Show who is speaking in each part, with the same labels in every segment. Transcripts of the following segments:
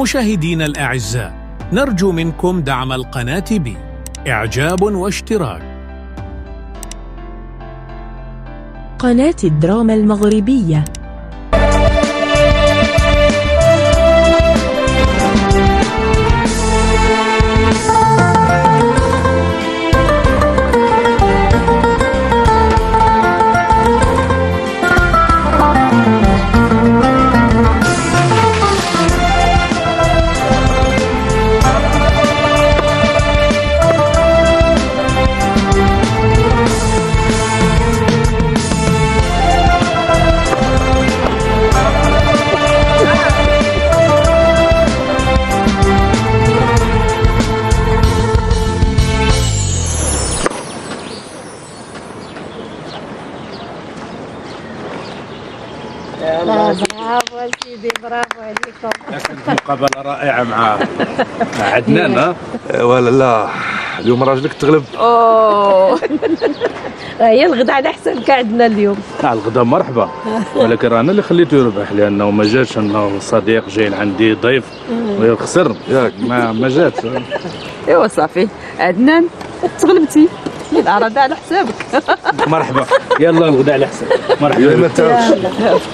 Speaker 1: مشاهدينا الأعزاء، نرجو منكم دعم القناة بإعجاب واشتراك.
Speaker 2: قناة الدراما المغربية.
Speaker 3: برافو سيدي، برافو عليكم.
Speaker 4: مقابلة رائعة مع عدنان. ها
Speaker 5: ولا لا، اليوم راجلك تغلب.
Speaker 3: اوه هي الغدا على حسابك عندنا اليوم.
Speaker 4: الغدا مرحبا، ولكن رانا اللي خليته يربح لانه ما جاتش، انه صديق جاي عندي ضيف ويخسر ياك ما جاتش.
Speaker 3: ايوا صافي عدنان تغلبتي، الأراضي على حسابك.
Speaker 4: مرحبا، يلا الغدا على حسابك. مرحبا.
Speaker 5: ما تعرفش.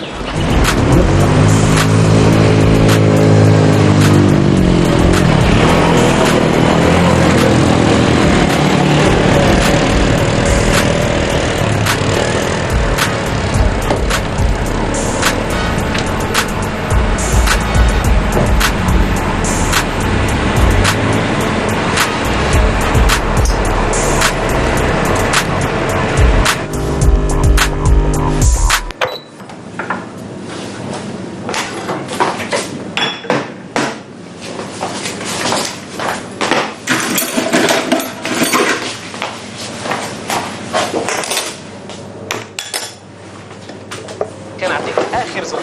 Speaker 6: كنعطيك اخر زواق،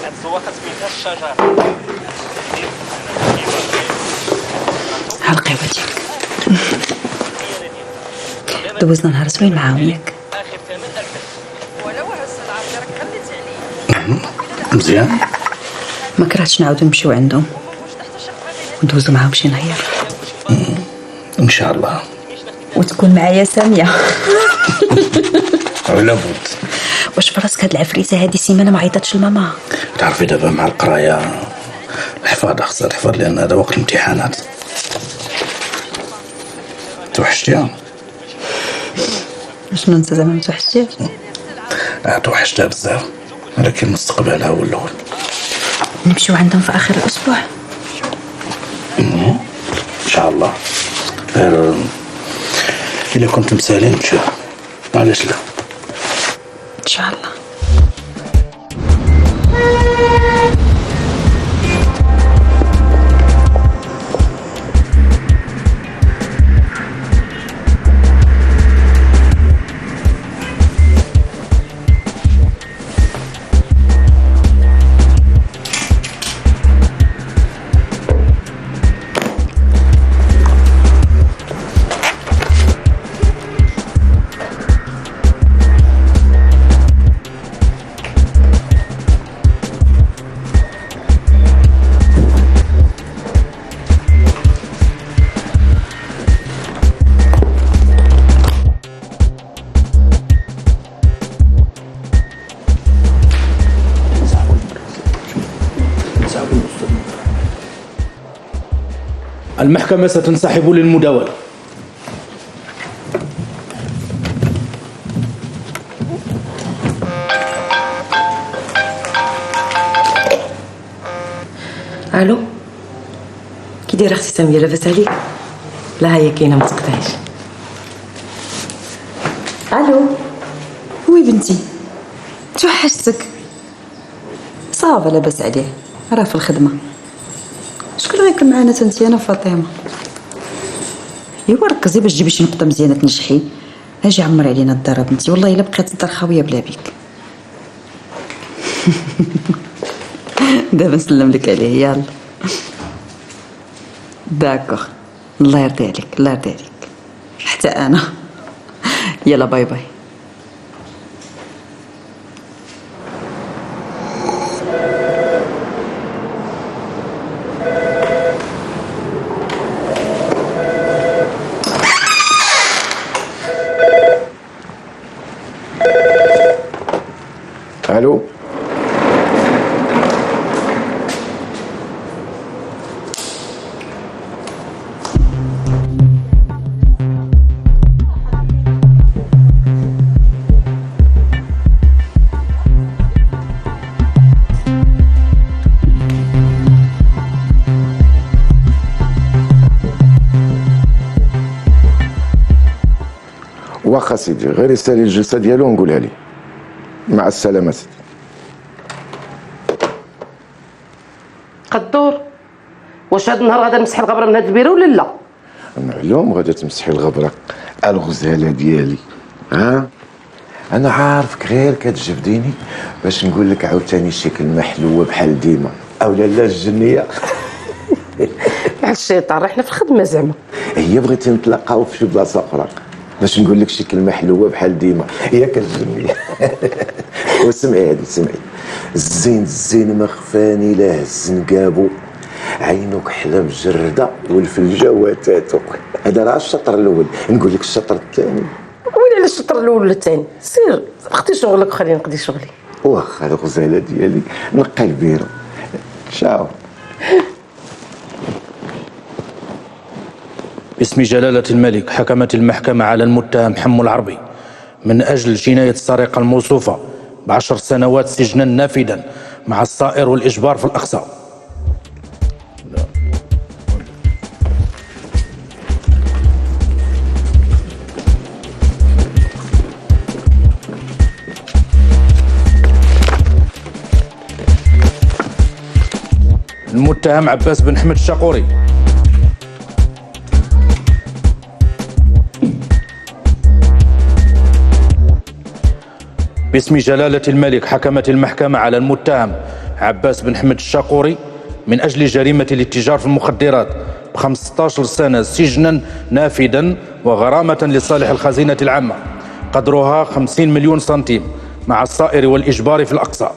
Speaker 6: هاد الزواقه سميتها الشجره.
Speaker 7: حلقي وجهك. دوزنا نهار زوين معاهم ياك.
Speaker 6: اخر ثمن 1000 ولو هز العافيه راك خليتي عليه.
Speaker 5: مزيان.
Speaker 7: ما كرهتش نعاودو نمشيو عندهم وندوزو معاهم شي نهار.
Speaker 5: ان شاء الله.
Speaker 7: وتكون معايا ساميه.
Speaker 5: على بود.
Speaker 7: واش فراسك هاد العفريته هادي سيمانه ما عيطاتش لماما؟
Speaker 5: تعرفي دابا مع القرايه الحفاظ خصها الحفاظ، لان هذا وقت الامتحانات. توحشتيها؟
Speaker 7: شنو انت زعما ما توحشتيش؟
Speaker 5: توحشتها بزاف، ولكن مستقبلها هو الاول.
Speaker 7: نمشيو عندهم في اخر الاسبوع
Speaker 5: ان شاء الله. الا كنت مسالين نمشيو، علاش لا؟
Speaker 7: ان شاء الله.
Speaker 4: المحكمة ستنسحب للمداولة.
Speaker 8: الو، كي دايره اختي ساميه؟ لاباس عليك؟ لا هي كاينه ما تقطعيش. الو وي بنتي، توحشتك. صافا لاباس عليه، راه في الخدمه. شكون غيكون معنا تنتي؟ انا فاطمه. ايوا ركزي باش تجيبي شي نقطه مزيانه تنجحي. اجي عمر علينا الدار بنتي، والله الا بقيت الدار خاويه بلا بيك. دابا نسلم لك عليه. يلا داكوغ، الله يرضي عليك، الله يرضي عليك. حتى انا. يلا باي باي.
Speaker 9: الو. واخا سيدي، غير يسالي الجلسه ديالو ونقولها لي. مع السلامه سيدي.
Speaker 3: قدور، واش هاد النهار غادا نمسح الغبره من هاد البيرو ولا لا؟
Speaker 9: معلوم غادا تمسحي الغبره. الغزاله ديالي، ها انا عارفك غير كتجبديني باش نقول لك عاوتاني شي كلمه حلوه بحال ديما، او لا الجنيه.
Speaker 3: على الشيطان، حنا في الخدمه زعما.
Speaker 9: هي بغيتي نتلاقاو في شي بلاصه اخرى باش نقول لك شي كلمه حلوه بحال ديما، ياك الجنيه. وسمعي هادي، سمعي. الزين ما خفاني لا هز نقابو، عينك حلا بجرده والفلجه واتاتو. هذا راه الشطر الاول، نقول لك الشطر الثاني.
Speaker 3: وين على الشطر الاول ولا الثاني؟ سير اختي شغلك وخليني نقضي شغلي.
Speaker 9: واخا الغزاله ديالي، نقي البيرو. شاو.
Speaker 4: باسم جلالة الملك حكمت المحكمة على المتهم حمو العربي من أجل جناية السرقة الموصوفة ب10 سنوات سجنا نافذا مع الصائر والإجبار في الأقصى. المتهم عباس بن حمد الشاقوري. باسم جلالة الملك حكمت المحكمة على المتهم عباس بن حمد الشاقوري من أجل جريمة الاتجار في المخدرات ب15 سنة سجنا نافذا وغرامة لصالح الخزينة العامة قدرها 50 مليون سنتيم مع الصائر والإجبار في الأقصى.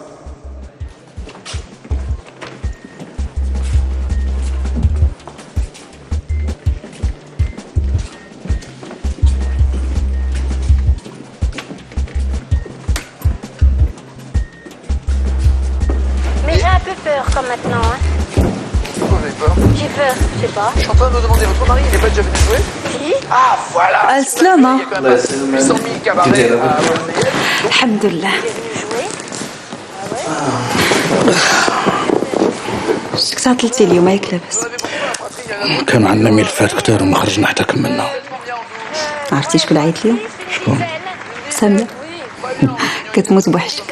Speaker 10: Comme maintenant, hein. Pourquoi vous avez peur? J'ai peur, je sais pas. Je suis en train de me demander, votre mari, il n'est pas déjà venu jouer? Si. Ah, voilà.
Speaker 8: السلامة.
Speaker 10: Il y a quand même 800 000 cabarets à
Speaker 8: الحمد لله. شك تعطلتي اليوم ياك لاباس؟
Speaker 4: كان عندنا ملفات كتار وما خرجنا حتى كملنا.
Speaker 8: عرفتي شكون عيط اليوم؟
Speaker 4: شكون؟
Speaker 8: سامية. كتموت بوحشك.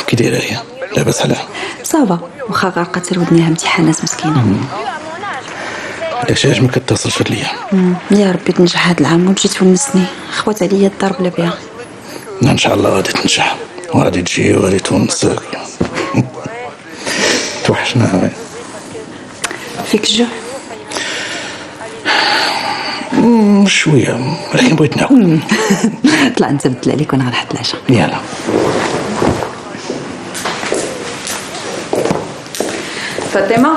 Speaker 4: كي دايرة هي؟ لاباس عليها؟
Speaker 8: صافا، واخا غارقة تر ودنيها امتحانات مسكينة.
Speaker 4: علاش علاش ما كتصلش هاد الايام؟
Speaker 8: يا ربي تنجح هاد العام وتجي تونسني، خوات عليا الدار بلا بيها.
Speaker 4: ان شاء الله غادي تنجح وغادي تجي وغادي تونسك. توحشنا.
Speaker 8: فيك الجوع؟
Speaker 4: شوية ولكن بغيت ناكل.
Speaker 8: طلع نتبدل عليك وانا غنحط العشاء.
Speaker 4: يلا.
Speaker 8: فاطمة،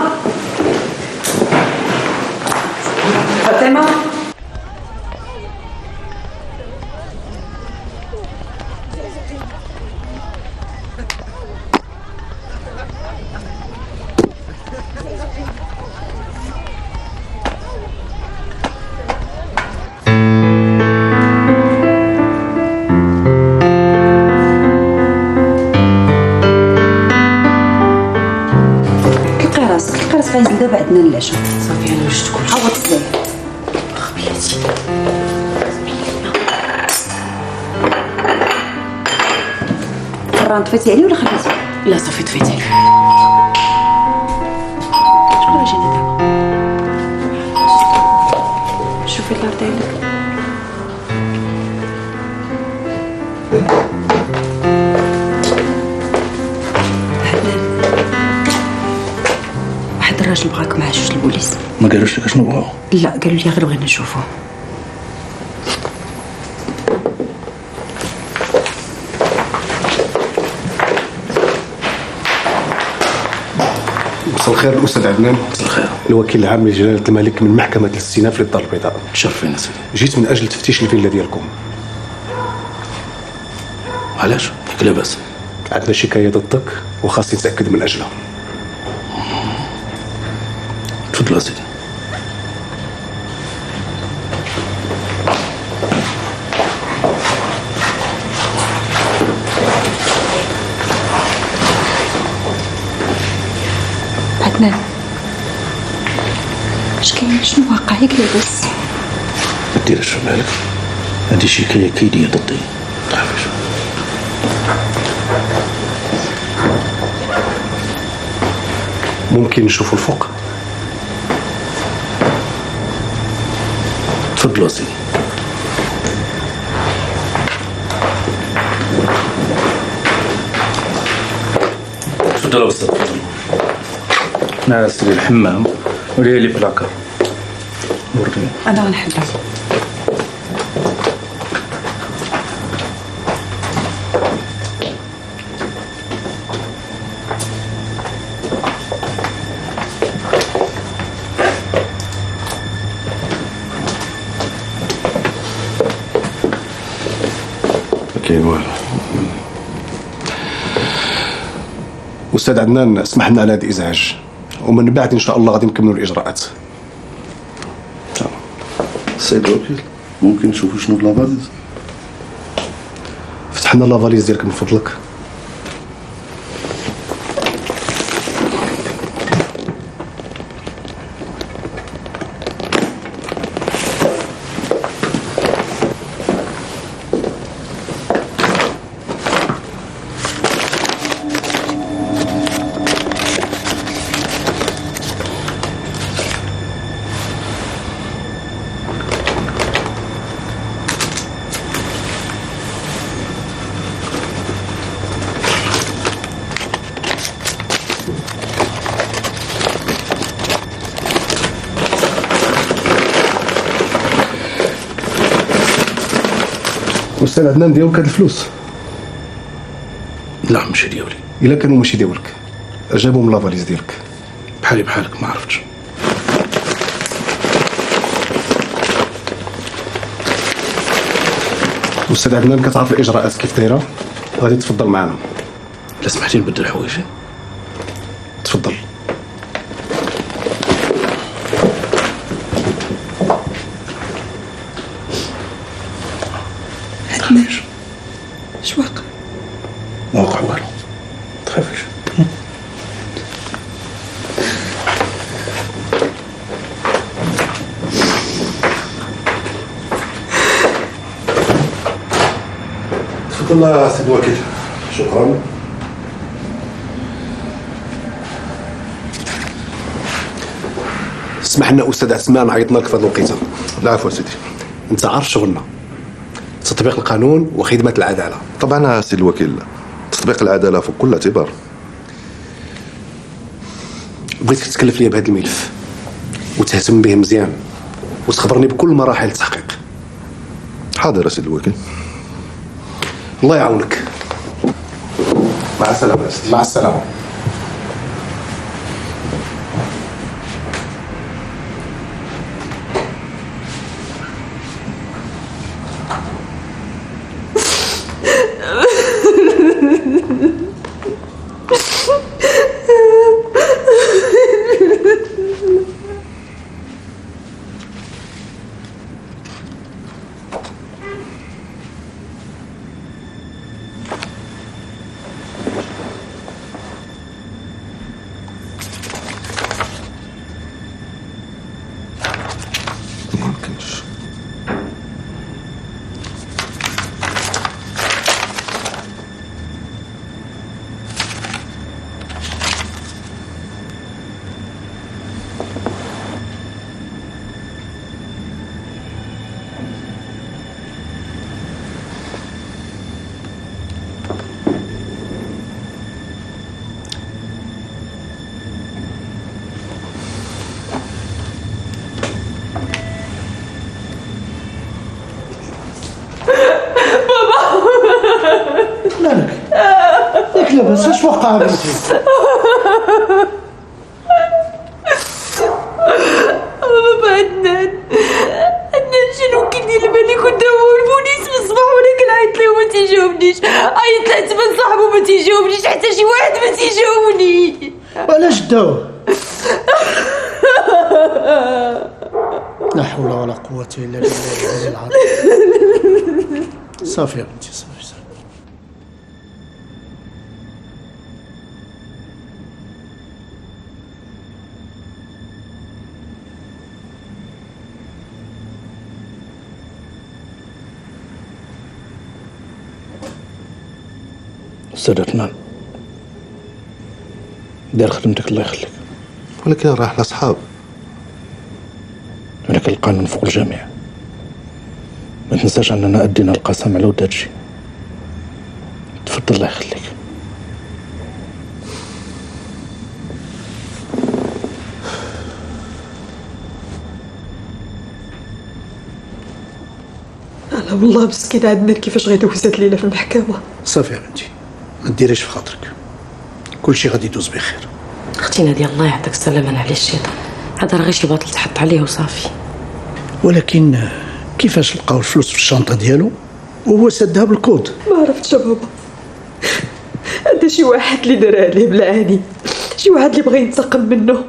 Speaker 8: فاطمة، غنزل دابا عندنا العشاء. صافي انا وجدت كلشي. عوض الزين. خبيتي. فران طفيتي عليه ولا خليتي؟ لا صافي طفيت عليه. شكون جاني دابا؟ شوفي الدار ديالك. الراجل بغاك مع جوج البوليس.
Speaker 4: ما قالوش لك شنو بغاو؟
Speaker 8: لا قالوا لي غير بغينا نشوفوه.
Speaker 11: مساء الخير الاستاذ عدنان.
Speaker 4: مساء الخير.
Speaker 11: الوكيل العام لجلاله الملك من محكمه الاستئناف للدار البيضاء.
Speaker 4: تشرفينا سيدي.
Speaker 11: جيت من اجل تفتيش الفيلا ديالكم.
Speaker 4: علاش؟ ياك لاباس؟
Speaker 11: عندنا شكاية ضدك وخاصني نتأكد من أجلها.
Speaker 4: تفضل أسيدي.
Speaker 8: عدنان، اش كاين؟ شنو واقع؟ ياك لاباس؟
Speaker 4: ما ديرش في بالك، هادي شكاية كيدية ضدي، متخافيش.
Speaker 11: ممكن نشوفوا الفوق؟
Speaker 4: تفضلوا سيدي. تفضلوا أستاذ، تفضلوا. أنا سيدي الحمام ولي لي بلاكا. وريني.
Speaker 8: انا غنحلها.
Speaker 11: كاين والو. أستاذ عدنان، اسمح لنا على هذا الإزعاج، ومن بعد إن شاء الله غادي نكملوا الإجراءات.
Speaker 5: السيد الوكيل، ممكن نشوفوا شنو بلافاليز؟
Speaker 11: فتحنا لافاليز ديالك من فضلك. أستاذ عدنان، ديالك هاد الفلوس؟
Speaker 4: لا ماشي ديالي.
Speaker 11: إلا كانوا ماشي ديالك جابهم من لافاليز ديالك.
Speaker 4: بحالي بحالك ما عرفتش.
Speaker 11: أستاذ عدنان، كتعرف الإجراءات كيف دايرة؟ غادي تفضل معنا.
Speaker 4: لا سمحتي نبدل حوايجي.
Speaker 11: تفضل.
Speaker 8: عدنان، اش واقع؟
Speaker 4: ما وقع والو، تخافيش.
Speaker 11: تفضل سيد الوكيل. شكرا. اسمح لنا أستاذ عثمان، عيطنا لك في هذه الوقيته.
Speaker 5: لا عفوا سيدي.
Speaker 11: أنت عارف شغلنا، تطبيق القانون وخدمة العدالة.
Speaker 5: طبعا سيد الوكيل، تطبيق العدالة فوق كل اعتبار.
Speaker 11: بغيتك تتكلف لي بهذا الملف وتهتم به مزيان وتخبرني بكل مراحل التحقيق.
Speaker 5: حاضر سيد الوكيل.
Speaker 11: الله يعاونك. مع السلامة يا سيدي. مع السلامة.
Speaker 12: لاباس؟ اش وقع بنتي؟
Speaker 13: بابا عدنان شنو كيدير بالي؟ كنت هو البوليس في الصباح وانا كنعيط ليه وما تيجاوبنيش، عيطت واحد من صاحبه ما تيجاوبنيش، حتى شي واحد ما تيجاوبني.
Speaker 12: وعلاش داو؟ لا حول ولا قوة إلا بالله العلي العظيم. صافي يا بنتي صافي.
Speaker 4: أستاذ عثمان، دير خدمتك الله يخليك.
Speaker 11: ولكن راح لأصحاب.
Speaker 4: ولكن القانون فوق الجميع. ما تنساش أننا أدينا القسم على ود هادشي. تفضل الله يخليك.
Speaker 8: أنا والله مسكين عندنا كيفاش غيدوز هاد الليلة في المحكمة.
Speaker 12: صافي يا بنتي، ما ديريش في خاطرك، كلشي غادي يدوز بخير.
Speaker 3: اختي نادية الله يعطيك السلامة على الشيطان، هذا راه غير شي باطل تحط عليه وصافي.
Speaker 12: ولكن كيفاش لقاو الفلوس في الشنطة ديالو وهو سدها بالكود؟
Speaker 8: ما عرفتش بابا، هذا شي واحد اللي دار عليه بالعاني، شي واحد اللي بغى ينتقم منه.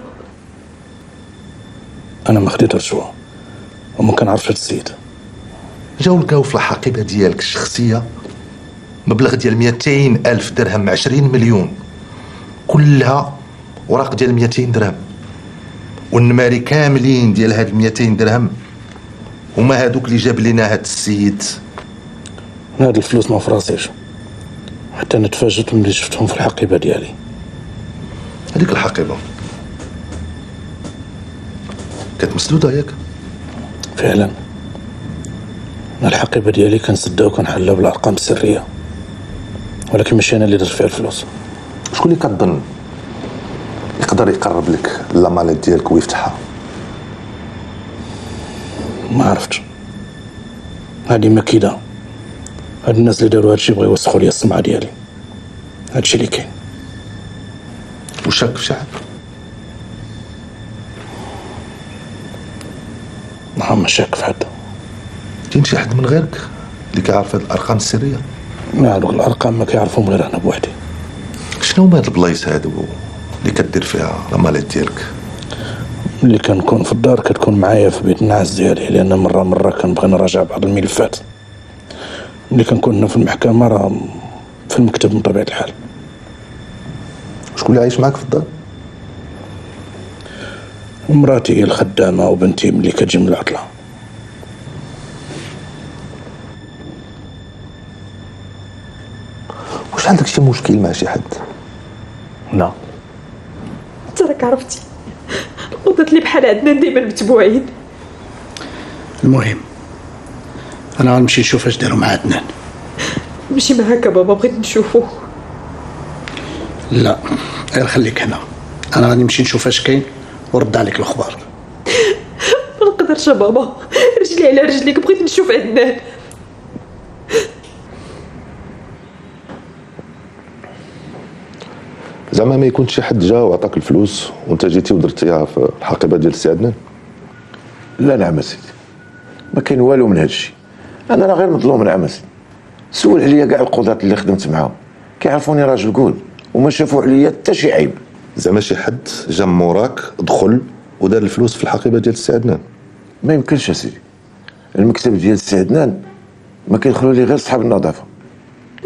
Speaker 4: أنا ما خديت رشوة وما كنعرفش هاد السيد.
Speaker 9: جاو لقاو في الحقيبة ديالك الشخصية مبلغ ديال 200,000 درهم، 20 مليون كلها اوراق ديال 200 درهم، والنماري كاملين ديال هاد 200 درهم هما هادوك اللي جاب لنا هاد السيد.
Speaker 4: هاد الفلوس ما فراسيش، حتى انا تفاجئت ملي شفتهم في الحقيبة ديالي.
Speaker 9: هذيك الحقيبة كانت مسدودة ياك؟
Speaker 4: فعلا الحقيبة ديالي كنسدها وكنحلها بالأرقام السرية، ولكن ماشي أنا اللي درت فيها الفلوس.
Speaker 9: شكون اللي كتظن يقدر يقرب لك لاماليت ديالك ويفتحها؟
Speaker 4: ما عرفتش، هادي مكيدة. هاد الناس اللي داروا هادشي بغاو يوسخوا لي السمعة ديالي، هادشي اللي كاين.
Speaker 9: وشاك في شعب؟
Speaker 4: نعم، ما شاك في حد.
Speaker 9: كاين شي حد من غيرك اللي كيعرف هاد الارقام السريه؟
Speaker 4: لا، هادوك الارقام ما كيعرفهم غير انا بوحدي.
Speaker 9: شنو هما هاد البلايص هادو اللي كدير فيها لاماليت ديالك؟
Speaker 4: ملي كنكون في الدار كتكون معايا في بيت النعاس ديالي، لان مرة كنبغي نراجع بعض الملفات. ملي كنكون هنا في المحكمة راه في المكتب من طبيعة الحال.
Speaker 9: شكون اللي عايش معاك في الدار؟
Speaker 4: مراتي هي الخدامة وبنتي ملي كتجي من العطلة.
Speaker 9: واش عندك شي مشكل مع شي حد؟
Speaker 4: لا.
Speaker 8: انت راك عرفتي القضاة اللي بحال عندنا ديما متبوعين.
Speaker 12: المهم انا غنمشي نشوف اش داروا مع عدنان.
Speaker 8: نمشي معاك بابا، بغيت نشوفو.
Speaker 12: لا غير خليك هنا، انا غادي نمشي نشوف اش كاين ورد عليك الاخبار.
Speaker 8: ما نقدرش بابا، رجلي على رجليك، بغيت نشوف عدنان.
Speaker 9: زعما ما يكون شي حد جا وعطاك الفلوس وانت جيتي ودرتيها في الحقيبه ديال السي عدنان؟
Speaker 5: لا نعم اسيدي، ما كاين والو من هادشي. انا راه غير مظلوم نعم اسيدي. سول عليا كاع القضاة اللي خدمت معاهم، كيعرفوني راجل قول وما شافوا عليا حتى شي عيب.
Speaker 9: زعما شي حد جا موراك دخل ودار الفلوس في الحقيبه ديال السي عدنان؟
Speaker 5: ما يمكنش اسيدي، المكتب ديال السي عدنان ما كيدخلوا ليه غير صحاب النظافه.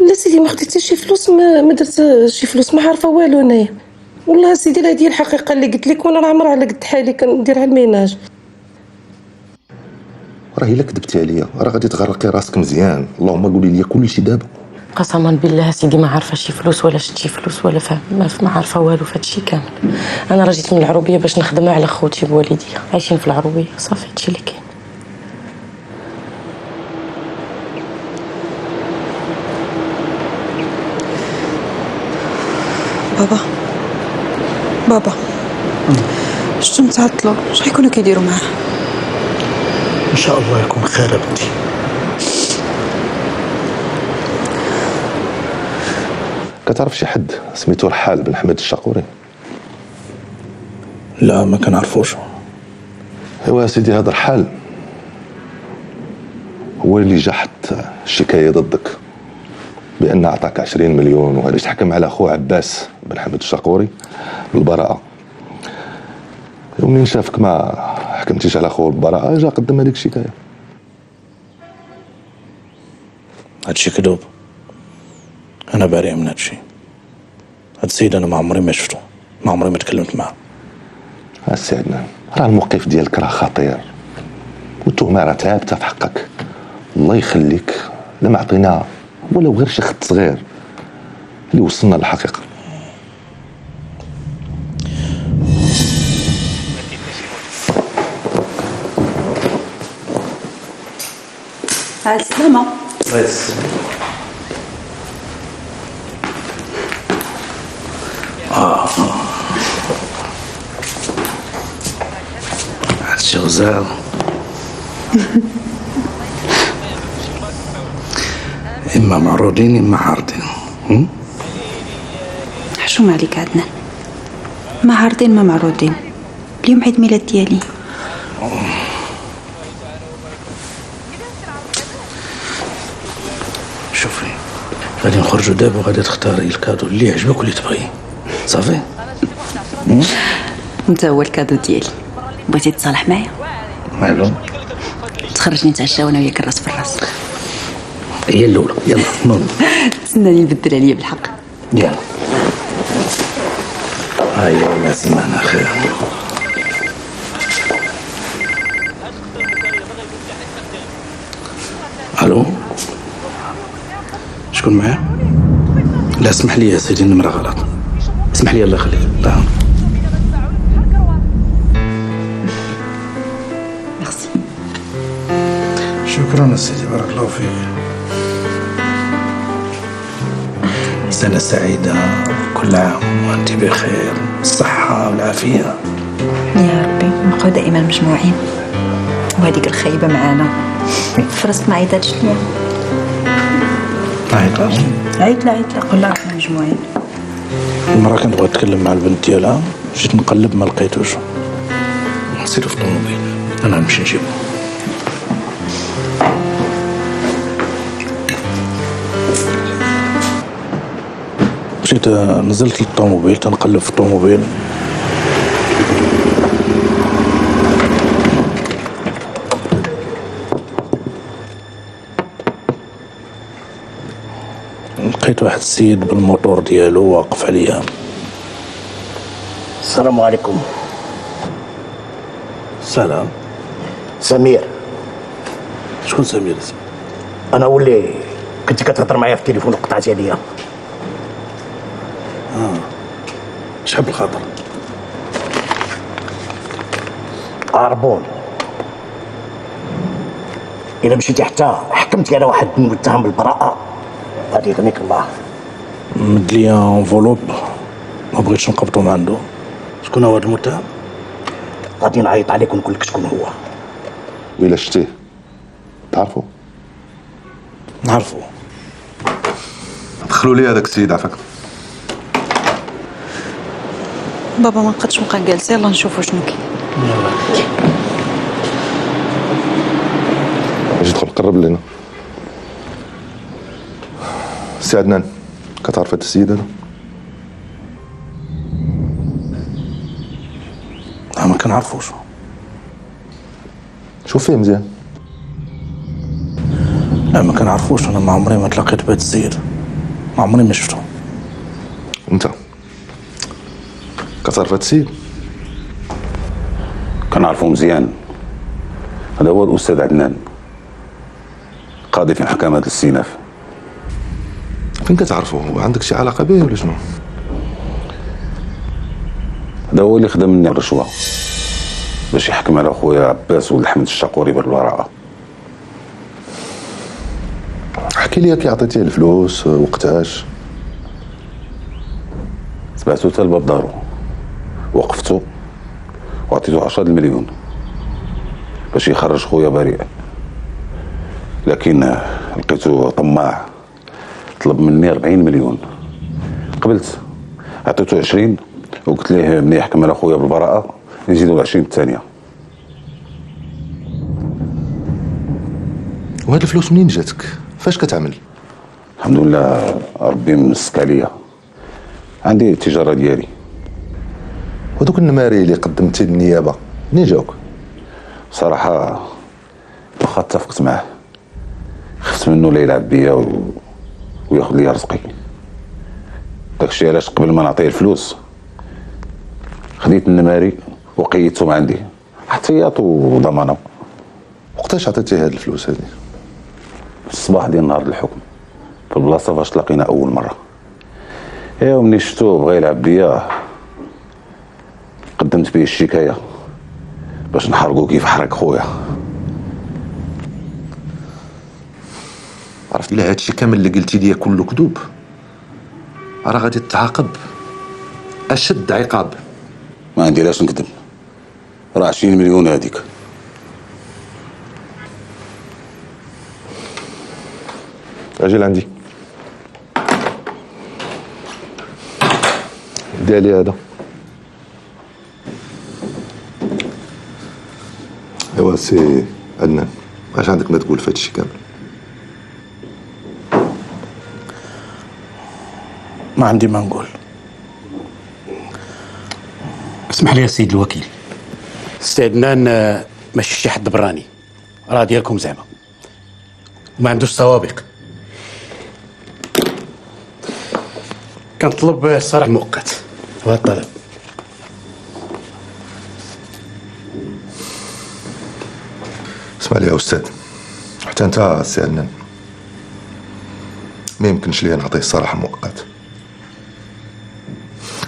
Speaker 3: لا سيدي، ما خديت شي فلوس، ما درت شي فلوس، ما عارفه والو انايا. والله سيدي هذه هي الحقيقه اللي قلت لك، وانا راه عمرها على قد حالي كندير على الميناج.
Speaker 9: راه الا كذبتي عليا راه غادي تغرقي راسك مزيان. اللهم قولي لي كل شيء دابا.
Speaker 3: قسما بالله سيدي ما عارفه شي فلوس ولا شفت شي فلوس ولا فاهم، ما عارفه والو في هادشي كامل. انا راه جيت من العروبيه باش نخدمها على خوتي بوالديا عايشين في العروبيه، صافي هادشي اللي كاين.
Speaker 8: بابا شتو متعطلوا؟ اش غيكونوا كيديروا معاه؟
Speaker 12: ان شاء الله يكون خير يا بنتي.
Speaker 9: كتعرف شي حد سميتو رحال بن حمد الشاقوري؟
Speaker 4: لا ما كنعرفوش.
Speaker 9: ايوا سيدي، هذا رحال هو اللي جا حط الشكايه ضدك
Speaker 14: بان اعطاك 20 مليون وعلاش حكم على اخوه عباس بن حمد الشقوري بالبراءه. ومنين شافك ما حكمتيش على اخوه بالبراءه جا قدم هذيك الشكايه.
Speaker 4: هادشي كذوب، انا بريء من هادشي. هاد السيد انا ما عمري ما شفتو، ما عمري ما تكلمت معاه.
Speaker 14: السي عدنان راه الموقف ديالك راه خطير والتهمه راه ثابته في حقك. الله يخليك لما عطينا ولو غير شي خط صغير اللي وصلنا للحقيقه.
Speaker 8: على السلامة.
Speaker 4: الله يسلمك. هادشي غزال. إما معروضين إما عارضين.
Speaker 8: حشوم عليك عدنان، ما عارضين ما معروضين. اليوم عيد ميلاد ديالي.
Speaker 4: شوفي غادي نخرجوا دابا وغادي تختاري الكادو اللي يعجبك واللي تبغيه. صافي؟
Speaker 8: انت هو الكادو ديالي. بغيتي تصالح معايا؟
Speaker 4: مالو؟
Speaker 8: تخرجني نتعشاو انا وياك الراس بالراس.
Speaker 4: هي الاولى. يلا نوض.
Speaker 8: تسناني نبدل عليا بالحق.
Speaker 4: يلا هيا ما سمعنا خير. الو شكون معايا؟ لا اسمح لي يا سيدي النمرة غلط. اسمح لي الله يخليك. لا
Speaker 8: ميرسي.
Speaker 4: شكرا سيدي بارك الله فيك. سنة سعيدة، كل عام وأنت بخير، الصحة والعافية
Speaker 8: يا ربي. نبقاو دائما مجموعين وهذيك الخيبة معانا. فرصت ما عيطاتش ليا.
Speaker 4: عيطات؟
Speaker 8: عيط لا قول لها راحنا مجموعين.
Speaker 4: المرة كنت بغيت نتكلم مع البنت ديالها، جيت نقلب ما لقيتوش، نسيتو في الطوموبيل. أنا نمشي نجيبو. مشيت نزلت للطوموبيل تنقلب في الطوموبيل، لقيت واحد السيد بالموتور ديالو واقف عليا.
Speaker 15: السلام عليكم.
Speaker 4: سلام.
Speaker 15: سمير.
Speaker 4: شكون سمير؟
Speaker 15: انا ولي كنت كتهضر معايا في التليفون وقطعتي عليا.
Speaker 4: شحال بالخاطر؟
Speaker 15: عربون. إلا مشيتي حتى حكمتي على واحد متهم بالبراءة غادي يغنيك الله.
Speaker 4: مد ليا انفولوب ما بغيتش نقبطو من عنده. شكون هو هذا المتهم؟
Speaker 15: غادي نعيط عليك ونقول لك شكون هو.
Speaker 14: وإلا شتيه تعرفو؟
Speaker 4: نعرفو.
Speaker 14: دخلوا لي هذاك السيد عفاك.
Speaker 8: بابا ما نقدش نبقى جالسه. يلا نشوفوا شنو كاين.
Speaker 14: اجي دخل قرب لينا. سي عدنان كتعرف هاد السيد هذا؟
Speaker 4: لا ما كنعرفوش.
Speaker 14: شوف فيه مزيان.
Speaker 4: لا ما كنعرفوش. انا ما عمري ما تلاقيت بهاد السيد، ما عمري ما شفتو.
Speaker 14: انت كتعرف هاد السيد؟
Speaker 16: كنعرفو مزيان. هذا هو الأستاذ عدنان، قاضي في محكمة الاستئناف.
Speaker 14: فين كتعرفو؟ عندك شي علاقة به ولا شنو؟
Speaker 16: هذا هو اللي خدم مني الرشوة باش يحكم على خويا عباس ولد حمد الشقوري بالبراءة.
Speaker 14: احكي لي كي عطيتيه الفلوس وقتاش؟
Speaker 16: تبعتو حتى لباب دارو، وقفتو وعطيتو 10 المليون باش يخرج خويا بريء، لكن لقيتو طماع طلب مني 40 مليون. قبلت، عطيتو 20 وقلت ليه ملي يحكم على خويا بالبراءة نزيدو 20 الثانية.
Speaker 14: وهاد الفلوس منين جاتك؟ فاش كتعمل؟
Speaker 16: الحمد لله ربي مسك عليا، عندي التجاره ديالي.
Speaker 14: ودوك النماري اللي قدمتي للنيابه منين جاوك؟
Speaker 16: صراحه واخا اتفقت معاه خفت منه لا يلعب بيا وياخذ لي رزقي. داكشي علاش قبل ما نعطيه الفلوس خديت النماري وقيدتهم عندي احتياط وضمانه.
Speaker 14: وقتاش عطيتي هاد الفلوس هادي؟
Speaker 16: الصباح ديال نهار الحكم في البلاصه فاش تلاقينا اول مره. ايوا ملي شفتو بغا يلعب بيا قدمت بيه الشكايه باش نحرقو كيف حرق خويا.
Speaker 14: عرفت الا هادشي كامل اللي قلتي ليا كله كذوب راه غادي تتعاقب اشد عقاب.
Speaker 16: ما عندي علاش نكذب، راه 20 مليون هذيك.
Speaker 14: اجي لعندي ديالي هذا. ايوا سي عدنان، واش عندك ما تقول في هادشي كامل؟
Speaker 15: ما عندي ما نقول. اسمح لي يا سيد الوكيل، سي عدنان ماشي شي حد براني، راه ديالكم زعما، ما عندوش سوابق. كنطلب الصراحة مؤقت وهذا الطلب.
Speaker 14: اسمع لي يا استاذ، حتى انت سي عدنان ما يمكنش ليا نعطيه الصراحه مؤقت.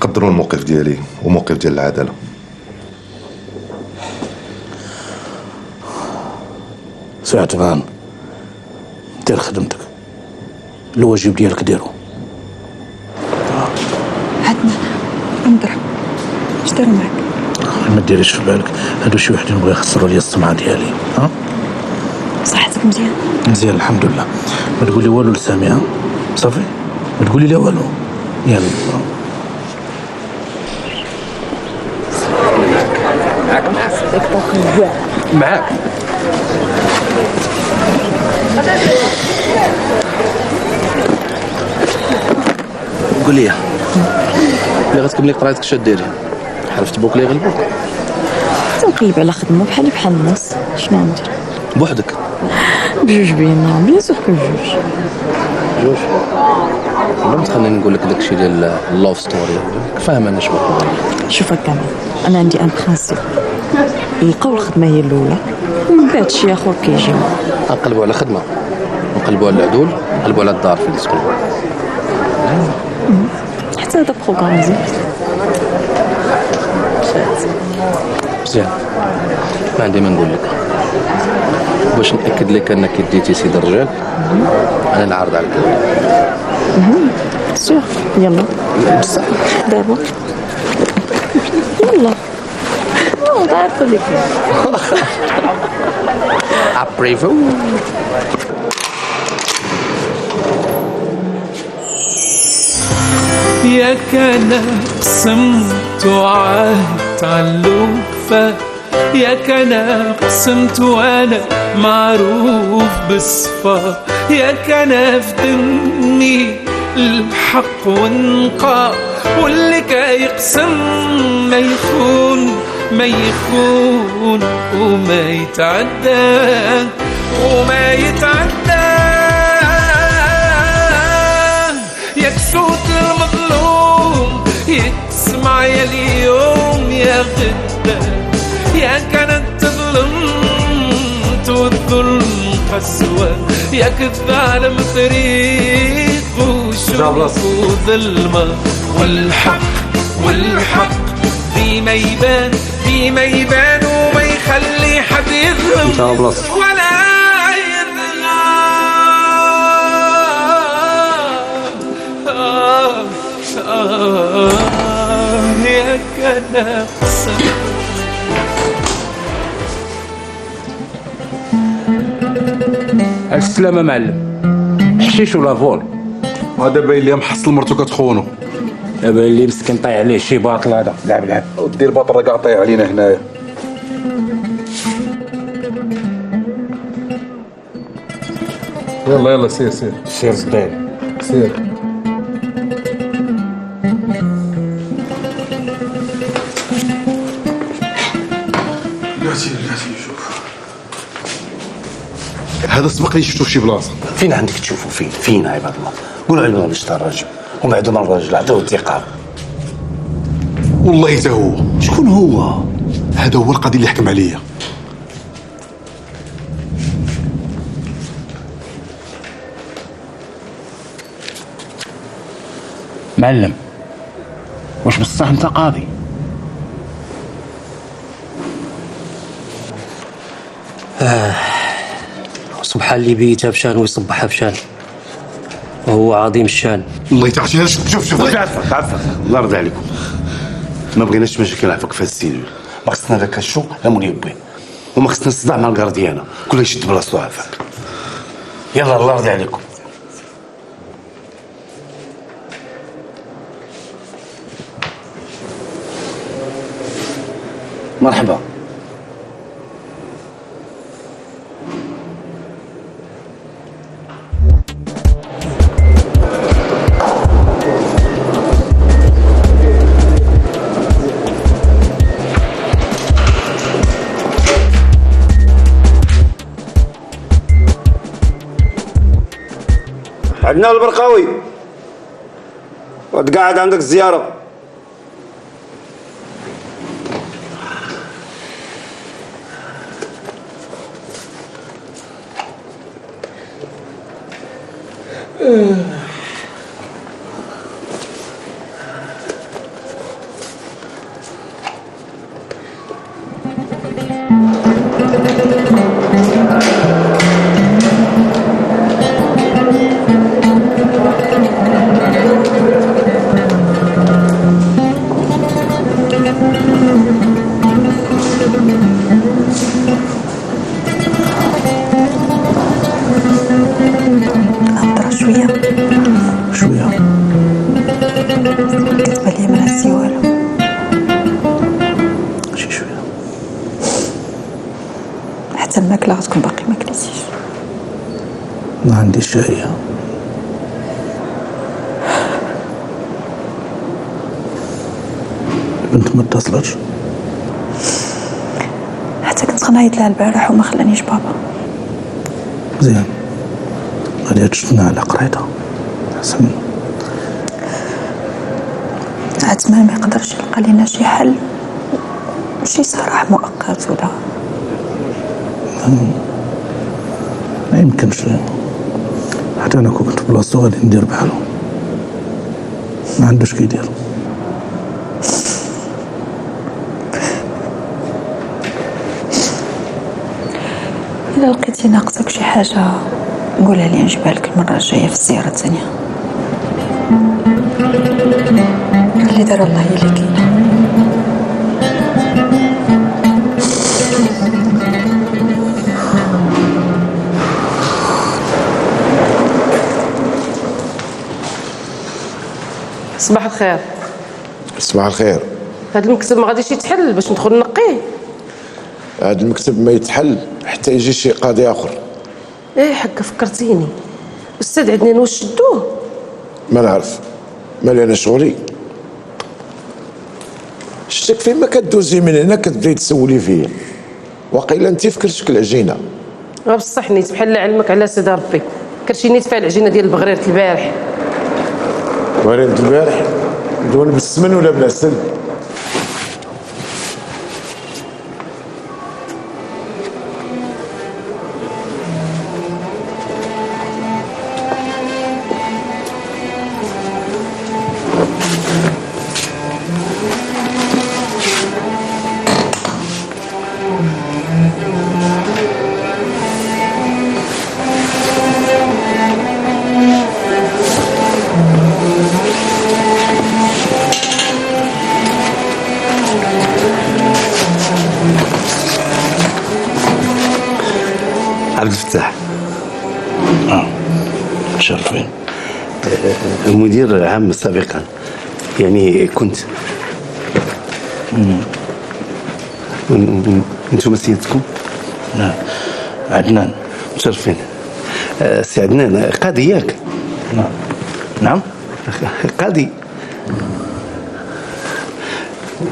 Speaker 14: قدروا الموقف ديالي وموقف ديال العداله.
Speaker 15: سي عثمان دير خدمتك، الواجب ديالك ديرو.
Speaker 8: عدنان انضرب اش داروا معاك؟
Speaker 15: ما ديريش في بالك، هادو شي وحدين بغاو يخسروا لي السمعه ديالي. ها
Speaker 8: صحتك مزيان؟
Speaker 15: مزيان الحمد لله. ما تقولي والو لسامي، ها صافي ما تقولي لا والو. يلا معاك. قول لي اللي غتكملي قرايتك اش ديري؟ عرفت بوك اللي يغلبوك؟
Speaker 2: تنقلب على خدمة بحالي بحال الناس. شنو ندير؟
Speaker 15: بوحدك؟
Speaker 2: بجوج بينا، بيان سور كو جوج.
Speaker 15: ولا تخليني نقول لك داكشي ديال اللوف ستوري، فاهم انا شنو.
Speaker 2: شوف كمان انا عندي ان برانسيب، نلقاو الخدمة هي الاولى ومن بعد شي اخر كيجي.
Speaker 15: نقلبوا على خدمة، نقلبوا على العدول، نقلبوا على الدار فين تسكن.
Speaker 2: حتى هذا بروغرام زين.
Speaker 15: مزيان، ما عندي ما نقول لك. باش نأكد لك انك ديتي سيد الرجال، انا نعرض عليك.
Speaker 2: سير يلا
Speaker 15: بصح
Speaker 2: دابا يلا ضعف لك.
Speaker 15: ابريفو.
Speaker 17: ياك انا قسمت وعهدت عاللوفة، ياك انا قسمت وانا معروف بالصفا، ياك انا في دمي الحق والنقاء، واللي كيقسم ما يخون ما يخون وما يتعدى وما يتعدى. ياك صوت المظلوم يسمع يا اليوم يا غدا، يا كانت تظلمت والظلم قسوة، ياك الظالم طريق وشوق وظلمة، والحق والحق ديما يبان ديما يبان وما يخلي حد يظلم ولا يا كان
Speaker 4: السلامة معلم. حشيش ولا فول؟
Speaker 11: هذا باين لي محصل مرتو كتخونو.
Speaker 15: دابا اللي مسكين طايح عليه شي باطل هذا. لعب لعب.
Speaker 11: ودير باطل راه كاع طايح علينا هنايا.
Speaker 4: يلا يلا سير سير
Speaker 15: سير صديق.
Speaker 11: سير. لا شوف هذا سبق لي شفتو في شي بلاصه.
Speaker 14: فين عندك تشوفوا فين عباد الله؟ قول على بالك شتا الراجل ومن بعد ما الراجل عطاوه الثقه.
Speaker 11: والله حتى هو.
Speaker 14: شكون هو؟
Speaker 11: هذا هو القاضي اللي حكم عليا.
Speaker 14: معلم واش بصح انت قاضي؟
Speaker 18: سبحان اللي بيتها بشان ويصبحها بشان وهو عظيم الشان.
Speaker 11: الله يتعشى. شوف
Speaker 14: عفاك الله يرضي عليكم، ما بغيناش مشاكل عفاك في هذا السيدو. ما خصنا ذاك الشو لا مولي بوين، وما خصنا الصداع مع الكارديانا، كل يشد بلاصتو عفاك. يلا الله يرضي عليكم. مرحبا.
Speaker 9: عندنا البرقاوي وتقاعد عندك الزيارة.
Speaker 2: شوية كتبان لي من السوالة
Speaker 14: شي شوية
Speaker 2: حتى الماكلة غتكون باقي ما كليتيش.
Speaker 14: ما عنديش شهية. البنت ما اتصلتش
Speaker 2: حتى كنت غنعيط لها البارح وما خلانيش بابا.
Speaker 14: مزيان غادي تشتنا على قريتها حسن.
Speaker 2: عتمان ما يقدرش يلقى لينا شي حل، شي سراح مؤقت ولا
Speaker 14: ما يمكنش. حتى انا كنت في بلاصتو غادي ندير بحالو، ما عندوش كيدير.
Speaker 2: إلا لقيتي ناقصك شي حاجة قولها لي نجيبها لك المرة الجاية في الزيارة الثانية. اللي دار الله هي اللي كاينة.
Speaker 3: صباح الخير.
Speaker 5: صباح الخير.
Speaker 3: هاد المكتب ما غاديش يتحل باش ندخل نقيه.
Speaker 5: هاد المكتب ما يتحل حتى يجي شي قاضي اخر.
Speaker 3: ايه حقا فكرتيني. استاذ عدنان واش شدوه؟
Speaker 5: ما نعرف، مالي انا شغلي. شتك فين ما كدوزي من هنا كتبداي تسولي فيا، واقيلا انت فكرتك العجينه.
Speaker 3: بصح نيت بحال علمك على سيدي ربي، كرشي نيت فيها العجينه ديال البغريره البارح.
Speaker 5: بغريره البارح مدون بالسمن ولا بالعسل؟
Speaker 14: عبد الفتاح. شرفين. مدير عام سابقا، يعني كنت. انتم سيدتكم؟
Speaker 18: لا عدنان.
Speaker 14: مشرفين. سي عدنان قاضي ياك؟
Speaker 18: نعم.
Speaker 11: نعم قاضي.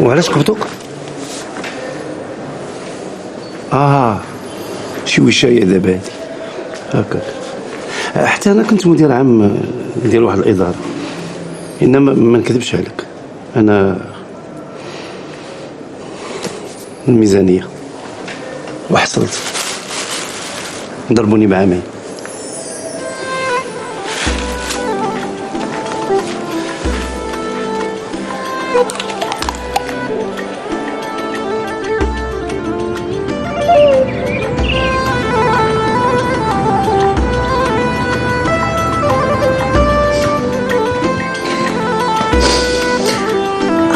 Speaker 11: وعلاش كبتوك؟ شي وشايه دابا هادي هكاك. حتى انا كنت مدير عام ديال واحد الاداره، انما ما نكذبش عليك، انا الميزانيه وحصلت ضربوني بعامين.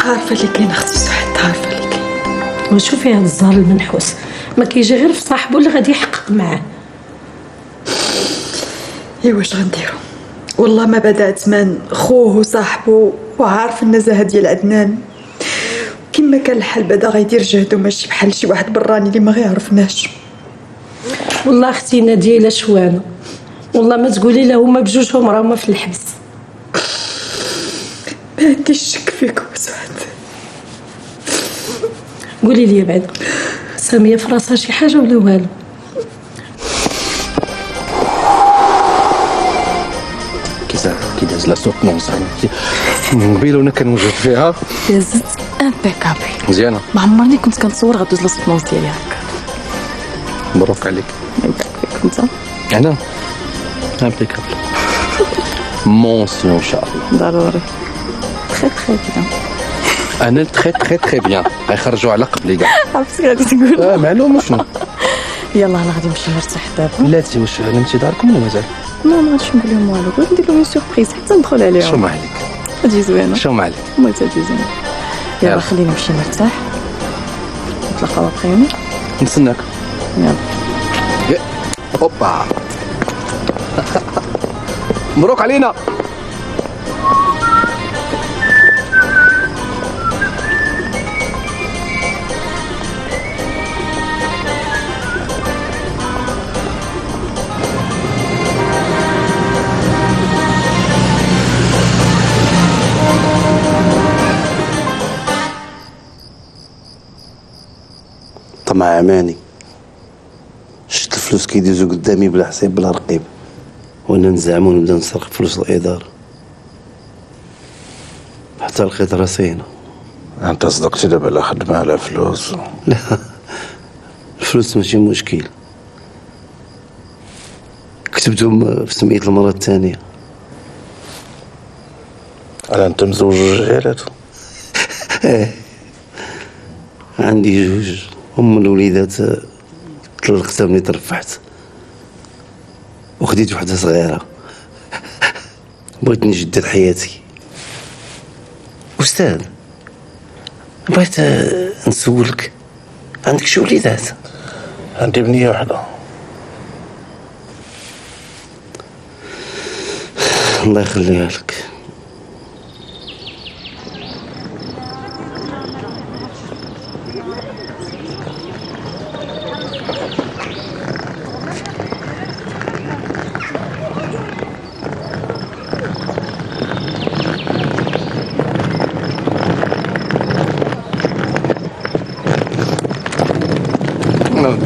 Speaker 2: عارفه اللي كاين اختي سعاد، عارفه اللي كاين.
Speaker 3: وشوفي هذا الزهر المنحوس ما كيجي غير في صاحبه اللي غادي يحقق معاه.
Speaker 2: واش غنديرو؟ والله ما بدات زمان خوه وصاحبه وعارف النزاهه ديال عدنان. كما كان الحال بدا غيدير جهده ماشي بحال شي واحد براني اللي ما غيعرفناش.
Speaker 3: والله اختي ناديه لا شوانه، والله ما تقولي له هما بجوجهم راهما في الحبس.
Speaker 2: ما عنديش شك فيك سعاد.
Speaker 3: قولي لي بعد ساميه في راسها شي حاجه ولا والو؟
Speaker 15: كي داز لا سوق نونس من قبيله وانا كنوجد فيها
Speaker 2: دازت امبيكابل
Speaker 15: مزيانه.
Speaker 2: ما عمرني كنت كنتصور غدوز لا سوق نونس ديالي هكا.
Speaker 15: مبروك عليك.
Speaker 2: يبارك فيك. انت
Speaker 15: انا امبيكابل مونسيون ان شاء الله.
Speaker 2: ضروري. تخي تخي بيان.
Speaker 15: انا تخي تخي تخي بيان. غيخرجوا على قبلي كاع.
Speaker 2: عرفتي غادي تقول.
Speaker 15: معلوم شنو.
Speaker 2: يلا انا غادي نمشي نرتاح دابا.
Speaker 15: بلاتي واش نمشي داركم ولا مازال؟
Speaker 2: ما غاديش نقول لهم والو، بغيت ندير لهم سوربريز حتى ندخل عليهم.
Speaker 15: شو ما عليك.
Speaker 2: تجي زوينه.
Speaker 15: شو ما عليك.
Speaker 2: المهم تجي زوينه. يلا خلينا نمشي نرتاح. نتلاقاو ابخيمي.
Speaker 15: نستناك.
Speaker 2: يلا.
Speaker 15: اوبا. مبروك علينا.
Speaker 11: طمع عماني، شفت الفلوس كيدوزو قدامي بلا حساب بلا رقيب، وانا نزعم ونبدا نسرق فلوس الاداره حتى لقيت راسي هنا.
Speaker 16: انت صدقتي دابا على خدمه على فلوس؟
Speaker 11: لا، الفلوس ماشي مشكل، كتبتهم في سمية المرة الثانية.
Speaker 16: على انت مزوج رجالات؟
Speaker 11: عندي جوج، هم الوليدات طلقتها ملي ترفحت وخديت وحده صغيره. بغيت نجدد حياتي. استاذ بغيت نسولك، عندك شي وليدات؟
Speaker 16: عندي بنيه وحده.
Speaker 11: الله يخليها لك.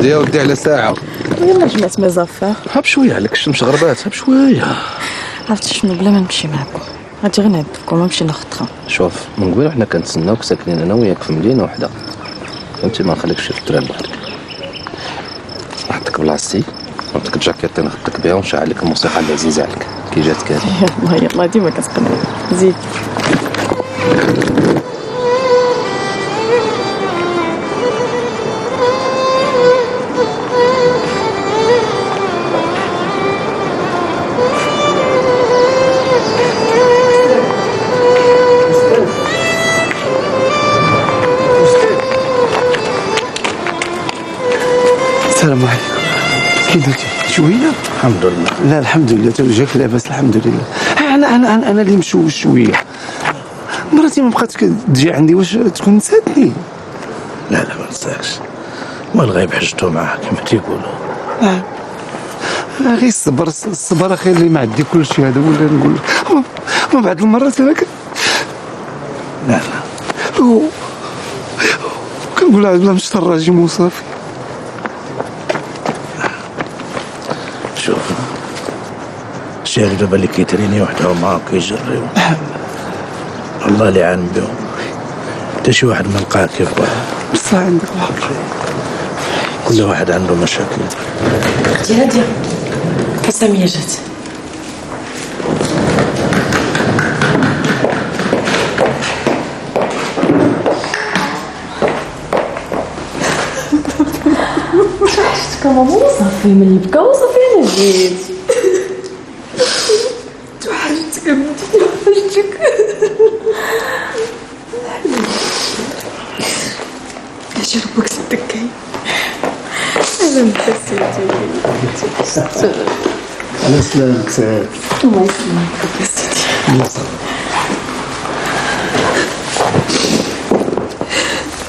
Speaker 15: ودي ودي على ساعة.
Speaker 2: يلا جمعت مزافة.
Speaker 15: ها بشوية عليك الشمس غربات، ها بشوية.
Speaker 2: عرفتي شنو، بلا ما نمشي معاكم غادي غير نعذبكم ونمشي ناخذ ترام.
Speaker 15: شوف من قبل حنا كنتسناوك ساكنين انا وياك في مدينة وحدة، فهمتي؟ ما نخليكش في التران بحالك. نحطك بلاصتي نعطيك الجاكيط نخدك بها ونشعل لك الموسيقى العزيزة عليك كي جاتك هذه.
Speaker 2: يلا يلا ديما كتقنع. زيد.
Speaker 11: السلام عليكم. كي درتي؟ شويه؟
Speaker 16: الحمد لله.
Speaker 11: لا الحمد لله جاك لاباس الحمد لله. انا اللي مشوش شويه. مراتي ما بقات تجي عندي، واش تكون نساتني؟
Speaker 16: لا ما نساكش، ما الغيب حجتو معاه كما تيقولوا.
Speaker 11: غير الصبر اخي اللي ما عندي كل شيء هذا ولا نقول ما بعد المرات انا لا كنقول عاد بلا مشطر راجم وصافي.
Speaker 19: شوف الشيخ دابا اللي كيتريني وحدهم معاك كيجريو الله اللي عالم بهم، حتى شي واحد ما لقاه كيف باه.
Speaker 11: بصح عندك الحق،
Speaker 19: كل واحد عنده مشاكل.
Speaker 3: اختي هاديه ساميه جات.
Speaker 13: توحشتك ماما وصافي من البكا وصافي انا جيت.
Speaker 2: توحشتك بنتي توحشتك. اجي ربك صدقي انا متحسيتي.
Speaker 11: على سلامتك.
Speaker 2: الله يسلمك يا سيدي.
Speaker 11: الله يسلمك.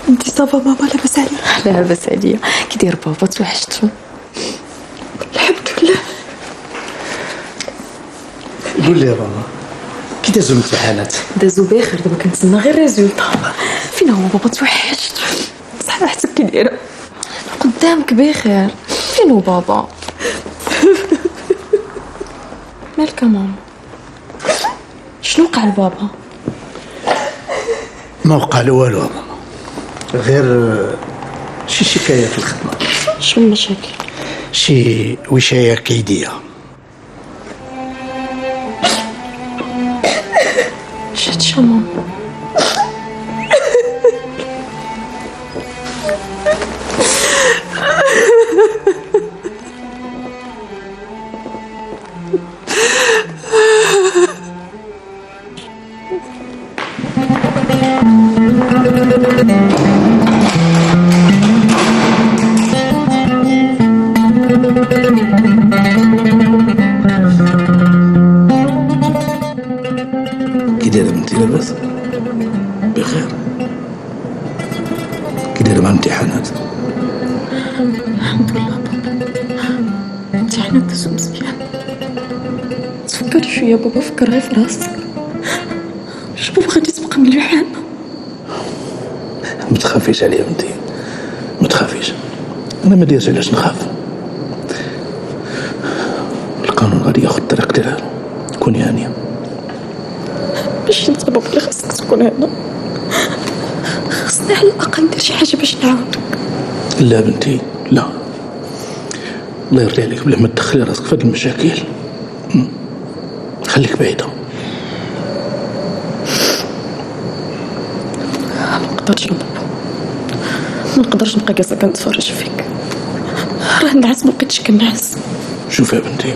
Speaker 2: انتي صافا ماما لاباس عليك؟
Speaker 13: لا لاباس عليا. كي داير بابا توحشتو؟
Speaker 2: الحمد لله.
Speaker 12: قول لي يا بابا كي دازو الامتحانات؟
Speaker 13: دازو بخير، دابا كنتسنى غير ريزولطا. فين هو بابا؟ توحشت.
Speaker 2: بصح حسك كي دايره؟
Speaker 13: قدامك بخير. فين هو بابا؟ مالك ماما؟ شنو وقع لبابا؟
Speaker 12: ما وقع له والو ماما، غير شي شكاية في الخدمة.
Speaker 13: شنو المشاكل؟
Speaker 12: شي وشاية كيدية.
Speaker 13: شاتشا ماما؟
Speaker 19: كي دايره بنتي لاباس؟ بخير. كي دايره مع الامتحانات؟
Speaker 13: الحمد لله بابا، امتحانات دازو مزيان. تفكر شويه بابا، فكر غير في راسك. واش بابا غادي تبقى مليحانه؟
Speaker 19: ما تخافيش عليا بنتي، ما تخافيش. انا ما دايرش علاش نخاف. القانون غادي ياخذ الطريق ديالو. كوني هانيه.
Speaker 13: باش انت بابا اللي خاصك تكون هنا. خاصني على الاقل ندير شي حاجه باش نعاونك.
Speaker 19: لا بنتي لا، الله يرضي عليك بلا ما تدخلي راسك في هاد المشاكل. خليك بعيده.
Speaker 13: ما نقدرش بابا، ما نقدرش نبقى جالسه كنتفرج فيك. راه نعس ما بقيتش كنعس.
Speaker 19: شوف يا بنتي،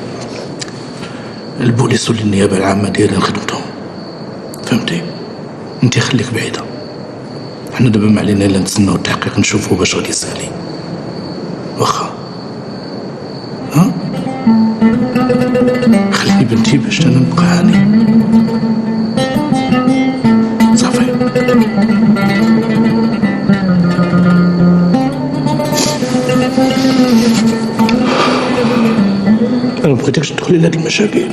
Speaker 19: البوليس والنيابه العامه دايرين خدمتهم، فهمتي؟ انت خليك بعيده. حنا دابا ما علينا الا نتسناو التحقيق نشوفوا باش غادي يسالي. واخا ها؟ خليني بنتي باش انا نبقى هاني. صافي. انا ما بغيتكش تدخلي لهاد المشاكل.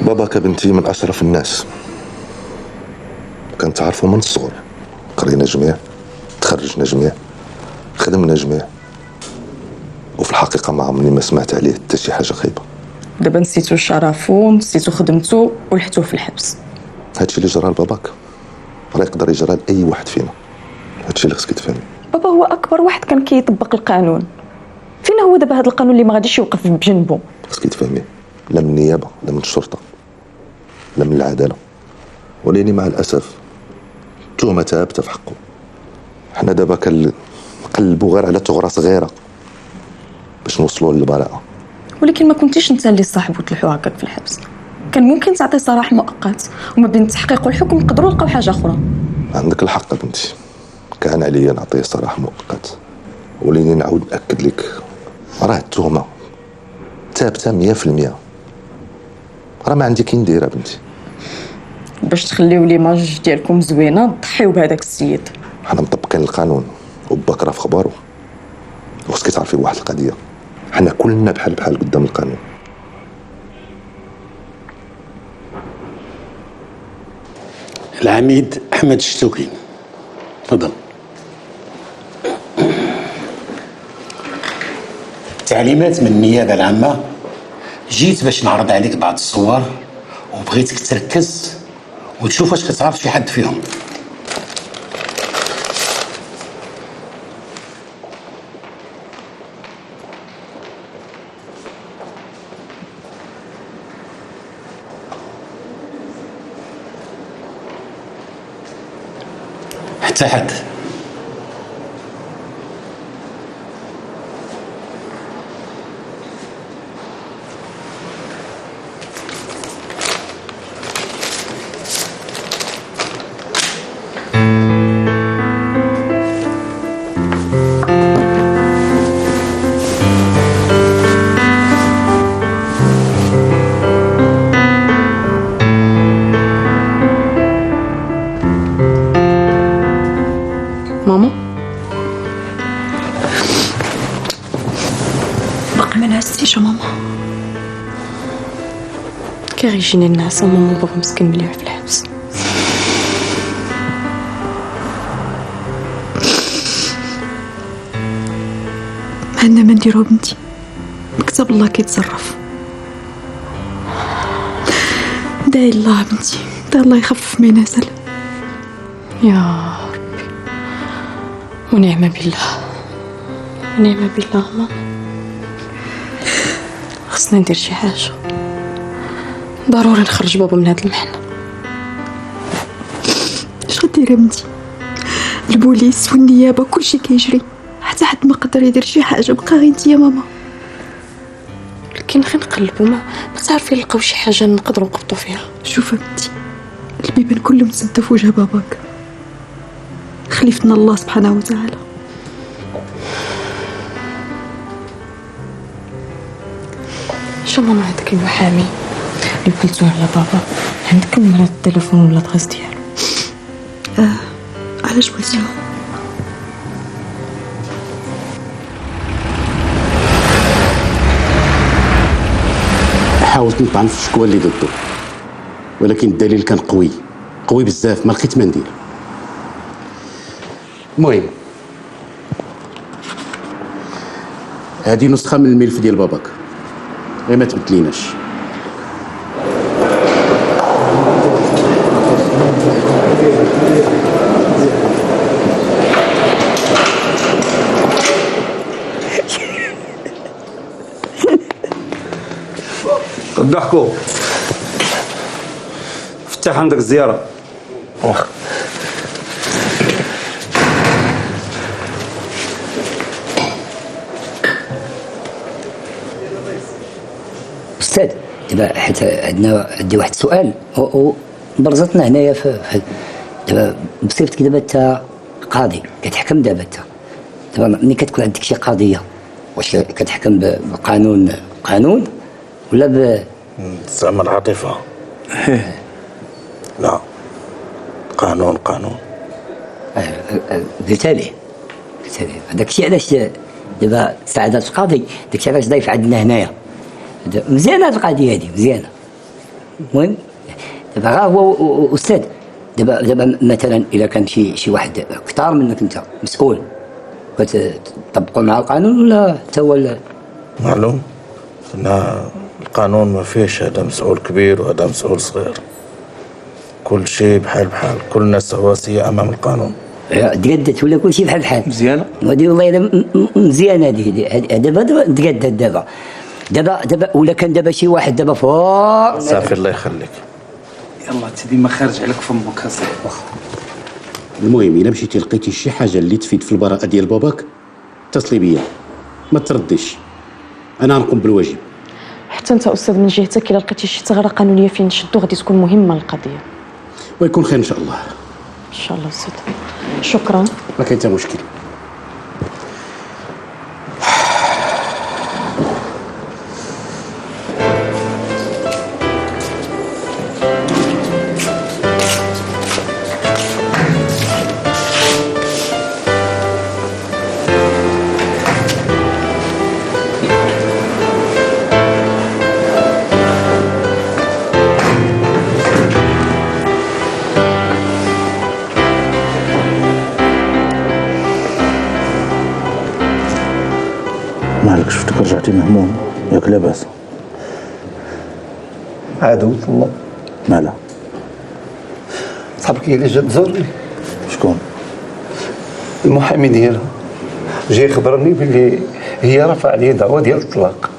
Speaker 14: باباك بنتي من أشرف الناس، كنت عارفه من الصغر. قرينا جميع، تخرجنا جميع، خدمنا جميع، وفي الحقيقة ما عمرني ما سمعت عليه حتى شي حاجة خايبة.
Speaker 13: دابا نسيتو شرفو، نسيتو خدمتو ولحتوه في الحبس.
Speaker 14: هادشي اللي جرى لباباك راه يقدر يجرى لأي واحد فينا. هادشي اللي خصك تفهمي.
Speaker 13: بابا هو اكبر واحد كان كيطبق القانون. فين هو دابا هذا القانون اللي ما غاديش يوقف بجنبه؟
Speaker 14: خصك تفهمي، لا من النيابة لا من الشرطة لا من العدالة، ولاني مع الأسف تهمة ثابتة في حقه. حنا دابا كنقلبوا غير على ثغرة صغيرة باش نوصلوا للبراءة.
Speaker 13: ولكن ما كنتيش انت اللي صاحبو تلحو هكاك في الحبس. كان ممكن تعطي سراح مؤقت، وما بين التحقيق والحكم نقدروا نلقاو حاجه اخرى.
Speaker 14: عندك الحق بنتي، كان عليا نعطيه سراح مؤقت، ولاني نعاود نأكد لك راه التهمة ثابتة 100%. راه ما عندي كي نديرها بنتي.
Speaker 13: باش تخليو ليماج ديالكم زوينه تضحيو بهذاك السيد.
Speaker 14: حنا مطبقين القانون وباك راه في خبارو. وخصك تعرفي واحد القضيه، حنا كلنا بحال قدام القانون.
Speaker 11: العميد احمد الشتوكي، تفضل. تعليمات من النيابه العامه. جيت باش نعرض عليك بعض الصور وبغيتك تركز وتشوف واش كتعرف شي حد فيهم. حتى حد.
Speaker 13: ماما
Speaker 2: باقي ما نعستيش ماما؟
Speaker 13: كيغيجيني النعسه ماما وبابا مسكين مليح في الحبس.
Speaker 2: عندنا ما نديرو بنتي، مكتب الله كيتصرف. داعي الله بنتي، داعي الله يخفف ما ينزل.
Speaker 13: يا ربي ونعم بالله ونعم بالله. ماما خصنا ندير شي حاجه، ضروري نخرج بابا من هاد المحنه.
Speaker 2: اش غديري بنتي؟ البوليس والنيابه كلشي كيجري، حتى حد ما قدر يدير شي حاجه، بقى غير انت يا ماما.
Speaker 13: لكن غير نقلبوا ما تعرفي نلقاو شي حاجه نقدروا نقبطوا فيها.
Speaker 2: شوفي بنتي، البيبان كلهم مسده في وجه باباك، خليفتنا الله سبحانه وتعالى.
Speaker 13: شو ماما هذاك المحامي اللي قلتو على بابا، عندك نمرة التليفون ولا الادريس ديالو؟
Speaker 2: علاش قلتيها؟
Speaker 11: حاولت نطعن في الشكوى اللي ضده، ولكن الدليل كان قوي بزاف، ما لقيت ما ندير. المهم هذه نسخه من الملف ديال باباك، غير ما تبدليناش.
Speaker 20: ضحكوا فتح عندك الزياره.
Speaker 21: استاذ دابا حيت عندي واحد السؤال وبرزتنا هنايا في دابا بصفتك دابا انت قاضي كتحكم دابا انت دابا ملي كتكون عندك شي قضيه واش كتحكم قانون ولا
Speaker 11: زعما العاطفه؟ لا، قانون.
Speaker 21: قلت لي هذاك الشيء علاش دابا سعادة القاضي داكشي علاش ضيف عندنا هنايا. مزيانه هاد القضيه هادي مزيانه. المهم دابا غا هو استاذ دابا مثلا الا كان شي واحد كثار منك انت مسؤول كتطبقوا مع القانون ولا حتى هو؟
Speaker 11: معلوم ان القانون ما فيهش هذا مسؤول كبير وهذا مسؤول صغير، كل شيء بحال كل الناس سواسية امام القانون.
Speaker 21: تقدت ولا كل شيء بحال
Speaker 11: مزيانه
Speaker 21: هادي والله مزيانه هادي دابا تقدت دابا ولا كان دابا شي واحد دابا فوق
Speaker 11: صافي الله يخليك.
Speaker 20: يلا تدي ما خارج عليك فمك هسه.
Speaker 11: المهم الا مشيتي لقيتي شي حاجه اللي تفيد في البراءه ديال باباك اتصلي بيا، ما ترديش، انا غنقوم بالواجب.
Speaker 13: حتى انت استاذ من جهتك الا لقيتي شي ثغره قانونيه فين نشدو غادي تكون مهمه القضيه.
Speaker 11: ويكون خير ان شاء الله.
Speaker 13: ان شاء الله سيدي، شكرا.
Speaker 11: ما كاين حتى مشكل.
Speaker 16: طلعتي مهموم ياك لاباس؟
Speaker 11: عدو الله.
Speaker 16: مالا؟
Speaker 11: صاحبك هي اللي جات تزورني.
Speaker 16: شكون؟
Speaker 11: المحامي ديالها جاي خبرني باللي هي رافعه عليا دعوه ديال الطلاق.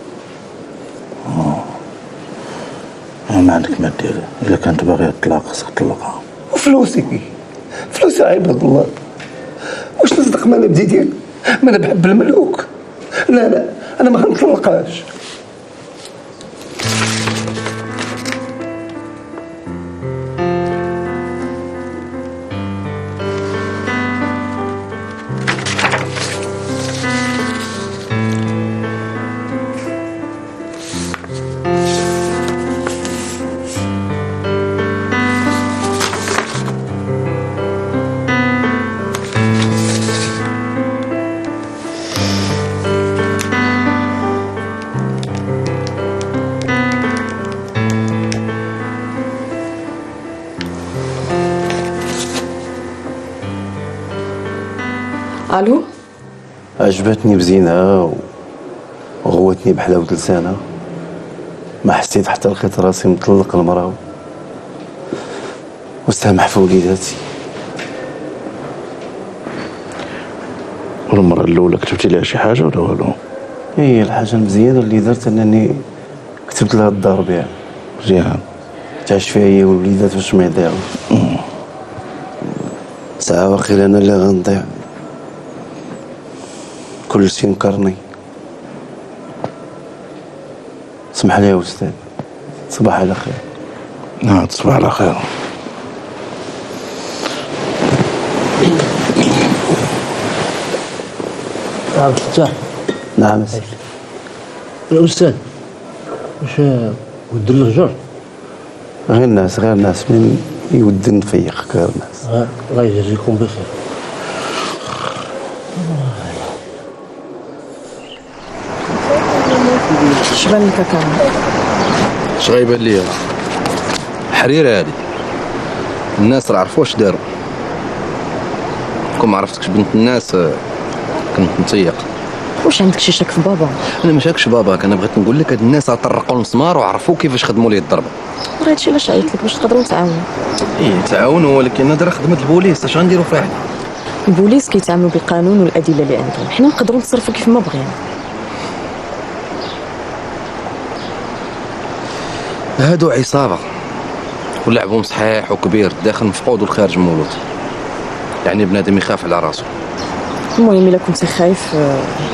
Speaker 16: ما عندك ما دير، الا كانت باغيه الطلاق خصك تطلقها.
Speaker 11: وفلوسي فلوسي عباد الله، واش نصدق ما انا بديت ما انا بحب الملوك. لا انا ما غنطلقهاش.
Speaker 13: الو.
Speaker 11: عجبتني بزينها وغوتني بحلاوة لسانها، ما حسيت حتى لقيت راسي مطلق المرأة وسامح في وليداتي.
Speaker 16: والمرة الأولى كتبتي لها شي حاجة ولا والو؟
Speaker 11: هي الحاجة المزيانة اللي درت أنني كتبت لها الدار بيع
Speaker 16: مزيان
Speaker 11: تعيش فيها هي والوليدات باش ما يضيعوش. ساعة واقيلا أنا اللي غنضيع، كلشي نكرني. سمح لي يا أستاذ، صباح على خير.
Speaker 16: نعم تصبح على خير.
Speaker 18: عبد الفتاح.
Speaker 11: نعم
Speaker 18: الأستاذ واش ود الهجر؟
Speaker 11: غير الناس من يود نفيق غير الناس.
Speaker 18: الله يجازيكم بخير.
Speaker 13: شبان لك كامل؟
Speaker 15: شغايبه ليا حريره هادي، الناس راه عرفوا واش داروا. كون ما عرفتكش بنت الناس كنت متيق.
Speaker 13: واش عندك شي شك في بابا؟
Speaker 15: انا ما شاكش باباك، انا بغيت نقول لك هاد الناس طرقوا المسمار وعرفوا كيفاش خدموا لي الضربه.
Speaker 13: راه هادشي علاش عيطت لك باش تقدروا تعاونوا.
Speaker 15: تعاونوا، ولكن هذا راه خدمه البوليس، اش غنديروا فيها؟
Speaker 13: البوليس كيتعاملوا بالقانون والادله اللي عندهم، حنا نقدروا نتصرفوا كيف ما بغينا.
Speaker 15: هادو عصابه ولعبهم صحيح وكبير، الداخل مفقود والخارج مولود، يعني بنادم يخاف على راسه.
Speaker 13: المهم الا كنتي خايف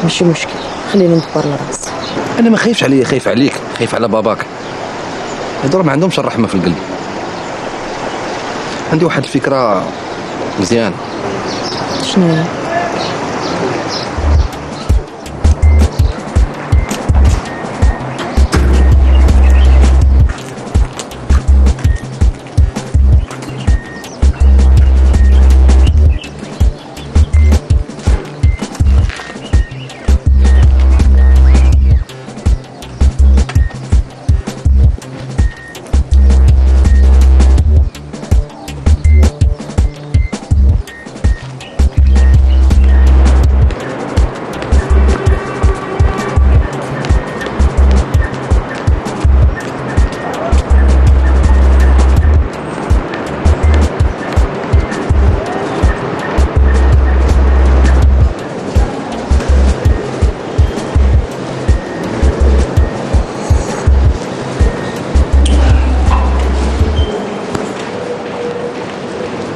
Speaker 13: ماشي مشكل، خليني ندبر لراسي.
Speaker 15: انا ما خايفش عليا، خايف عليك، خايف على باباك. هادو راه ما عندهمش الرحمه في القلب. عندي واحد الفكره مزيانه.
Speaker 13: شنو هي؟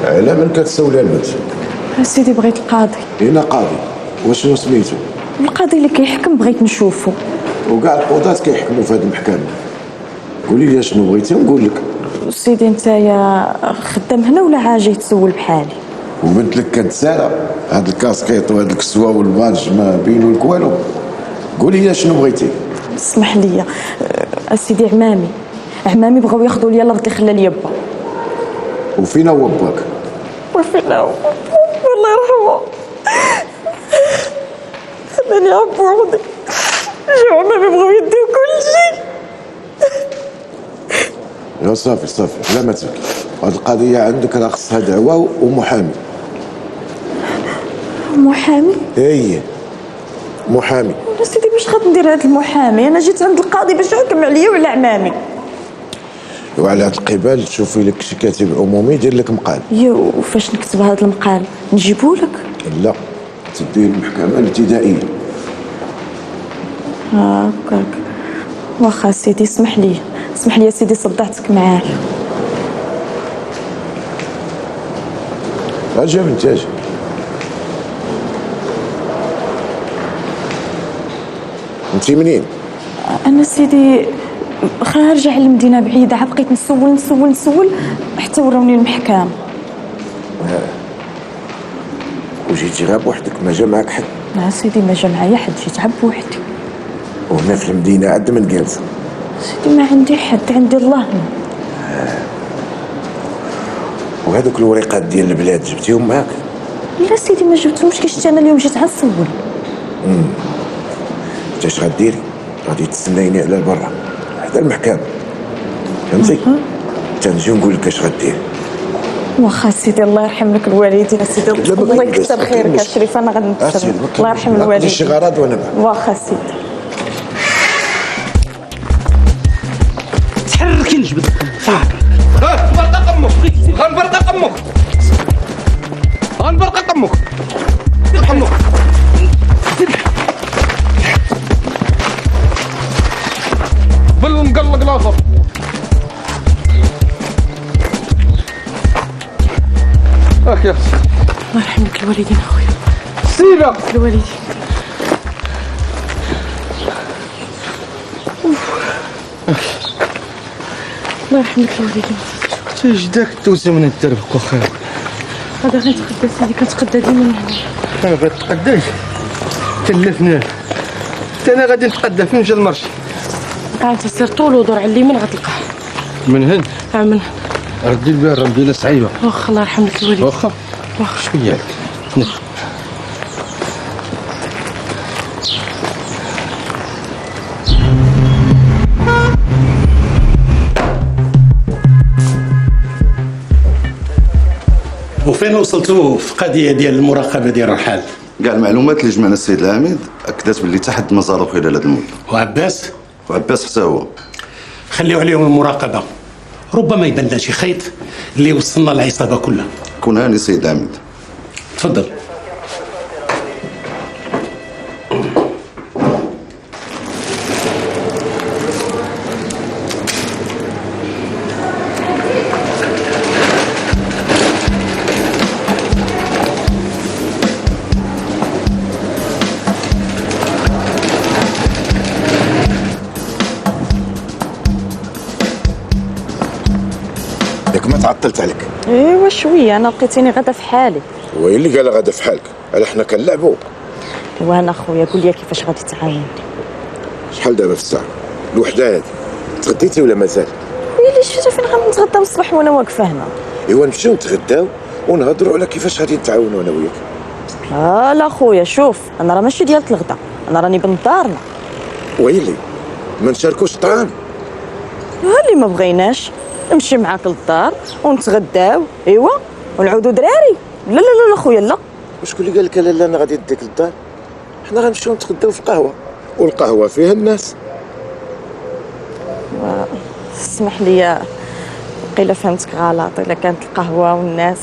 Speaker 5: على من كتسولي البنت؟
Speaker 13: سيدي بغيت القاضي.
Speaker 5: هنا قاضي، وشنو سميتو؟
Speaker 13: القاضي اللي كيحكم بغيت نشوفه.
Speaker 5: وكاع القضاة كيحكموا في هذه المحكمة. قولي لي شنو بغيتي ونقول لك.
Speaker 13: سيدي نتايا خدام هنا ولا عاجي تسول بحالي؟
Speaker 5: وبنت لك كانت سالة هاد الكاسكيط وهاد الكسوة والبادج ما بينو لك والو. قولي لي شنو بغيتي.
Speaker 13: اسمح لي سيدي، عمامي بغاو ياخذوا لي الارض اللي خلى لي با.
Speaker 5: وفينا هو باك؟
Speaker 13: وفينا هو الله يرحمه، خلاني عم بوحدي. جاو عمامي بغاو يديو كلشي.
Speaker 5: يا صافي لا ما تبكي. هاد القضية عندك راه خصها دعوة ومحامي.
Speaker 13: محامي؟
Speaker 5: ايه محامي.
Speaker 13: سيدي باش غادي ندير هذا المحامي؟ انا جيت عند القاضي باش يحكم عليا وعلى عمامي.
Speaker 5: وعلى هاد القبال تشوفي لك شي كاتب عمومي يدير لك مقال.
Speaker 13: وفاش نكتب هذا المقال نجيبو لك؟
Speaker 5: لا، تديه المحكمة الابتدائية.
Speaker 13: هاكاك. واخا سيدي اسمح لي سيدي صدعتك معايا.
Speaker 5: اجي بنتي اجي. انتي منين؟
Speaker 13: انا سيدي خارجه على المدينه بعيده، عاد بقيت نسول حتى وراوني المحكمه.
Speaker 5: وجيتي غير بوحدك ما جا معاك حد؟
Speaker 13: لا سيدي ما جا معايا حد، جيت عاد بوحدي.
Speaker 5: وهنا في المدينه عاد من جالسه؟
Speaker 13: سيدي ما عندي حد، عندي الله هنا.
Speaker 5: وهذوك الوريقات ديال البلاد جبتيهم معاك؟
Speaker 13: لا سيدي ما جبتهمش، كي شتي انا اليوم جيت عاد نسول.
Speaker 5: انت اش غديري؟ غادي تستنايني على برا حتى المحكمة، فهمتي؟ تنجي ونقول لك اش غدير.
Speaker 13: واخا سيدي الله يرحم لك الوالدين سيدي، الله يكثر خيرك شريف، انا غادي نتصل. الله يرحم الوالدين.
Speaker 5: شي غرض وانا معاك.
Speaker 13: واخا سيدي.
Speaker 11: تحركي نجبد.
Speaker 17: غنبرقق امك غنبرقق امك غنبرقق امك امك. بالمقلق الاخر. اخ يا
Speaker 3: الله يرحم لك الوالدين اخويا.
Speaker 17: سيبه
Speaker 3: الوالدين. الله يرحم لك الوالدين.
Speaker 17: تجدك توزي من الدرب واخا.
Speaker 3: هذا غنتقدى سيدي، كنتقدى ديما من هنا.
Speaker 17: انا غتقداش كلفنا انا غادي نتقدى فين جا المرشي.
Speaker 3: انت سير طول ودور على اليمين غتلقاه.
Speaker 17: من هنا؟
Speaker 3: من هنا.
Speaker 17: ردي البال راه مدينه صعيبه.
Speaker 3: واخا الله يرحم لك الوالدين.
Speaker 17: واخا شويه لك.
Speaker 12: وفين وصلتوا في قضيه ديال المراقبه ديال الرحال؟
Speaker 14: كاع المعلومات اللي جمعنا السيد العميد اكدت باللي تحت مزاره خلال هذا المده.
Speaker 12: وعباس
Speaker 14: حتى هو.
Speaker 12: خليو عليهم المراقبه، ربما يبان لنا شي خيط اللي وصلنا العصابه كلها.
Speaker 14: كون هاني سيد العميد.
Speaker 12: تفضل.
Speaker 5: ياك ما تعطلت عليك؟
Speaker 13: ايوا شويه، انا لقيتيني غدا في حالي.
Speaker 5: هو اللي قال غدا في حالك؟ على حنا كنلعبوا.
Speaker 13: وانا خويا قول لي كيفاش غادي تعاوني؟
Speaker 5: شحال دابا في الساعه؟ الوحده هذه تغديتي ولا مازال؟
Speaker 13: ويلي شفتي فين غنتغداو الصباح وانا واقفه هنا؟
Speaker 5: ايوا نمشيو نتغداو ونهضروا على كيفاش غادي نتعاونوا انا وياك.
Speaker 13: لا خويا شوف، انا راه ماشي ديال الغدا، انا راني بنت دارنا.
Speaker 5: ويلي ما نشاركوش الطعام؟
Speaker 13: اللي ما بغيناش نمشي معاك للدار ونتغداو ايوا ونعودوا دراري. لا لا لا خويا لا.
Speaker 5: وشكون اللي قال لك لا انا غادي نديك للدار؟ حنا غنمشيو نتغداو في قهوه، والقهوه فيها الناس.
Speaker 13: اسمح لي قيله فهمتك غلط، الا كانت القهوه والناس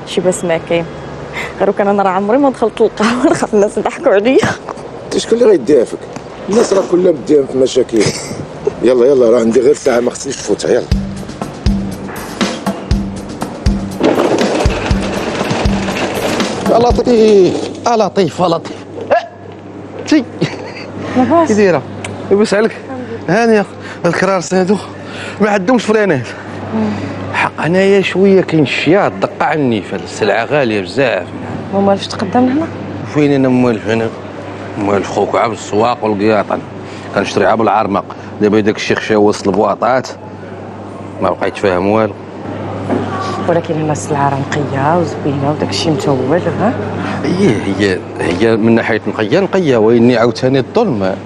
Speaker 13: شي باس ما كاين، غير كان انا راه عمري ما دخلت للقهوه نخاف الناس يضحكوا عليا.
Speaker 5: انت شكون اللي غيديها فيك؟ الناس راه كلها مديهم في مشاكل. يلا يلا راه عندي غير ساعه ما خصنيش نفوتها. يلا
Speaker 17: لطيف لطيف لطيف. تي كي دايره؟ لاباس عليك؟ هانيه. الكرارس هادو ما عندهمش فرانات. حق هنايا شويه كاين الشياط دق عني، فالسلعه غاليه بزاف.
Speaker 3: موالفش تقدم هنا؟
Speaker 17: فين انا موالف هنا؟ موالف خوك عاب السواق والقياطن، كنشري عاب العرمق. دابا داك الشيخ شا وصل بواطات ما بقيت فاهم والو.
Speaker 3: ولكن هنا السلعه راه نقيه وزوينه وداك الشيء متوج. ها
Speaker 17: هي من ناحيه نقيه واني عاوتاني الظلم.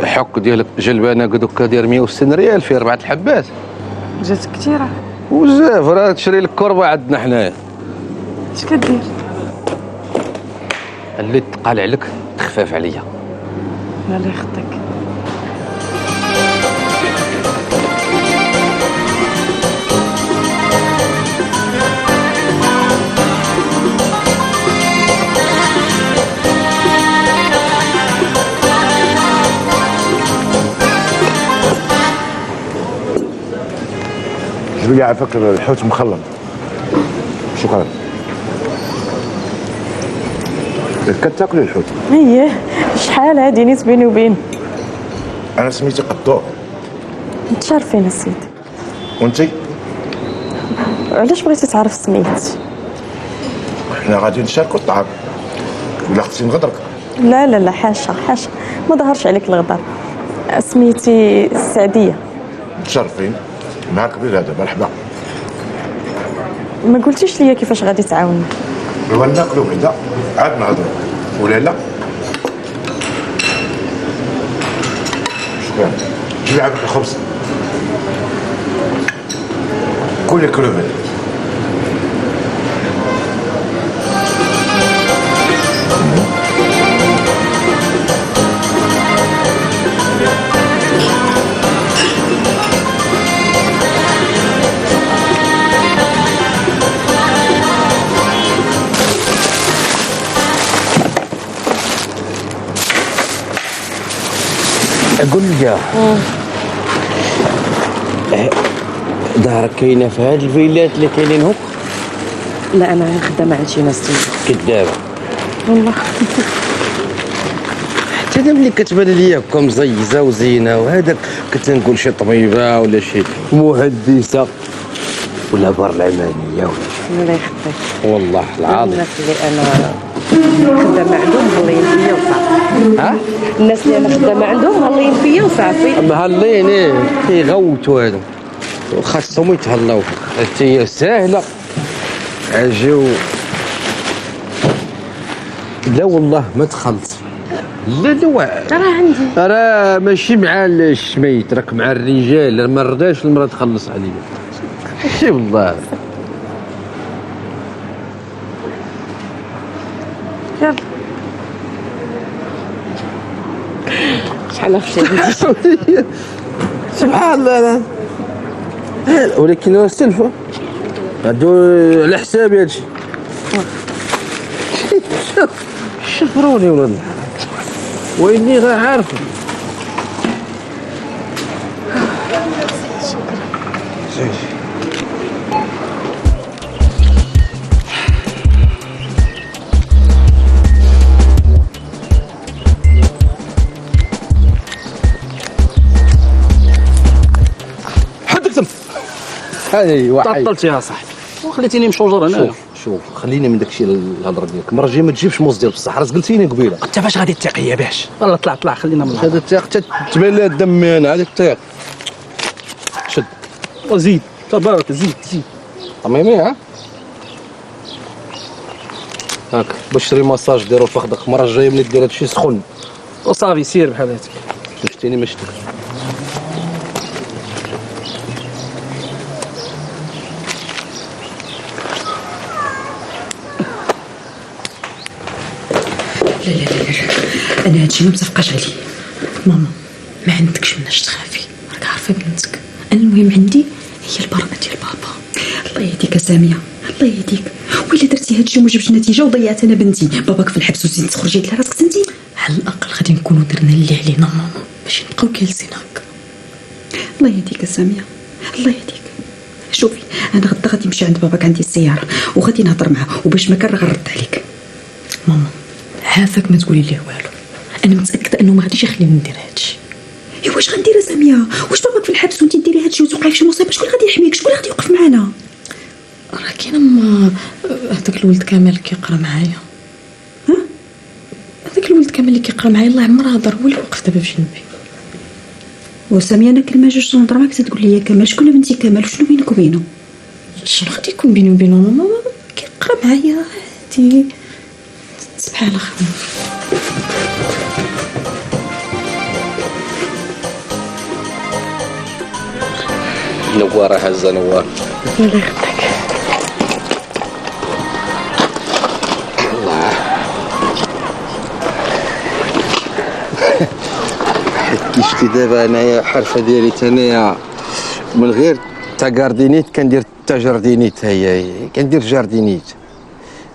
Speaker 17: حك ديال جلبانه دوكا داير 160 ريال في 4 الحبات.
Speaker 3: جات كثيره
Speaker 17: بزاف. راه تشري لك كربه عندنا حنايا.
Speaker 3: اش كدير؟
Speaker 15: اللي تقال عليك تخفاف عليا.
Speaker 3: الله يخطيك.
Speaker 5: جيب لي عافاك الحوت مخلط. شكرا. كتاكلي الحوت؟
Speaker 3: اييه شحال هادي نيت بيني وبين.
Speaker 5: انا سميتي قدور.
Speaker 3: متشرفين السيدي.
Speaker 5: وانتي؟
Speaker 3: علاش بغيتي تعرف سميتي؟
Speaker 5: حنا غادي نشاركوا الطعام ولا خصني نغدرك؟
Speaker 3: لا لا لا حاشا حاشا، ما ظهرش عليك الغدر. سميتي السعديه.
Speaker 5: متشرفين. معاك كبير هذا. مرحبا.
Speaker 3: ما قلتيش ليا كيفاش غادي تعاوني؟
Speaker 5: ايوا ناكلوا بعدا عاد نهضروا ولا لا؟ شكرا. جيب عافاك الخبز. كل كلوفيت.
Speaker 11: قول لي دارك كاينه في هاد الفيلات اللي كاينين هوك؟
Speaker 3: لا انا خدامه عند شي ناس
Speaker 11: كدابه
Speaker 3: والله.
Speaker 11: حتى انا ملي كتبان ليا هكا مزيزه وزينه وهذاك كنت نقول شي طبيبه ولا شي مهندسه ولا برلمانيه ولا
Speaker 3: الله يخطيك.
Speaker 11: والله العظيم
Speaker 3: الناس اللي انا خدامه عندهم هالين فيا وصافي.
Speaker 11: ها؟
Speaker 3: الناس اللي انا خدامه عندهم هالين فيا وصافي.
Speaker 11: مهلين ايه كيغوتوا هادو وخاصهم يتهلاو. هي ساهله اجيو. لا والله ما تخلص. لا لا
Speaker 3: راه عندي.
Speaker 11: راه ماشي مع الشميت، راك مع الرجال. ما رضاش المراه تخلص عليا. ماشي والله.
Speaker 3: يلا شحال خشيتي.
Speaker 11: سبحان الله. ولكن راه استلفوا هادو على حسابي هادشي. شفروني ولاد الحرام وإني غير عارفه. هذه واحد
Speaker 20: تعطلت يا صاحبي وخليتيني مشوجر هنا.
Speaker 11: شوف خلينا من داكشي الهضره ديالك. المره الجايه ما تجيبش موز ديال بصح، راه قلتيني قبيله.
Speaker 20: انت فاش غادي تيقيا باش والله طلع خلينا من
Speaker 11: هذا التيق تبان لها الدم انا. هذاك التيق شد
Speaker 20: وزيد تبارك. زيد
Speaker 11: طميمي. ها هاك باش تشري ماساج ديرو فخدك. المره الجايه ملي دير هادشي سخون
Speaker 20: وصافي سير بحال هاتك.
Speaker 11: شفتيني ما شفتك.
Speaker 8: لا لا لا لا، انا هادشي ما متفقاش عليه. ماما ما عندكش مناش تخافي، راك عارفه بنتك. انا المهم عندي هي البركه ديال بابا. الله يهديك ساميه، الله يهديك. وإلا درتي هادشي وما جبتش نتيجه وضيعت انا بنتي، باباك في الحبس وزيد تخرجي على راسك انت، على الاقل غادي نكونوا درنا اللي علينا ماما باش نبقاو جالسين هكا. الله يهديك ساميه، الله يهديك. شوفي انا غدا غادي نمشي عند باباك، عندي السياره وغادي نهضر معاه، وباش ما كان راه غنرد عليك. ماما عافاك ما تقولي ليه والو، انا متاكده انه ما غاديش يخليني ندير هادشي. ايوا واش غندير ساميه؟ واش باباك في الحبس وانت ديري هادشي وتوقعي في شي مصيبه؟ شكون اللي غادي يحميك؟ شكون اللي غادي يوقف معانا؟
Speaker 3: راه كاين ما هذاك الولد كامل كيقرا معايا.
Speaker 8: ها
Speaker 3: هذاك الولد كامل اللي كيقرا معايا الله عمره هضر، هو اللي وقف دابا بجنبي.
Speaker 8: وساميه انا كلمه جوج نهضر معاك تقول لي كمال. شكون بنتي كمال؟ شنو بينك وبينه؟
Speaker 3: شنو غادي يكون بيني وبينه؟ ماما كيقرا معايا عادي. سبحان الله.
Speaker 11: نواره هزه نوار.
Speaker 3: الله يخطيك.
Speaker 11: الله
Speaker 17: شتي دابا انايا حرفه ديالي تانيا من غير تا كاردينيت كندير تا جاردينيت، هي كندير جاردينيت.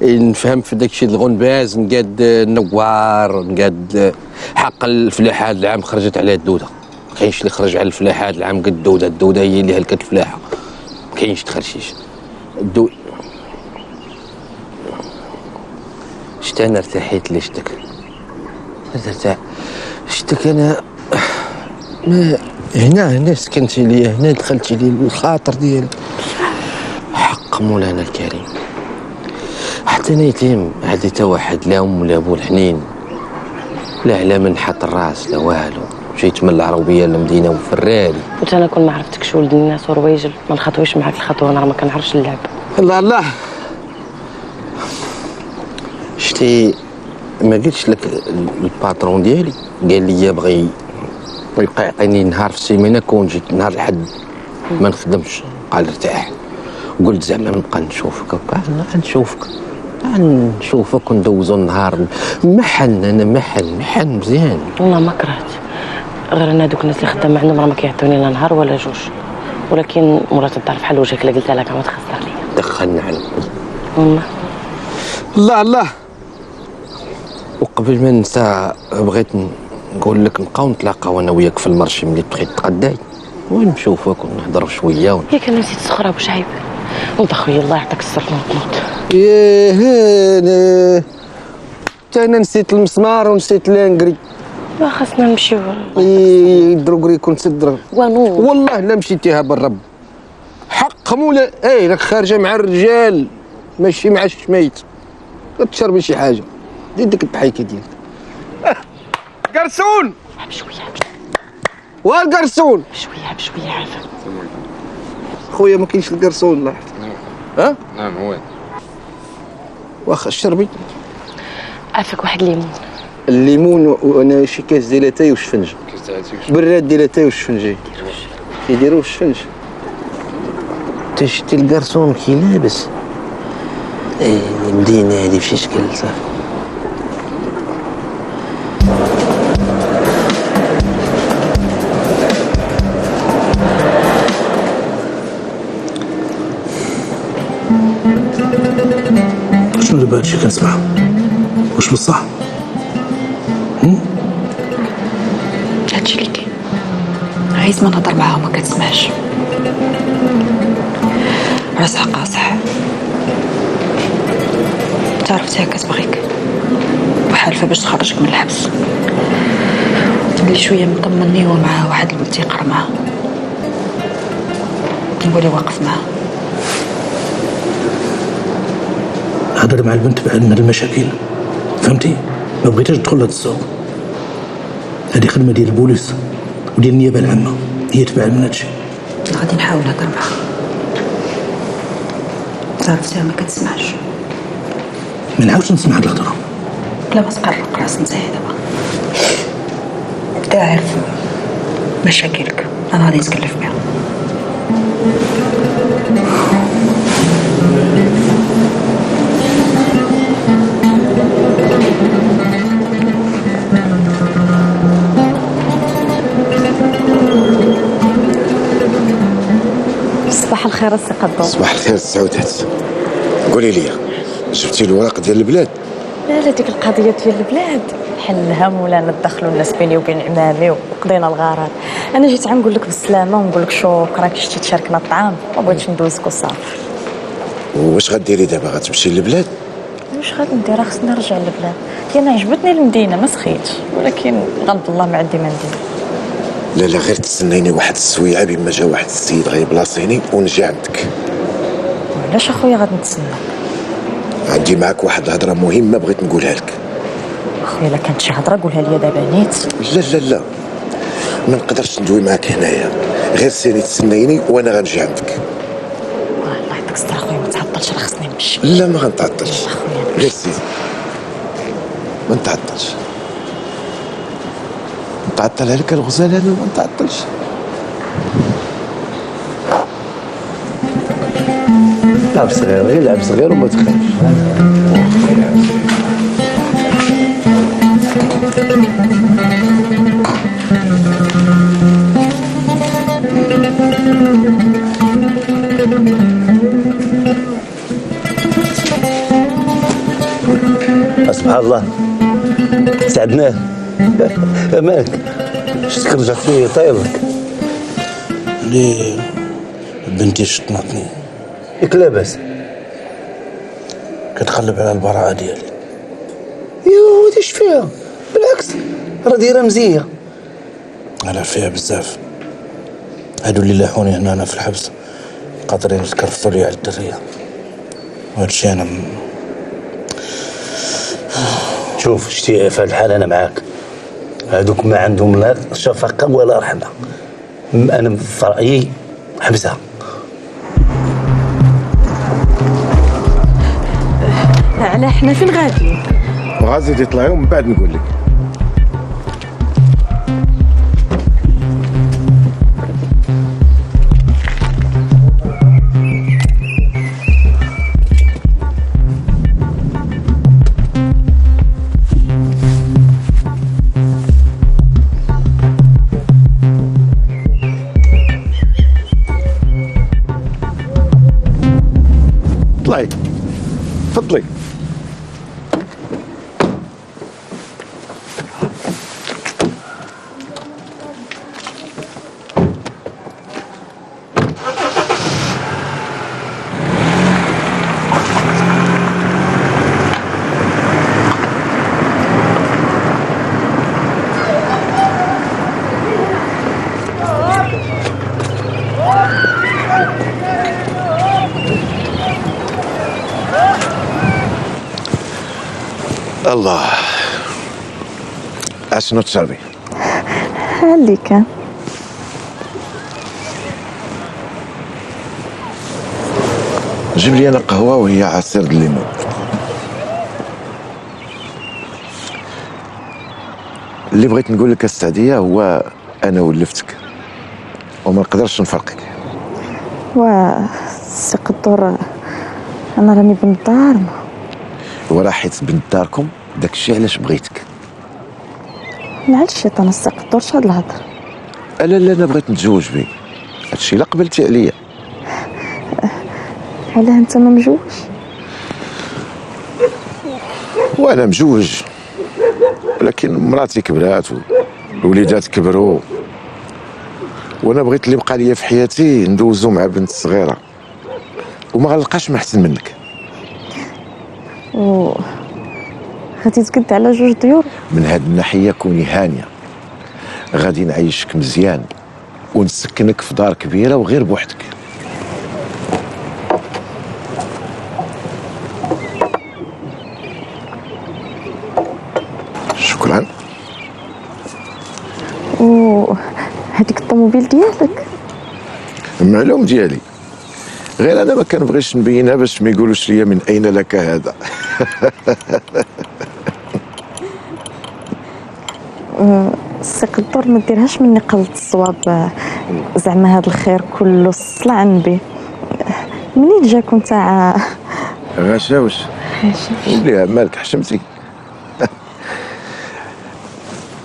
Speaker 17: نفهم في داكشي الغنباز، نقاد النوار، نقاد حق الفلاحه هذا العام خرجت على الدوده. ما كاينش اللي خرج على الفلاحه هذا العام قد الدوده، الدوده هي اللي هلكت الفلاحه. ما كاينش تخرشيش الدو. شتا انا ارتحيت لي شتك شتك انا ما هنا سكنتي لي، هنا دخلتي لي الخاطر ديالي. حق مولانا الكريم، حتى انا يتيم عندي تا واحد لا ام ولا ابو الحنين، لا على من حط الراس لا والو. جيت من العربيه للمدينه وفرالي.
Speaker 3: كنت انا كون ما عرفتكش ولد الناس وروايجل ما نخطويش معاك الخطوه، انا ما كنعرفش اللعب.
Speaker 17: الله الله، شتي ما قلتش لك الباترون ديالي قال لي بغي يبقى يعطيني نهار في السيمانه، كون جيت نهار الحد ما نخدمش قال ارتاح. قلت زعما نبقى نشوفك، قال نشوفك نشوفك وندوزو النهار محن. انا محن مزيان
Speaker 3: والله ما كرهت، غير انا هذوك الناس اللي خدامه عندهم راه ما كيعطوني لا نهار ولا جوج، ولكن مرات الدار بحال وجهك اللي قلتها لك ما تخسر ليا.
Speaker 17: دخلنا على
Speaker 3: والله
Speaker 17: الله الله. وقبل ما ننسى بغيت نقول لك نبقاو نتلاقاو انا وياك في المرشي ملي تبغي تغداي ونشوفك ونهضروا شويه
Speaker 3: ياك انا نسيت السخره ابو شعيب. وانت خويا الله يعطيك الصحه ونقنوط.
Speaker 17: ياه انا حتى انا نسيت المسمار ونسيت لانكري.
Speaker 3: لا خاصنا نمشيو.
Speaker 17: دروكري كنت تدرب والله لا مشيتيها بالرب. حق مولا راك خارجه مع الرجال ماشي مع الشميت. تشربي شي حاجه دير ديك الضحيكه ديالك. قرصون
Speaker 3: بشويه
Speaker 17: والقرصون
Speaker 3: بشويه عافاك
Speaker 17: خويا. ما كاينش القرصون الله يحفظك. ها
Speaker 15: نعم هو
Speaker 17: واخا شربي
Speaker 3: عافاك واحد الليمون.
Speaker 17: الليمون وانا شي كاس ديال اتاي وشفنج براد ديال اتاي وشفنجي كيديروا الشفنج. انت شتي القرصون كي لابس المدينه هذه بشي شكل صافي.
Speaker 19: شنو دابا هادشي كنسمع؟ واش بصح؟
Speaker 8: هادشي اللي كاين. عايز ما نهضر معاها وما كتسمعش. راسها قاصح. تعرفتها كتبغيك وحالفه باش تخرجك من الحبس. تولي شويه مطمني ومعها واحد الولد تيقرا معاه، نولي واقف معاه.
Speaker 19: هضر مع البنت بعد من المشاكل، فهمتي؟ ما بغيتهاش تدخل لهاد السوق. هذه خدمه ديال البوليس وديال النيابه العامه، هي تبع من هادشي.
Speaker 8: غادي نحاول نهضر معها. تعرفتها ما كتسمعش.
Speaker 19: ما نعاودش نسمع هاد الهضره.
Speaker 8: لا ما تقرق راس نتايا دابا. انت عارف مشاكلك، انا غادي نتكلف بها.
Speaker 13: صباح الخير السي قدو.
Speaker 9: صباح الخير السعودات. قولي لي جبتي الوراق ديال البلاد؟
Speaker 13: لا ديك القضيه ديال البلاد حلها مولانا، دخلوا الناس بيني وبين عمامي وقضينا الغرض. انا جيت غنقول لك بالسلامه ونقول لك شكرا كشتي تشاركنا الطعام، ما بغيتش ندوزك وصافي.
Speaker 9: واش غديري دابا؟ غتمشي للبلاد؟
Speaker 13: واش غادي ندير؟ خصني نرجع للبلاد. انا عجبتني المدينه ما سخيتش، ولكن غلب الله ما عندي ما ندير.
Speaker 9: لا غير تسنيني واحد السويعه بما جا واحد السيد غيبلاصيني ونجي عندك.
Speaker 13: علاش اخويا غادي نتسنى؟
Speaker 9: عندي معاك واحد الهضره مهمه بغيت نقولها لك.
Speaker 13: اخويا الا كانت شي هضره قولها لي دابا نيت.
Speaker 9: لا ما نقدرش ندوي معاك هنايا، غير سيري تسنيني وانا غنجي عندك.
Speaker 13: الله يعطيك الصحه اخويا، ما تعطلش راه خصني نمشي.
Speaker 9: لا ما غنتعطلش، غير سيدي ما نتعطلش. نتعطل عليك الغزال انا ما نتعطلش.
Speaker 5: لعب صغير، غير لعب صغير وما تخافش.
Speaker 11: الله سعدناه. مالك شتك رجعتني طايبك؟
Speaker 19: ليه بنتي شطنتني.
Speaker 11: ياك لاباس؟
Speaker 19: كتقلب على البراءة ديالي.
Speaker 11: يو هادي اش فيها؟ بالعكس راه دايره مزيه.
Speaker 19: انا فيها بزاف. هادو اللي لاحوني هنا أنا في الحبس قادرين يتكرفصوا لي على الدريه، وهادشي انا
Speaker 11: شوف شتي في هاد الحال انا معاك. هادوك ما عندهم لا شفقه ولا رحمه. انا في رايي حبسها.
Speaker 13: على حنا فين غاديين؟
Speaker 5: غازي يطلعوا من بعد نقول لك. طلعي تفضلي. الله اشنو تشربي؟
Speaker 13: اللي كان
Speaker 5: جيب لي انا قهوه وهي عصير الليمون. اللي بغيت نقول لك السعديه هو انا ولفتك وما نقدرش نفرقك.
Speaker 13: سي قدور انا راني بنت الدار.
Speaker 5: وراه حيت بنت داركم داكشي علاش بغيتك.
Speaker 13: مع الشيطان سي قدور شحال الهضر.
Speaker 5: لا انا بغيت نتزوج بك. هادشي لا قبلتي عليا.
Speaker 13: علاه انت ما مجوج؟
Speaker 5: وانا مجوج ولكن مراتي كبرات والوليدات كبروا وانا بغيت اللي بقى ليا في حياتي ندوزو مع بنت صغيره وما غنلقاش ما احسن منك.
Speaker 13: غادي تقد على جوج ديور.
Speaker 5: من هاد الناحيه كوني هانيه، غادي نعيشك مزيان ونسكنك في دار كبيره وغير بوحدك. شكرا.
Speaker 13: هذيك الطوموبيل ديالك؟
Speaker 5: معلوم ديالي، غير انا ما كنبغيش نبينها باش ما يقولوش ليا من اين لك هذا.
Speaker 13: سي قدور ما ديرهاش مني قلت الصواب. زعما هذا الخير كله صلى على النبي. منين جاكم تاع
Speaker 5: غشاوش وليها مالك حشمتي.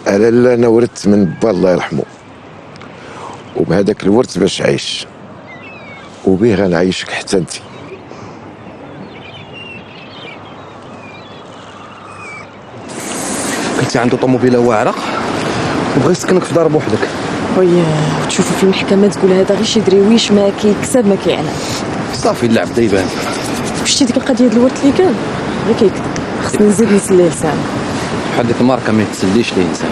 Speaker 5: انا ورثت من با الله يرحمه، وبهذاك الورث باش عايش وبيه غنعيشك حتى انت.
Speaker 17: كنتي عنده طوموبيله واعره وبغى يسكنك في دار بوحدك.
Speaker 13: وي تشوفوا في المحكمه تقول هذا غير شي دريويش ما كيكسب ما كيعنى.
Speaker 17: صافي اللعب دا يبان.
Speaker 13: شتي ديك القضيه ديال الورث اللي كان غير كيكذب. خصني نزيد نسلي لسان.
Speaker 15: بحال ديك الماركه ما يتسليش الانسان.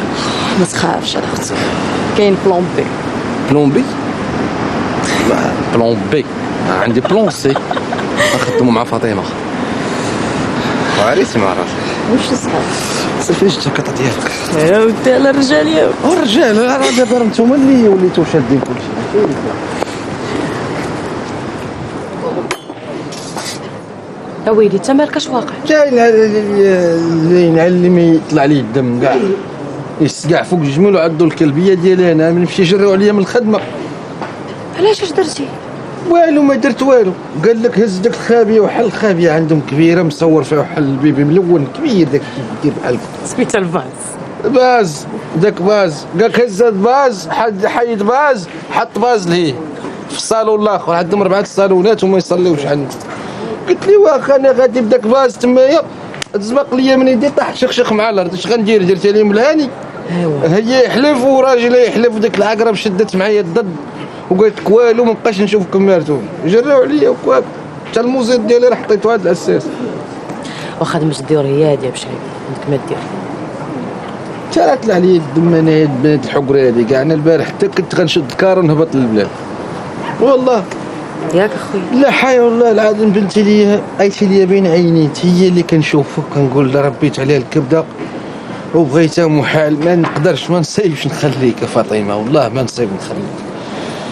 Speaker 13: ما تخافش على اختي، كاين بلون بي.
Speaker 15: بلون بي؟ بلون بي عندي بلون سي نخدمو مع فاطمه وعريسي مع راسي.
Speaker 13: واش صحاب
Speaker 17: صافي الجاكيطه ديالك
Speaker 13: يا ودي على الرجال يا
Speaker 17: الرجال. راه دابا نتوما اللي وليتو شادين كلشي.
Speaker 3: يا ويلي انت مالك اش واقع؟
Speaker 17: جاي اللي ينعلم يطلع لي الدم كاع يسقع فوق الجمل وعدو الكلبيه ديالي انا نمشي يجريو عليا من الخدمه.
Speaker 3: علاش اش درتي؟
Speaker 17: والو ما درت والو. قال لك هز داك الخابيه وحل الخابيه عندهم كبيره مصور فيها وحل البيبي ملون كبير داك كيدير بحال
Speaker 3: سميتها الباز.
Speaker 17: باز داك باز. قال لك هز هاد باز حيد باز حط باز لهيه في الصالون الاخر. عندهم 4 صالونات وما يصليوش عندهم. قلت لي واخا انا غادي بداك باز تمايا تزبق ليا من يدي طاح شخشخ مع الارض. اش غندير؟ درت عليه ملهاني. هي يحلف وراجل يحلف وديك العقرب شدت معايا الضد وقالت لك والو ما بقاش نشوفكم مارتون. جراو عليا وكواك حتى الموزيط ديالي راه حطيتو هاد الاساس.
Speaker 3: واخا مش دير هي هادي باش عندك ما دير.
Speaker 17: تا طلع لي الدم انا هاد البنات الحقره هادي كاع. انا البارح حتى كنت غنشد الكار ونهبط للبلاد والله.
Speaker 3: ياك اخويا؟
Speaker 17: لا حي والله العظيم بنتي لي عيتي لي بين عينيت هي اللي كنشوفها كنقول لها ربيت عليها الكبده وبغيتها محال ما نقدرش ما نصيبش نخليك يا فاطمه والله ما نصيب نخليك.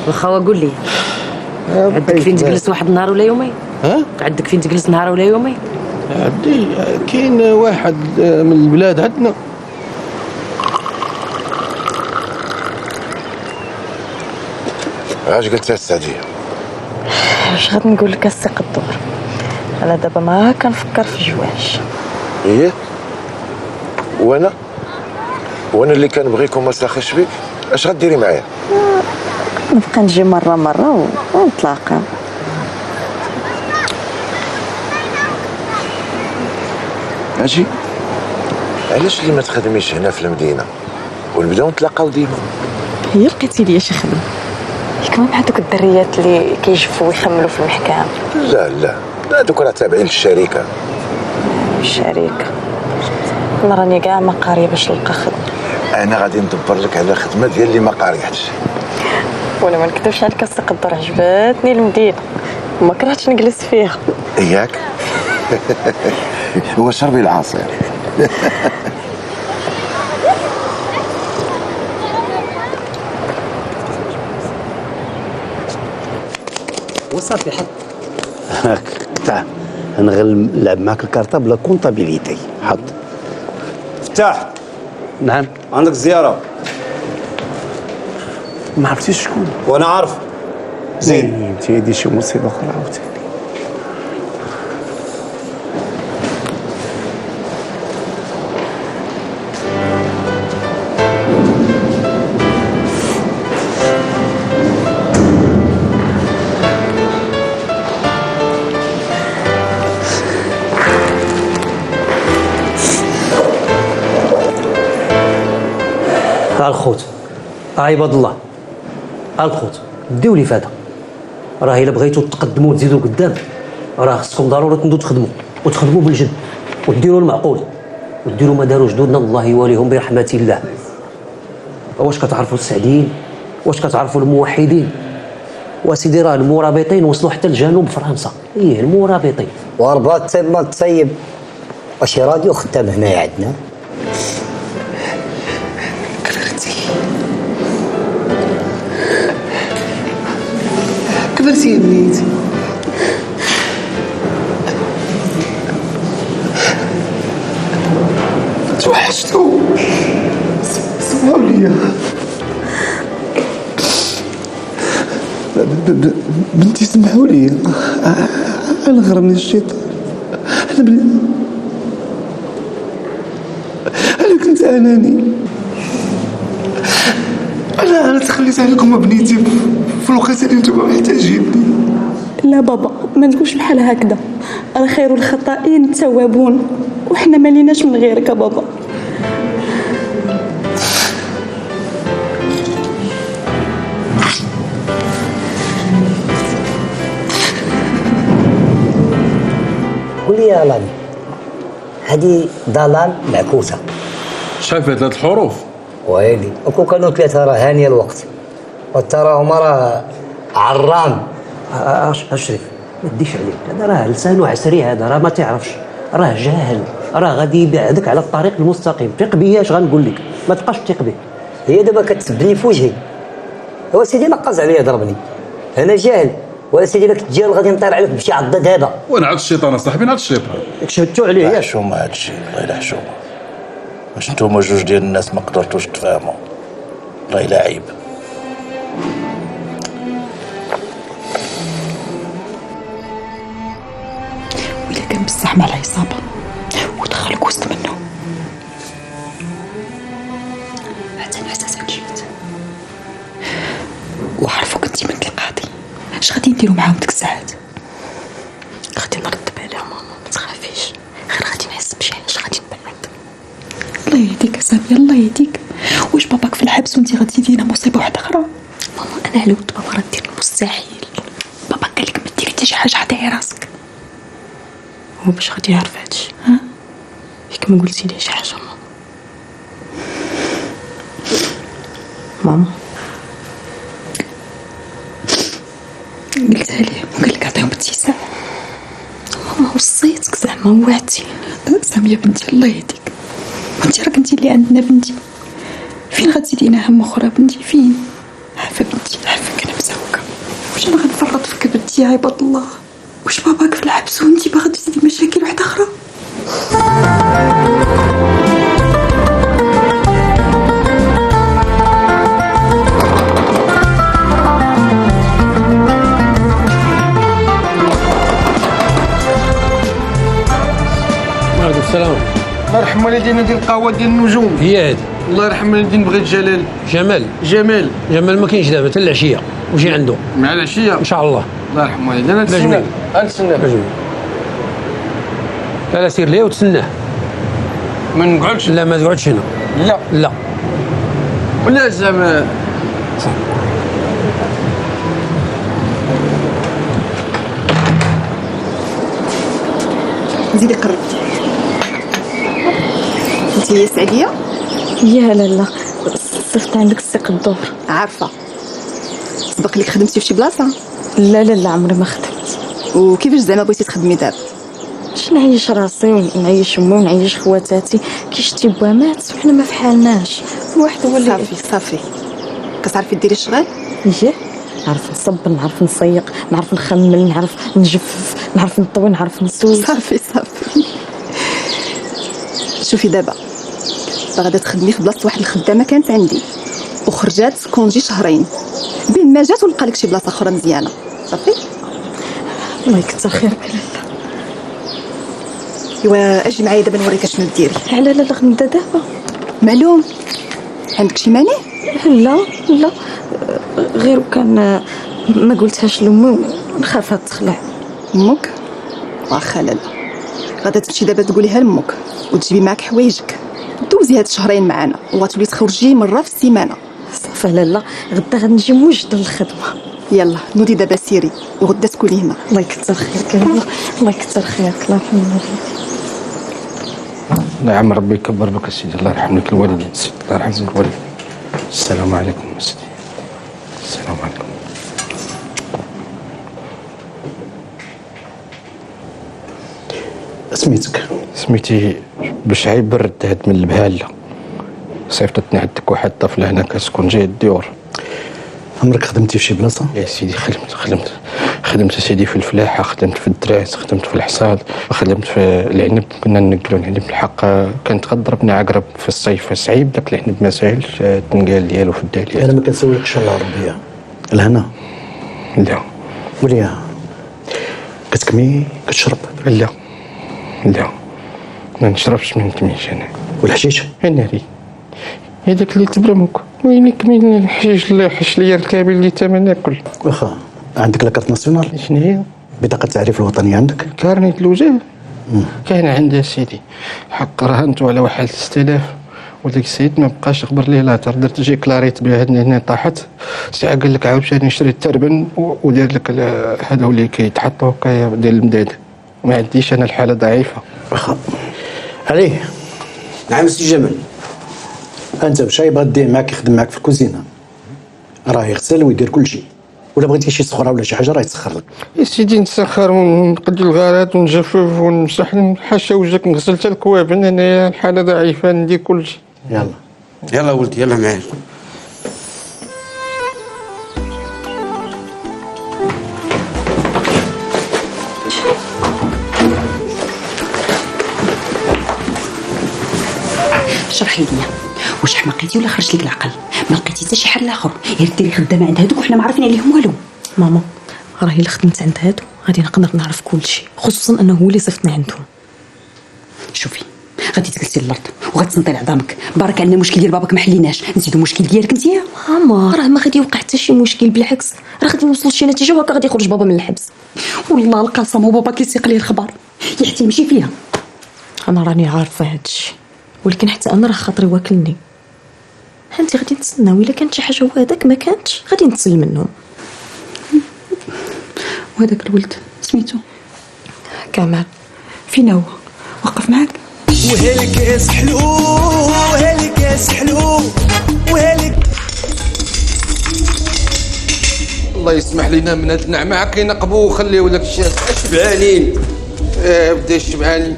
Speaker 3: واخا قول لي عندك فين تجلس واحد النهار ولا يومين؟ عندك فين تجلس نهار ولا يومين؟
Speaker 17: عندي كاين واحد من البلاد عندنا.
Speaker 5: اش قلت السعديه؟
Speaker 13: واش غادي نقول لك السي قدور؟ انا دابا ما كنفكر في جواج.
Speaker 5: ايه وانا اللي كنبغيكم ما ساخش بيك. اش غديري معايا؟
Speaker 13: نبقى نجي مره ونتلاقاو.
Speaker 5: اجي علاش اللي ما تخدميش هنا في المدينه ونبداو نتلاقاو ديما؟
Speaker 13: هي لقيتي ليا شي خدمه كما بحال دوك الدريات اللي كيجفوا ويخملوا في المحكمه.
Speaker 5: لا هادوك راه تابعين للشركه.
Speaker 13: الشركه انا راني كاع ما قاريه باش نلقى خدمه.
Speaker 5: انا غادي ندبر لك على خدمه ديال اللي ما قاريحش.
Speaker 13: وانا ما نكذبش عليك السي قدر عجباتني المدينه وما كرهتش نجلس فيها.
Speaker 5: اياك هو شربي العصير.
Speaker 11: وصافي حط كتاع انا غنلعب معاك الكارطه بلا كونطابيليتي. حط
Speaker 1: فتاح.
Speaker 11: نعم
Speaker 1: عندك زياره.
Speaker 11: ما عرفتيش شكون؟
Speaker 1: وانا عارف. زيد
Speaker 11: انت هادي شي مصيبه اخرى عاوتاني.
Speaker 18: الخوت عباد الله الخوت ديو لي فادا. راه الا بغيتو تقدموا وتزيدوا قدام راه خصكم ضروري تنوضوا تخدموا وتخدموا بالجد وديروا المعقول وديروا ما داروا جدودنا الله يواليهم برحمه الله. واش كتعرفوا السعديين؟ واش كتعرفوا الموحدين؟ وسيدي راه المرابطين وصلوا حتى لجنوب فرنسا. ايه المرابطين
Speaker 21: ورباط ما تصيب. واش راديو خدام هنايا عندنا؟
Speaker 11: كبرتي يا بنيتي. توحشتو سمعوا ليا. بنتي سمحوا لي انا غرمني الشيطان. انا كنت اناني. انا تخليت عليكم بنيتي في الوقت اللي نتوما محتاجيني.
Speaker 13: لا بابا ما تقولش بحال هكذا. راه خير الخطائين التوابون وحنا ما ليناش من غيرك يا بابا.
Speaker 21: قولي يا لاني هذه ضلال معكوسه.
Speaker 16: شايف ثلاث الحروف؟
Speaker 21: ويلي اكو كانوا ثلاثه راه هانيه الوقت وتراهما راه عرام.
Speaker 18: اشرف ما تديش عليك هذا راه لسانه عسري. هذا راه ما تعرفش راه جاهل راه غادي يبعدك على الطريق المستقيم. ثق بيا اش غنقول لك ما تبقاش تثق به.
Speaker 21: هي دابا كتسبني في وجهي. هو سيدي نقص عليا ضربني انا جاهل ولا سيدي لك تجاهل غادي نطير عليك بشي عضه دابا.
Speaker 16: وانا عاد الشيطان اصاحبي عاد الشيطان
Speaker 18: شهدتوا عليه ياك؟
Speaker 4: حشومه هادشي الله يلا حشومه. واش نتوما جوج ديال الناس ما قدرتوش تفاهموا الله يلا عيب.
Speaker 2: وإلا كان بصح مع العصابة ودخلك وسط منهم حتى نحسسك جيت وعرفوك انتي بنت القاضي. اش غادي نديرو معاهم ديك الساعات؟
Speaker 13: غادي نرد بالها ماما ما تخافيش غير غادي نحس بشي يهديك سامية، الله يهديك. واش باباك في الحبس وانتي غتزيدي لنا مصيبة واحدة أخرى؟ ماما أنا على ود بابا راه دير المستحيل. بابا قال لك ما ديري حتى شي حاجة، عطيه راسك. هو باش غادي يعرف هادشي؟ ها؟ ياك ما قلتي ليه شي حاجة ماما؟ قلتها ليه وقال لك عطيهم ابتسام. ماما وصيتك زعما وعدتي. سامية بنتي الله يهديك، وانتي راك انتي اللي عندنا بنتي، فين غتزيدينا هم اخرى بنتي؟ فين؟ عافا بنتي عافاك، انا مسوكه. واش انا غنفرط فيك بنتي يا عباد الله؟ واش باباك في الحبس وانتي باغا تزيدي مشاكل واحده اخرى؟
Speaker 11: وعليكم السلام.
Speaker 17: الله يرحم والدينا ديال القهوه ديال النجوم.
Speaker 11: هي هادي.
Speaker 17: الله يرحم والدين بغيت جلال.
Speaker 11: جمال ما كاينش دابا حتى العشيه، وجي عنده
Speaker 17: مع العشيه ان
Speaker 11: شاء الله.
Speaker 17: الله يرحم والدينا.
Speaker 11: نتسنى لا سير ليه وتسناه.
Speaker 17: ما نقعدش؟
Speaker 11: لا ما تقعدش هنا. لا
Speaker 17: ولا زعما
Speaker 2: زيدي قرب. انت هي سعديه؟
Speaker 13: يا لا صفت عندك الثقة الظهر.
Speaker 2: عارفه. سبق لك خدمتي في شي بلاصه؟
Speaker 13: لا عمري ما خدمت.
Speaker 2: وكيفاش زعما بغيتي تخدمي دابا؟
Speaker 13: باش نعيش راسي ونعيش امي ونعيش خواتاتي. كي شتي با مات وحنا ما فحالناش، الواحد هو اللي
Speaker 2: صافي. كتعرفي ديري الشغل؟
Speaker 13: ياه نعرف نصب، نعرف نسيق، نعرف نخمل، نعرف نجفف، نعرف نطوي، نعرف نسوق.
Speaker 2: صافي شوفي دابا غادا تخدمي في بلاصه واحد الخدامه كانت عندي وخرجات كونجي شهرين، بين ما جات ولقى لك شي بلاصه اخرى مزيانه. صافي
Speaker 13: الله يكثر خيرك.
Speaker 2: ايوا اجي معايا دابا نوريك شنو ديري.
Speaker 13: لا غنبدا دابا.
Speaker 2: معلوم عندك شي مانع؟
Speaker 13: لا غير كان ما قلتهاش لامي ونخافها تخلع.
Speaker 2: امك واخا لا غادا تمشي دابا تقوليها لامك وتجيبي معاك حوايجك، دوزي هاد الشهرين معانا وغتولي تخرجي مره في السيمانه.
Speaker 13: صافي لا غدا غنجي موجده للخدمه.
Speaker 2: يلا نوضي دابا سيري وغدا تكوني هنا.
Speaker 13: الله يكثر خيرك. الله يكثر خيرك. الله يرحم
Speaker 15: نعم ربي يكبر بك السيدي. الله يرحم لك الوالدين السيدي. الله يرحم لك الوالدين. السلام عليكم سيدي. السلام عليكم.
Speaker 12: سميتك؟
Speaker 15: سميتي بشعيب الرداد من البهالة. صيفطتني عندك واحد الطفل هنا كتكون جاي الديور.
Speaker 12: عمرك خدمتي في شي بلاصه؟
Speaker 15: يا سيدي خدمت سيدي في الفلاحه، خدمت في الدراس، خدمت في الحصاد، خدمت في العنب. كنا ننقلوا العنب الحق كانت غضربني عقرب في الصيف صعيب داك العنب ما ساهلش التنقال ديالو في الداليات.
Speaker 12: انا ما كنسولكش على العربيه الهنا.
Speaker 15: لا
Speaker 12: وليا كتكمي كتشرب؟
Speaker 15: لا ما نشربش، ما نكميش انا.
Speaker 12: والحشيش؟
Speaker 15: ناري هذاك اللي تبرمك وين يكمل الحشيش اللي حش ليا الكامل اللي تا ما ناكل.
Speaker 12: واخا عندك لاكارت ناسيونال؟
Speaker 15: شنو هي؟
Speaker 12: بطاقه التعريف الوطني عندك؟
Speaker 15: كارنيت الوجاه كاين عندها سيدي، حق رهنتو على واحد 6000 وداك السيد ما بقاش خبر ليه لاطر. درت جي كلاريت بها هنا طاحت ساعه قال لك عاوتاني نشري التربن ودير لك هذا اللي كيتحطوا هكايا ديال المداد. ما عنديش انا الحاله ضعيفه.
Speaker 12: واخا عليه. نعم سي جمال، انت بشايب غديه معاك يخدم معاك في الكوزينه، راه يغسل ويدير كل شيء، ولا بغيتي شي سخره ولا شي حاجه راه يتسخر لك.
Speaker 15: يا سيدي نسخر ونقد الغارات ونجفف ونمسح حاشا وجهك نغسل حتى الكواب. انا الحاله ضعيفه ندير كل شيء.
Speaker 12: يلا ولدي يلا معايا.
Speaker 8: شرحي لي واش حماقيتي ولا خرج لك العقل؟ ما لقيتي حتى شي حل اخر غير ديري خدامه عند هادوك وحنا ما عارفين عليهم والو.
Speaker 13: ماما راهي الا خدمت عند هادو غادي نقدر نعرف كل شيء، خصوصا انه هو اللي صيفطنا عندهم.
Speaker 8: شوفي غادي تجلسي للارض وغتسنطي لعظامك. بارك علينا المشكل ديال باباك ما حليناش، نزيدو المشكل ديالك انت.
Speaker 13: ماما راه ما غادي يوقع حتى شي مشكل، بالعكس راه غادي نوصل لشي نتيجه وهكا غادي يخرج بابا من الحبس.
Speaker 8: والله القسم وبابا كيسيق ليه الخبر يحتي يمشي فيها.
Speaker 13: انا راني عارفه هادشي، ولكن حتى انا راه خاطري واكلني. انت غادي نتسناو الا كانت شي حاجه وهذاك ما كانتش غادي نتسل منهم.
Speaker 7: وهذاك الولد سميتو
Speaker 13: كمال
Speaker 7: فين هو؟ وقف معاك؟
Speaker 6: وهالكاس حلو وهالكاس حلو وهالك.
Speaker 17: الله يسمح لنا من هاد النعمه كينقبوا وخليو داك الشيء شبعانين. بدا شبعانين.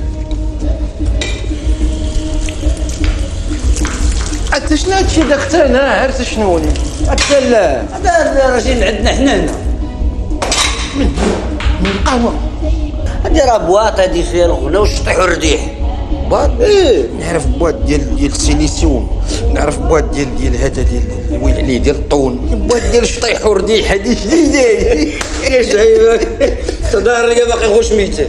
Speaker 17: انت شنو هادشي داك حتى انا عرفت شنو هو حتى لا هذا راجل عندنا حنا هنا من القهوه.
Speaker 22: هادي راه بواط هادي فيها الغنى والشطيح والرديح.
Speaker 17: بواط؟ ايه نعرف بواط ديال السيليسيوم، نعرف بواط ديال هذا ديال ويل عليه ديال الطون، بواط ديال الشطيح والرديح هادي جديده.
Speaker 22: ايش عيبك؟ تظهر لي باقي غشميته.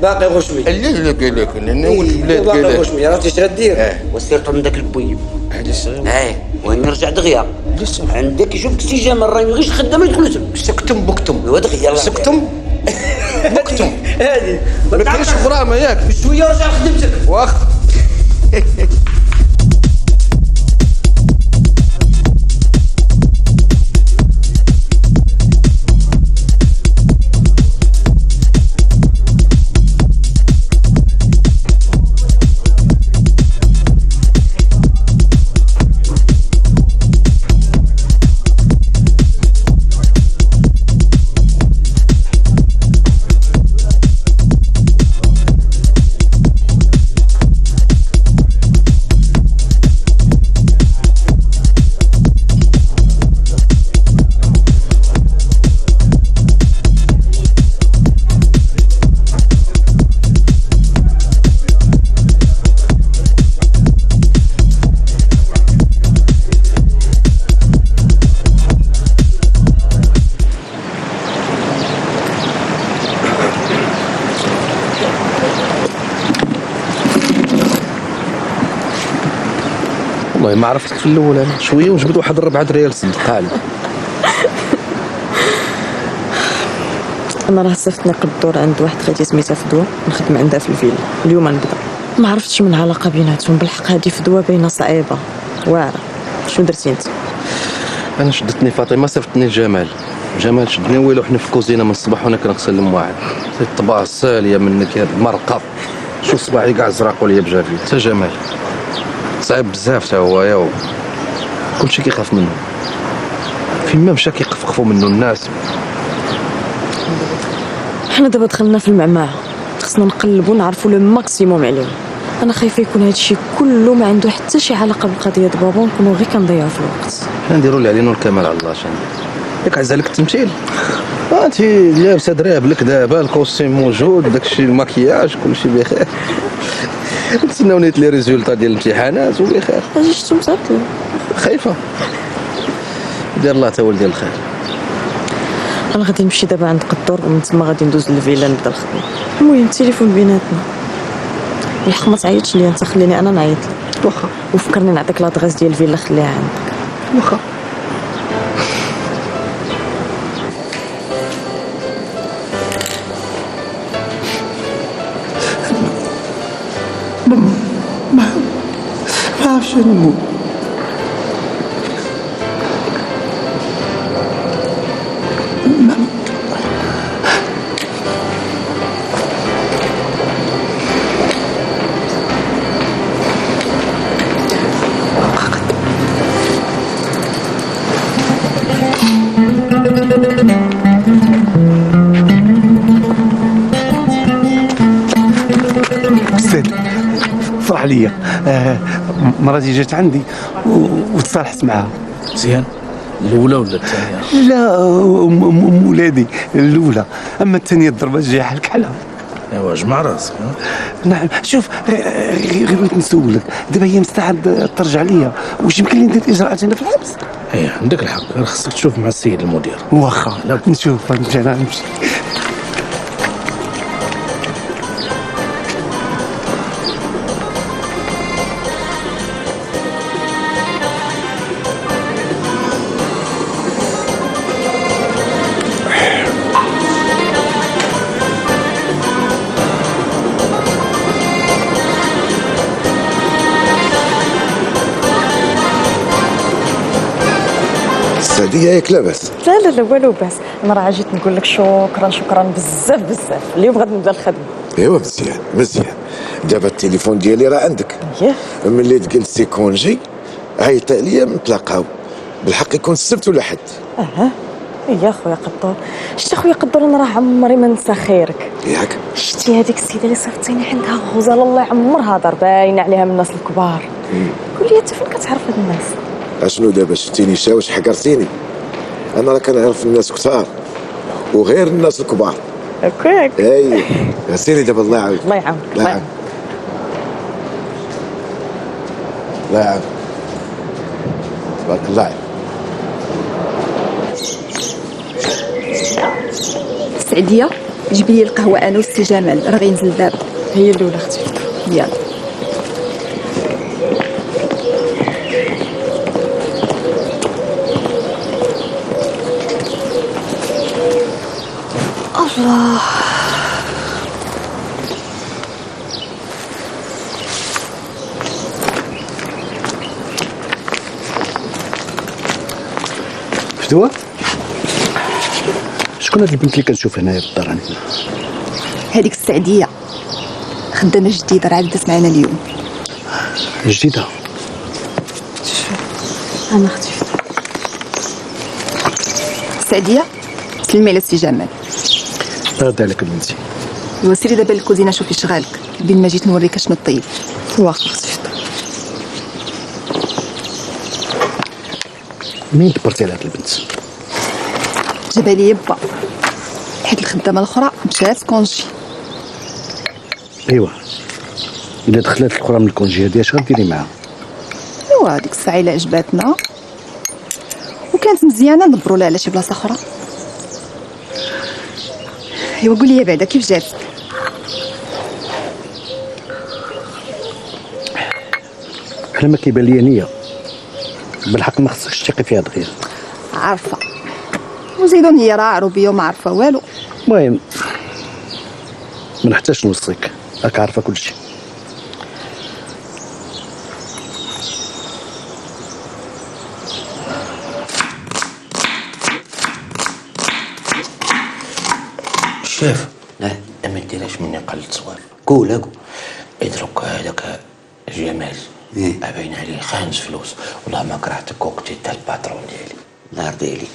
Speaker 22: باقي غشمي.
Speaker 17: لا لا قال لك انا ولد البلاد قال لك
Speaker 22: باقي غشمي. عرفتي اش غدير؟ وسيرته من داك البويب
Speaker 17: هذا الصغير.
Speaker 22: وين نرجع دغيا عندك يشوفك سي جمال راني غير خدام يدخل تم.
Speaker 17: سكتم بكتم.
Speaker 22: ايوا دغيا
Speaker 17: سكتم بكتم.
Speaker 22: هادي
Speaker 17: ما كاينش غرامه ياك
Speaker 22: بشويه ورجع لخدمتك.
Speaker 17: واخ.
Speaker 15: والله ما عرفتك في الاول انا شويه وجبد واحد 4 ريال صدقها لي.
Speaker 3: انا راه صيفطني قدور عند واحد خالتي سميتها فدوى نخدم عندها في الفيلا. اليوم نبدا. ما عرفتش من علاقه بيناتهم بالحق. هذه فدوى باينه صعيبه واعره. شنو درتي انت؟
Speaker 15: انا شدتني فاطمه صيفطني جمال شدني ويلو حنا في الكوزينه من الصباح وانا كنغسل المواعن. الطباع الساليه منك يا المرقه. شوف صباعي كاع زراق وليا بجافي. حتى جمال صعيب بزاف تا هو يا كلشي كيخاف منه. فين ما مشى كيقفقفوا منه الناس.
Speaker 3: حنا دابا دخلنا في المعمعه خصنا نقلبوا نعرفوا لو ماكسيموم عليهم. انا خايفه يكون هذا الشيء كله ما عنده حتى شي علاقه بالقضيه بابا ونكونوا غير كنضيعوا في الوقت.
Speaker 15: نديروا اللي علينا والكمال على الله. شنو ياك عزالك التمثيل؟ انت لابسه دراب لك دابا الكوستيم موجود داكشي الماكياج كلشي بخير. نتسناو نيت لي ريزولطا ديال الامتحانات وبخير.
Speaker 3: اجي شتو مساكل
Speaker 15: خايفه دير الله تا ولدي الخير.
Speaker 3: انا غادي نمشي دابا عند قدور ومن تما غادي ندوز للفيلا نبدا الخدمه. المهم التليفون بيناتنا الحق ما تعيطش ليا انت خليني انا نعيط لك.
Speaker 15: واخا.
Speaker 3: وفكرني نعطيك لاطغاس ديال الفيلا خليها عندك.
Speaker 15: واخا.
Speaker 6: ما عرفتش نقول. فرح ليا مراتي جات عندي وتصالحت معها.
Speaker 19: مزيان. الاولى ولا الثانيه؟
Speaker 6: لا ولادي الاولى، اما الثانيه الضربه جايه حالك حالها.
Speaker 19: ايوا جمع راسك.
Speaker 6: نعم شوف غير بغيت نسولك دابا هي مستعد ترجع ليا واش يمكن لي ندير اجراءات هنا في الحبس؟
Speaker 19: ايه عندك الحق خصك تشوف مع السيد المدير.
Speaker 6: واخا نشوف نمشي.
Speaker 9: عليا ياك لاباس؟
Speaker 3: لا لا لا والو باس. انا راه جيت نقول لك شكرا شكرا بزاف بزاف. اليوم غادي نبدا الخدمه.
Speaker 9: ايوا مزيان مزيان. دابا التليفون ديالي راه عندك. ملي تجلسي كونجي عيط عليا نتلاقاو. بالحق يكون السبت ولا حد.
Speaker 3: يا خويا قدور. شتي خويا قدور انا راه عمري ما ننسى خيرك.
Speaker 9: ياك
Speaker 3: شتي هذيك السيده اللي صيفطتيني عندها غزاله الله يعمرها دار باين عليها من الناس الكبار. قول لي انت فين كتعرف هاد الناس؟
Speaker 9: اشنو دابا شتيني واش حقرتيني؟ انا راه كنعرف الناس كثار وغير الناس الكبار.
Speaker 3: هكاك.
Speaker 9: اي سيري دابا الله يعاونك.
Speaker 3: الله يعاونك.
Speaker 9: الله يعاونك. الله يعاونك. تبارك الله عليك.
Speaker 2: سعديه جيبي لي القهوه انا وسي جمال راه غينزل دابا.
Speaker 3: هي الاولى اختي.
Speaker 2: يلا. الله.
Speaker 12: فدوى شكون هاد البنت اللي كنشوف هنايا في الدار عندنا؟
Speaker 2: هذيك السعديه خدامه جديده راه عدت معنا اليوم.
Speaker 12: جديده؟
Speaker 2: انا اختي سعديه سلمي على سي جمال.
Speaker 12: رد عليك بنتي.
Speaker 2: وسيري دابا للكوزينه شوفي شغالك بين ما جيت نوريك شنو طيب. واخا اختي.
Speaker 12: مين دبرتي على هاد البنت؟
Speaker 2: جابها لي با حيت الخدامه الاخرى مشات كونجي.
Speaker 12: ايوا الا دخلت الاخرى من الكونجي هادي اش غديري معاها؟
Speaker 2: ايوا ديك الساعه الا عجباتنا وكانت مزيانه ندبروا لها على شي بلاصه اخرى. ايوا قولي بعدا كيف جاتك؟
Speaker 12: انا ما كيبان ليا نيه بالحق ما خصكش تثقي فيها دغيا.
Speaker 2: عارفه وزيدون هي راه عروبيه وما عارفه والو.
Speaker 12: المهم ما نحتاجش نوصيك راك عارفه كلشي.
Speaker 10: شاف ما ديرهاش مني قلت صواب. قول ادرك هذاك جمال باين عليه خانز فلوس. والله ما كرهتك كوكتي تا الباترون ديالي. الله يرضي عليك.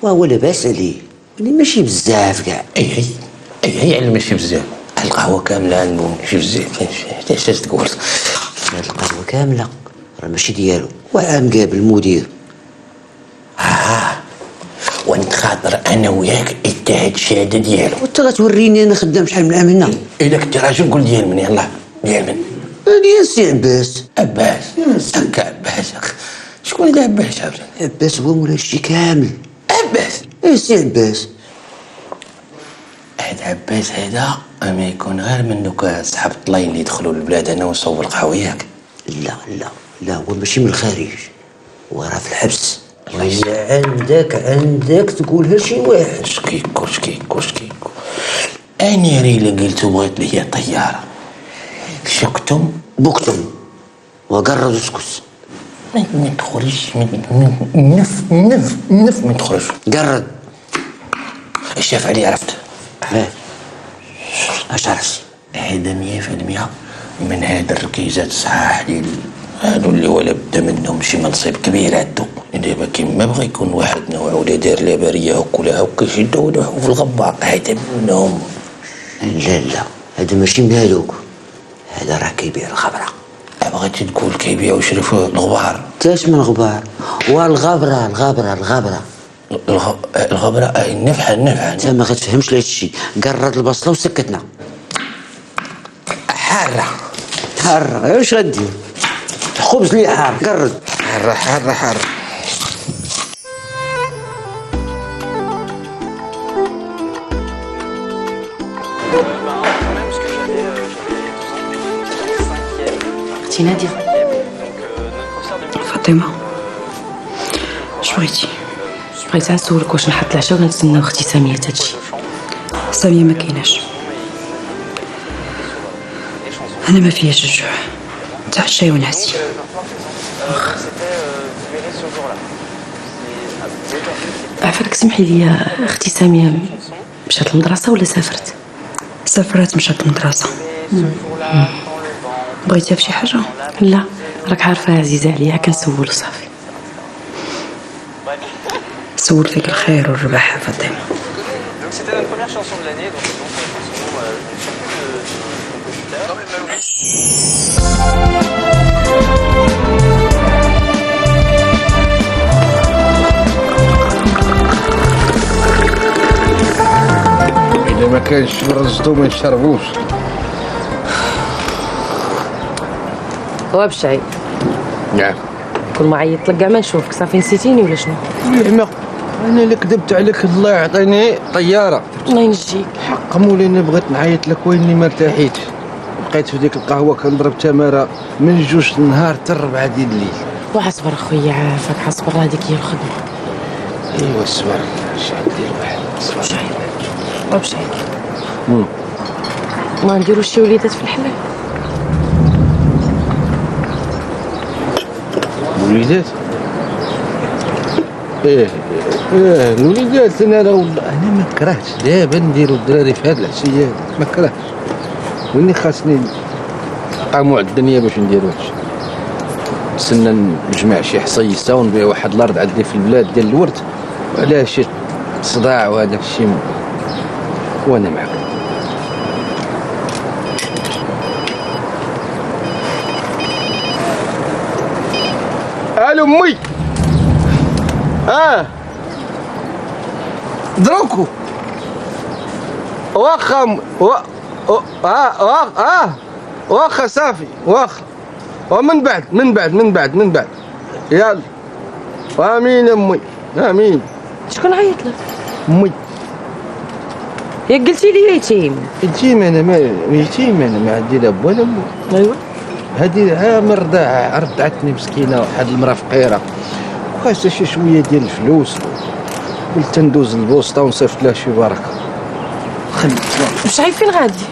Speaker 10: وهو لاباس عليه اللي ماشي بزاف كاع. اي يعني ماشي بزاف. القهوه كامله عنده ماشي بزاف. اش تقول؟ هاد القهوه كامله راه ماشي ديالو وعام قابل المدير. ونتخاطر انا وياك اتحاد الشهاده ديالو. وانت غتوريني انا خدام شحال من عام هنا. اذا كنت راجل قول ديال من يلاه ديال من؟ ديال السي عباس. عباس هكا عباس. شكون هذا عباس عاوتاني؟ عباس هو مولا الشي كامل. عباس؟ السي عباس. هاد عباس هذا ما يكون غير من دوك صحاب الطلاين اللي يدخلوا للبلاد هنا ونصوبوا القهوه ياك. لا هو ماشي من الخارج هو راه في الحبس. وإذا عندك تقولها شي واحد. شكيكو أنا ريلي قلت بغيت ليا طيارة شكتم بكتم وقرر اسكت. ما تخرجش نف ما تخرج. قرد الشاف علي عرفت. اش عرفت؟ هذا 100% من هاد الركيزات صحاح ديال هادو اللي ولا بد منهم شي منصب كبير عندو. دابا كيما بغى يكون واحد ولا داير لاباريه هك ولا هك يشدو في الغبار هذا منهم. لا هذا ماشي مالوك. هذا راه كيبيع الغبره. بغيتي تقول كيبيع ويشري الغبار. تاش من الغبار والغبره الغبره النفحه انت ما غتفهمش لهذا الشيء. قرد البصله وسكتنا. حاره واش غدير؟ خبز لي حار. قرد حاره.
Speaker 8: اختي ناديه.
Speaker 7: فاطمه اش بغيتي؟ بغيت نسولك واش نحط العشاء ونتسناو اختي ساميه تجي؟
Speaker 8: ساميه ما كايناش.
Speaker 7: انا ما فياش الجوع. تعشاي ونعسي. عفاك سمحي لي اختي ساميه، مشات المدرسه ولا سافرت؟
Speaker 2: سافرت مشات المدرسه. بغيتيها فشي حاجه؟
Speaker 7: لا راك عارفه عزيزه عليا كنسول صافي.
Speaker 2: سول فيك الخير والرباح فاطمه.
Speaker 17: إذا ما كانش برزتو ما يشربوش.
Speaker 7: هو بشعي
Speaker 17: نعم.
Speaker 7: كل ما عيطت لك كاع ما نشوفك صافي نسيتيني ولا شنو؟
Speaker 17: نعمة أنا اللي كذبت عليك، الله يعطيني طيارة.
Speaker 7: الله ينجيك.
Speaker 17: حق مولي أنا بغيت نعيط لك ويني ما ارتاحيتش. بقيت في ديك القهوة كنضرب تمارة من 2 النهار حتى 4 ديال الليل.
Speaker 7: وعصبر اخويا عافاك، عصبر هذيك هي الخدمه.
Speaker 17: ايوا الصبر اش غندير واحد الصبر.
Speaker 7: وبشعي ما نديروش شي وليدات في الحلال.
Speaker 17: وليدات؟ ايه الوليدات انا ما كرهتش دابا نديرو الدراري في هاد العشيه ما كرهتش، واني خاصني نقامو على الدنيا باش نديرو هادشي. نستنى نجمع شي حصيصه ونبيع واحد الارض عندي في البلاد ديال الورد وعلى شي صداع وهذاك الشيء وانا معك. الو امي. دروكو واخا واخا صافي واخا ومن بعد يلا. امين امي امين.
Speaker 7: شكون عيط لك؟
Speaker 17: امي.
Speaker 7: يا قلتي لي يتيم.
Speaker 17: يتيم انا ما يتيم، انا ما عندي لا با ولا مو.
Speaker 7: ايوا
Speaker 17: هذه من رضاعة رضعتني مسكينه، واحد المراه فقيره وخاصها شي شويه ديال الفلوس، قلت ندوز البوسطه ونصيفط لها شي بركه.
Speaker 7: واش عارفين غادي؟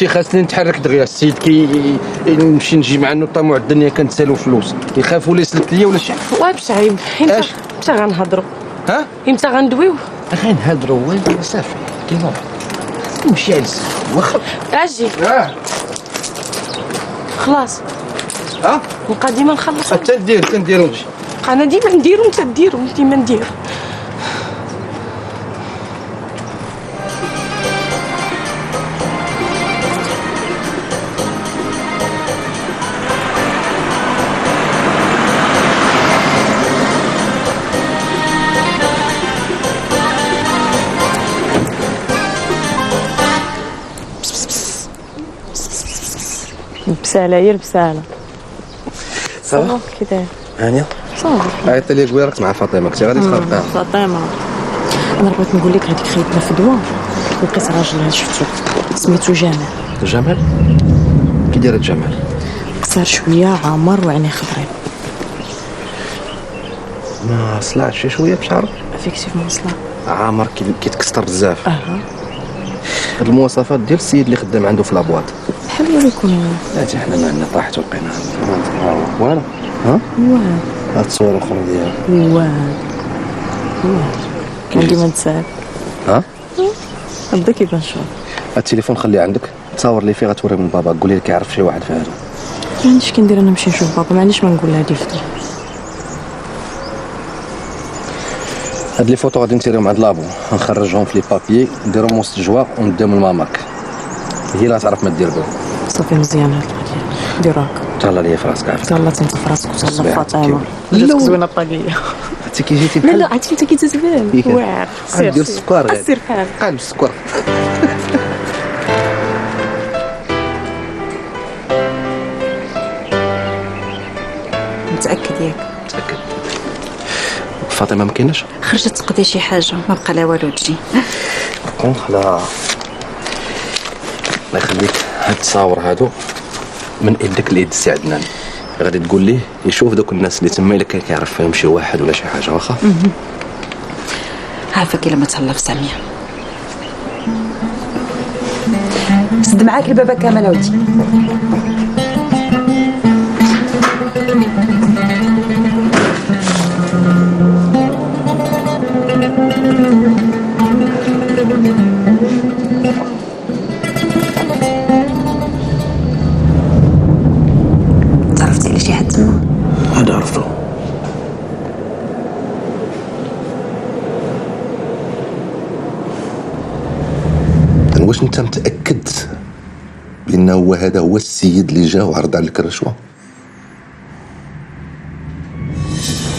Speaker 17: خاصني نتحرك دغيا. السيد نمشي نجي مع انه طموع الدنيا كنتسالو فلوس، يخافوا لا يسلك ليا ولا شي حاجه.
Speaker 7: واش عيب؟ امتى غنهضروا؟ امتى غندويو؟
Speaker 17: غنهضروا صافي كيما نمشي على السيد واخا
Speaker 7: اجي. خلاص نبقى ديما نخلص.
Speaker 17: تنديرو نجي.
Speaker 7: انا ديما نديرو انت ديرو ديما ندير.
Speaker 3: بسالة هي البسالة.
Speaker 17: صافي
Speaker 3: كي داير؟
Speaker 17: هانيه
Speaker 3: صافي.
Speaker 17: عيطت لي قبيله رحت مع فاطمه، كنتي غادي تخربقها.
Speaker 3: فاطمة انا بغيت نقول لك هذيك خيطنا في دواء لقيت راجل شفتو سميتو جمال.
Speaker 17: جمال؟ كي داير جمال؟
Speaker 3: قصير شوية عامر وعينيه خضرين.
Speaker 17: ما صلعتش شي شويه بشعرو؟
Speaker 3: افيكتيفمون صلع.
Speaker 17: عامر كيتكسر بزاف. هاد المواصفات ديال السيد اللي خدام عنده في لابواط.
Speaker 3: بحال ولا يكون
Speaker 17: حتى حنا ما عندنا طاحت وقينا وانا
Speaker 3: واه
Speaker 17: هاد الصور الاخرى ديالها
Speaker 3: واه كان ديما نتسال. هبدا كيبان شوف.
Speaker 17: التليفون خليه عندك، تصور لي فيه غتوري من بابا، قولي لي كيعرف شي واحد في هذا.
Speaker 3: ما عنديش كندير انا نمشي نشوف بابا، ما عنديش ما نقول لها هادي فتره.
Speaker 17: هاد لي فوتو غادي نتيريهم عند لابو، نخرجهم في لي بابيي نديرهم وسط الجوا ونديهم لماماك، هي اللي تعرف ما دير بهم.
Speaker 3: صافي مزيان هاد القضيه دير هكا.
Speaker 17: تهلا ليا في راسك عافاك.
Speaker 3: تهلا انت في راسك وتهلا فاطمه.
Speaker 17: جاتك
Speaker 3: زوينه الطاقيه.
Speaker 17: عرفتي كي جيتي
Speaker 3: لا عرفتي انت كي تزبال واعر.
Speaker 17: سير دير السكر غير.
Speaker 3: سير بحال
Speaker 17: قالب السكر.
Speaker 8: متاكد ياك؟
Speaker 17: متاكد. فاطمه ما كايناش؟
Speaker 8: خرجت تقضي شي حاجه، ما بقى لها والو تجي.
Speaker 17: لا الله يخليك، هاد التصاور هادو من يدك ليد السي عدنان، غادي تقول ليه يشوف دوك الناس اللي تما الا كان كيعرف فيهم شي واحد ولا شي حاجه واخا.
Speaker 8: عافاك الا ما تهلا في ساميه. سد معاك البابا كامل اودي. تعرفتي على شي حد تما؟
Speaker 11: هذا عرفتو.
Speaker 9: واش انت متاكد بانه هذا هو السيد اللي جا وعرض عليك الرشوه؟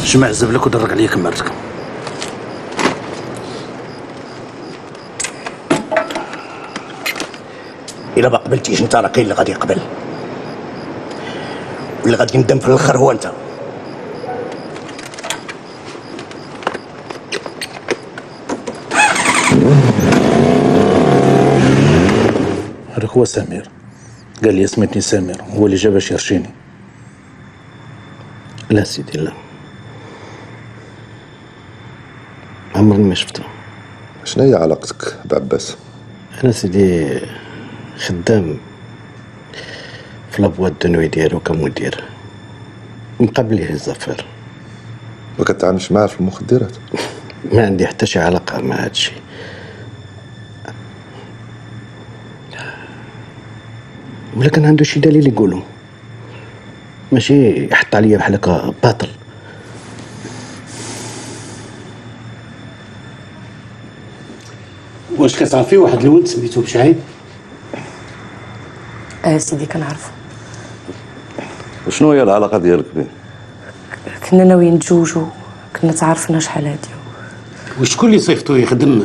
Speaker 11: جمع زبلك ودرك عليك مرتك. الا ما قبلتيش انت راه كاين اللي غادي يقبل، واللي غادي يندم في الاخر هو انت.
Speaker 4: هذاك هو سمير، قال لي سميتني سمير، هو اللي جا باش يرشيني.
Speaker 11: لا سيدي لا، عمرني ما شفته.
Speaker 9: شنو هي علاقتك بعباس؟
Speaker 11: انا سيدي خدام في لابواط دو نوي ديالو كمدير، مقابل ليه الزفير.
Speaker 9: ما كتعاملش معاه في المخدرات؟
Speaker 11: ما عندي حتى شي علاقه مع هادشي. ولا كان عنده شي دليل يقولو، ماشي يحط عليا بحال هكا باطل. واش كتعرفي واحد الولد سميتو بشعيب؟
Speaker 7: سيدي كنعرفو.
Speaker 16: وشنو هي العلاقه ديالك به؟
Speaker 7: كنا ناويين نتزوجو، كنا تعرفنا شحال هادي.
Speaker 11: وشكون اللي صيفطو يخدم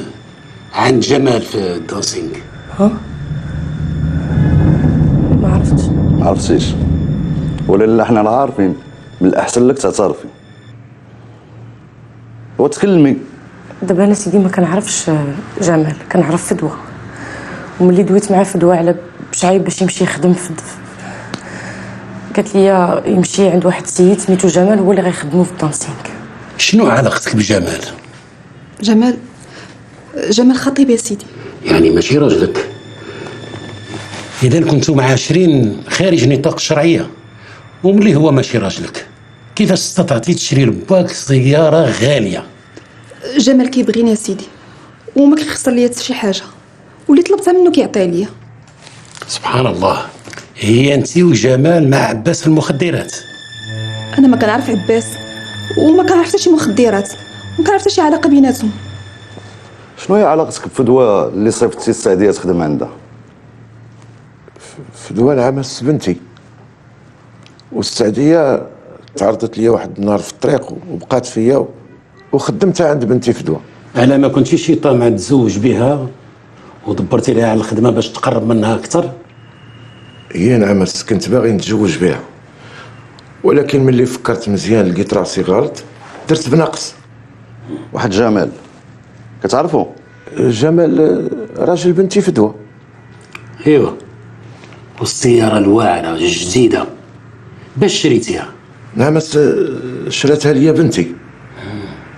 Speaker 11: عند جمال في الدانسينغ؟
Speaker 7: ها؟ ما عرفتش.
Speaker 16: ما عرفتيش؟ ولا لا حنا راه عارفين، من الاحسن لك تعترفي وتكلمي.
Speaker 7: دابا انا سيدي ما كنعرفش جمال، كنعرف فدوى، وملي دويت معاه فدوى على بشعيب باش يمشي يخدم في قالت لي يمشي عند واحد السيد سميتو جمال هو اللي غيخدمو في الدانسينغ.
Speaker 11: شنو علاقتك بجمال؟
Speaker 13: جمال خطيب يا سيدي.
Speaker 11: يعني ماشي راجلك؟ اذا كنتو معاشرين خارج نطاق الشرعيه، وملي هو ماشي راجلك كيفاش استطعتي تشري لباك سياره غاليه؟
Speaker 13: جمال كيبغيني يا سيدي، وما كيخسر ليا حتى شي حاجه، واللي طلبتها منه كيعطيها ليا.
Speaker 11: سبحان الله. هي انت وجمال مع عباس في المخدرات؟
Speaker 13: انا ما كنعرف عباس، وما كنعرف حتى شي مخدرات، وما كنعرف حتى شي علاقه بيناتهم.
Speaker 16: شنو هي علاقتك بفدوى اللي صيفطتي السعديه تخدم عندها؟
Speaker 9: فدوى نعمس بنتي، والسعديه تعرضت لي واحد النهار في الطريق وبقات فيا وخدمتها عند بنتي فدوى.
Speaker 11: على ما كنتي شي طامع تزوج بها ودبرتي لها على الخدمه باش تقرب منها اكثر؟
Speaker 9: هي نعمس كنت باغي نتزوج بها، ولكن ملي فكرت مزيان لقيت راسي غلط، درت بنقص.
Speaker 16: واحد جمال كتعرفو؟
Speaker 9: جمال راجل بنتي فدوى.
Speaker 11: ايوا، والسياره الواعره الجديده باش شريتيها؟
Speaker 9: نعمس شراتها ليا بنتي،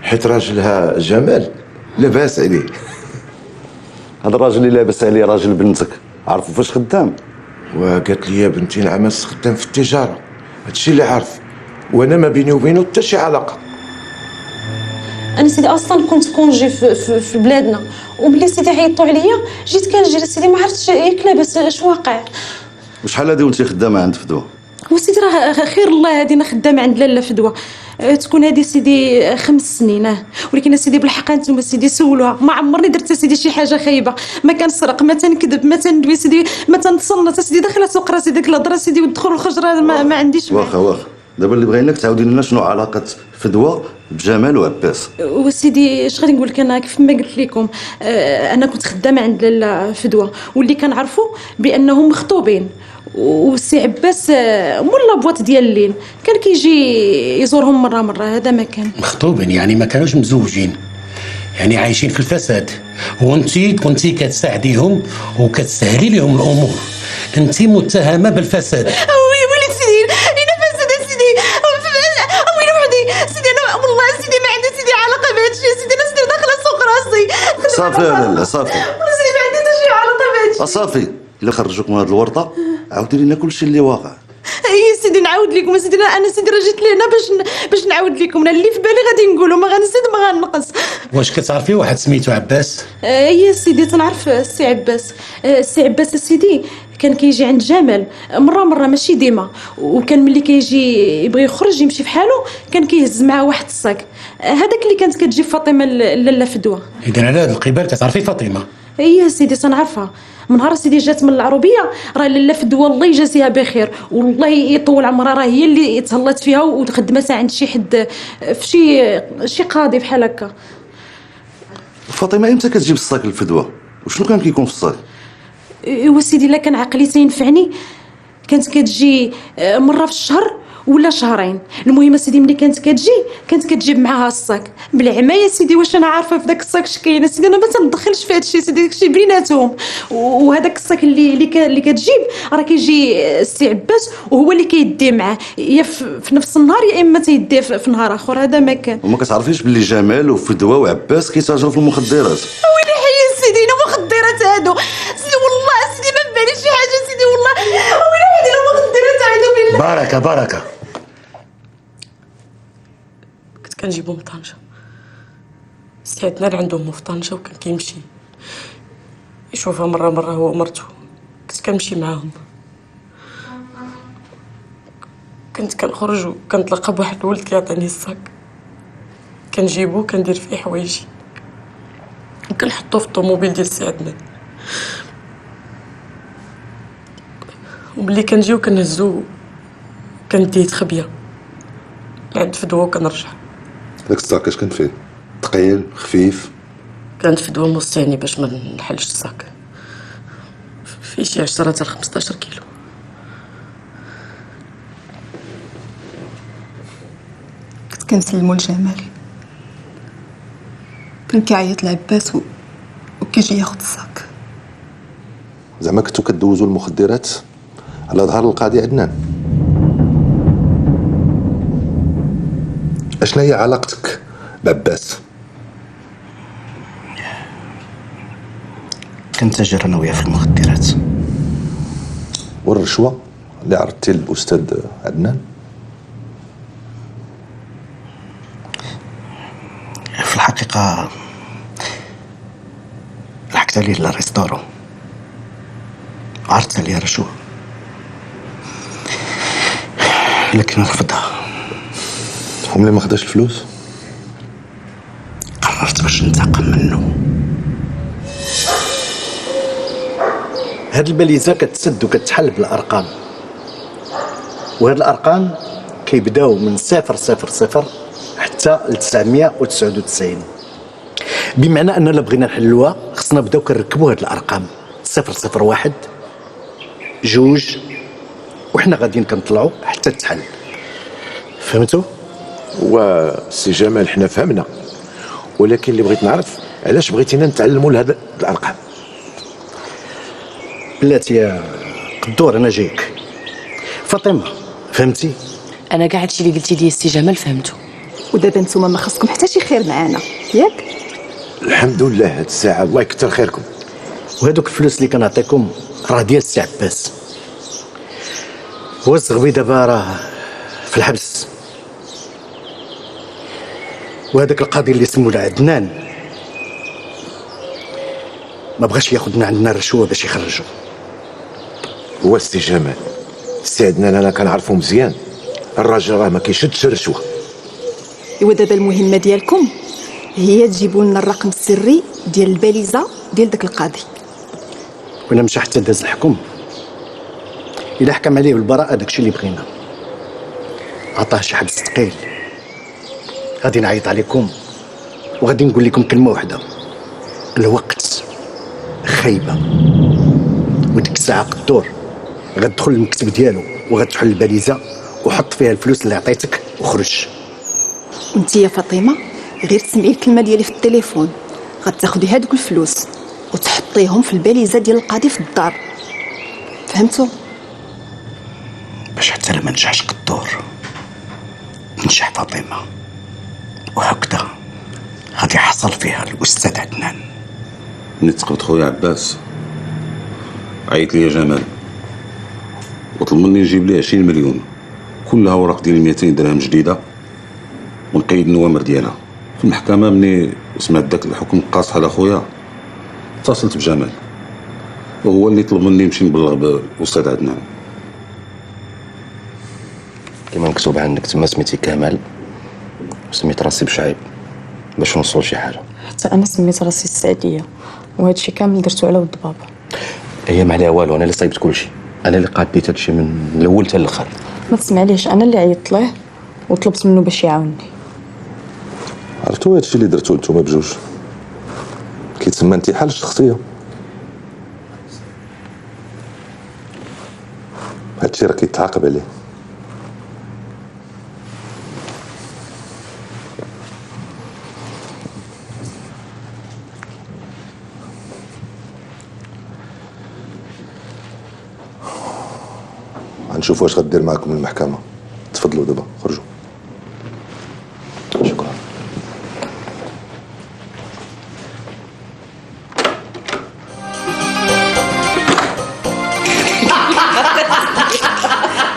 Speaker 9: حيت راجلها جمال لاباس عليه.
Speaker 16: هذا الراجل اللي لاباس عليه راجل بنتك، عرفوا فاش خدام؟
Speaker 9: وقالت لي بنتي نعمس خدام في التجاره، هادشي اللي عارف، وانا ما بيني وبينه حتى شي علاقه.
Speaker 13: انا سيدي اصلا كنت كونجي في بلادنا، وملي سيدي عيطوا عليا جيت كنجري سيدي، ما عرفتش ياك لاباس اش واقع.
Speaker 16: وشحال هادي وانتي خدامه عند فدوى؟
Speaker 13: وسيدي راه خير الله هادي انا خدامه عند لاله فدوى، تكون هادي سيدي 5 سنين، ولكن سيدي بالحق انتم سيدي سولوها، ما عمرني درت سيدي شي حاجه خايبه، ما كنسرق، ما تنكذب، ما تندوي سيدي، ما تنتصنت سيدي، داخله سوق راسي ديك الهضره سيدي، والدخول والخرج راه ما عنديش.
Speaker 16: واخا دابا اللي بغيناك تعاودي لنا شنو علاقه فدوى بجمال وعباس.
Speaker 13: وسيدي اش غادي نقول لك، انا كيف ما قلت لكم انا كنت خدامه عند لاله فدوى، واللي كنعرفوا بانهم مخطوبين، والسي عباس مول لابواط ديال الليل كان كيجي يزورهم مره هذا ما كان.
Speaker 11: مخطوبين يعني ما كانوش مزوجين، يعني عايشين في الفساد، وانتي كنتي كتساعديهم وكتسهلي لهم الامور، انتي متهمه بالفساد.
Speaker 13: وليد سيدي انا فاسده سيدي، وين وحدي سيدي، انا والله سيدي ما عندي سيدي علاقه بهادشي سيدي، انا سيدي داخله سوق راسي.
Speaker 16: صافي لا صافي
Speaker 13: سيدي ما عندي حتى شي علاقه بهادشي.
Speaker 16: صافي، الا خرجوك من هاد الورطه عاودي لنا كلشي اللي واقع.
Speaker 13: اي سيدي نعاود نعاود لكم سيدي، انا سيدي راه جيت لهنا باش نعاود لكم. انا اللي في بالي غادي نقولوا، ما غنزيد ما غنقص.
Speaker 11: واش كتعرفي واحد سميتو عباس؟
Speaker 13: يا سيدي تنعرف السي عباس. السي عباس سيدي كان كيجي عند جمال مره ماشي ديما، وكان ملي كيجي يبغي يخرج يمشي في حاله كان كيهز معاه واحد الصاك، هذاك اللي كانت كتجيب فاطمه لاله فدوه.
Speaker 11: اذا على هذا القبال كتعرفي فاطمه؟
Speaker 13: يا سيدي تنعرفها. من نهار سيدي جات من العروبيه راه لاله فدوه الله يجازيها بخير والله يطول عمرها، راه هي اللي تهلت فيها وخدمتها عند شي حد في شي قاضي بحال هكا.
Speaker 14: فاطمه امتى كتجيب الصاك للفدوه وشنو كان كيكون في الصاك؟
Speaker 13: ايوا سيدي الا كان عقلي تينفعني كانت كتجي مره في الشهر ولا شهرين. المهم سيدي ملي كانت كتجيب معاها الصاك بالعما. يا سيدي واش انا عارفه في داك الصاك شكاين سيدي؟ انا ما تندخلش في هذا الشيء سيدي، داك الشيء بيناتهم. وهذاك الصاك اللي كتجيب راه كيجي السي عباس وهو اللي كيديه معاه، يا في نفس النهار يا اما تيديه في نهار اخر. هذا ما كان.
Speaker 14: وما كتعرفيش باللي جمال وفدوه وعباس كيتاجروا في المخدرات؟
Speaker 13: ويلي حي سيدي انا مخدرات هادو سيدي، والله سيدي ما بالي شي حاجه سيدي، والله ويلي هادي المخدرات هادو بالله.
Speaker 11: بركه
Speaker 7: كنت كنجيبو من طنجة، سي عدنان عنده امو في طنجة وكان كيمشي يشوفها مرة هو ومرتو. كنت كنمشي معاهم، كنت كنخرج وكنتلاقى بواحد الولد كيعطيني الصاك، كنجيبو كندير فيه حوايجي وكنحطو في الطوموبيل ديال سي عدنان. وملي كنجيو كنهزو كنديه تخبيه لعند فدوه وكنرجع.
Speaker 14: داك الصاك اش كان فيه؟ ثقيل خفيف؟
Speaker 7: كانت فدوه موصياني باش ما نحلش الصاك، فيه شي 10 حتى ل 15 كيلو.
Speaker 20: كنت كنسلمو لجمال، كان كيعيط لعباس وكيجي ياخد الصاك.
Speaker 14: زعما كنتو كدوزو المخدرات على ظهر القاضي عدنان؟ اشنا هي علاقتك بعباس؟
Speaker 12: كنتاجر انا وياه في المخدرات.
Speaker 14: والرشوه اللي عرضتي للاستاذ عدنان؟
Speaker 12: في الحقيقه لحقت عليه للريستورون عرضت عليه رشوه لكن رفضها.
Speaker 14: وملي ما خداش الفلوس
Speaker 12: قررت باش ننتقم منه. هاد الباليزه كتسد وكتحل بالارقام، وهاد الارقام كيبداو من 000 حتى ل 999، بمعنى اننا بغينا نحلوها خصنا نبداو كنركبوا هاد الارقام 001 2 وحنا غاديين كنطلعوا حتى تحل. فهمتوا؟
Speaker 9: وسي جمال حنا فهمنا، ولكن اللي بغيت نعرف علاش بغيتينا نتعلموا لهاد الارقام؟
Speaker 12: بلاتي يا قدور انا جايك. فاطمه فهمتي؟
Speaker 7: انا كاع هادشي اللي قلتي لي السي جمال فهمته.
Speaker 20: ودابا نتوما ما خصكم حتى شي خير معانا ياك؟
Speaker 9: الحمد لله هاد الساعه الله يكثر خيركم.
Speaker 12: وهذوك الفلوس اللي كنعطيكم راه ديال السي عباس. هو الزغبي دابا راه في الحبس، وهذاك القاضي اللي سموه عدنان ما بغاش ياخذنا عندنا الرشوه باش يخرجوا.
Speaker 9: هو السي جمال السي عدنان انا كنعرفو مزيان، الراجل راه ما كيشدش الرشوه.
Speaker 20: ايوا دابا المهمه ديالكم هي تجيبوا لنا الرقم السري ديال الباليزه ديال داك القاضي.
Speaker 12: ولا مشى حتى داز الحكم، الا حكم عليه بالبراءه داكشي اللي بغينا، عطاه شي حبس ثقيل. غادي نعيط عليكم وغادي نقول لكم كلمه واحده: الوقت خايبه. وديك الساعه قدور غتدخل المكتب ديالو وغتحل الباليزه وحط فيها الفلوس اللي عطيتك وخرج.
Speaker 20: وانت يا فاطمه غير تسمعي الكلمه ديالي في التليفون، غتاخدي هادوك الفلوس وتحطيهم في الباليزه ديال القاضي في الدار. فهمتوا؟
Speaker 12: باش حتى لما نجحش قدور تنجح فاطمه، وهكذا غادي يحصل فيها الاستاذ عدنان.
Speaker 16: ملي تقبض خويا عباس عيط لي جمال وطلب مني نجيب ليه 20 مليون كلها اوراق ديال 200 درهم جديده ونقيد النوامر ديالها في المحكمه. ملي سمعت داك الحكم القاصح على خويا اتصلت بجمال وهو اللي طلب مني نمشي نبلغ بالاستاذ عدنان.
Speaker 10: كما مكتوب عندك تما سميتي كمال وسميت راسي بشعيب باش نوصل شي حاجه.
Speaker 3: حتى انا سميت راسي السعديه وهذا الشيء كامل درتو على ود بابا.
Speaker 10: هي ما عليها والو، انا اللي صايبت كلشي، انا اللي قاديت هذا الشيء من الاول حتى الاخر.
Speaker 3: ما تسمع ليش، انا اللي عيطت ليه وطلبت منه باش يعاونني.
Speaker 14: عرفتوا هذا الشيء اللي درتوه نتوما بجوج كيتسمى انتحال الشخصيه. هذا الشيء راه كيتعاقب عليه. غنشوف واش غدير معكم المحكمه. تفضلوا دابا خرجوا.
Speaker 10: شكرا.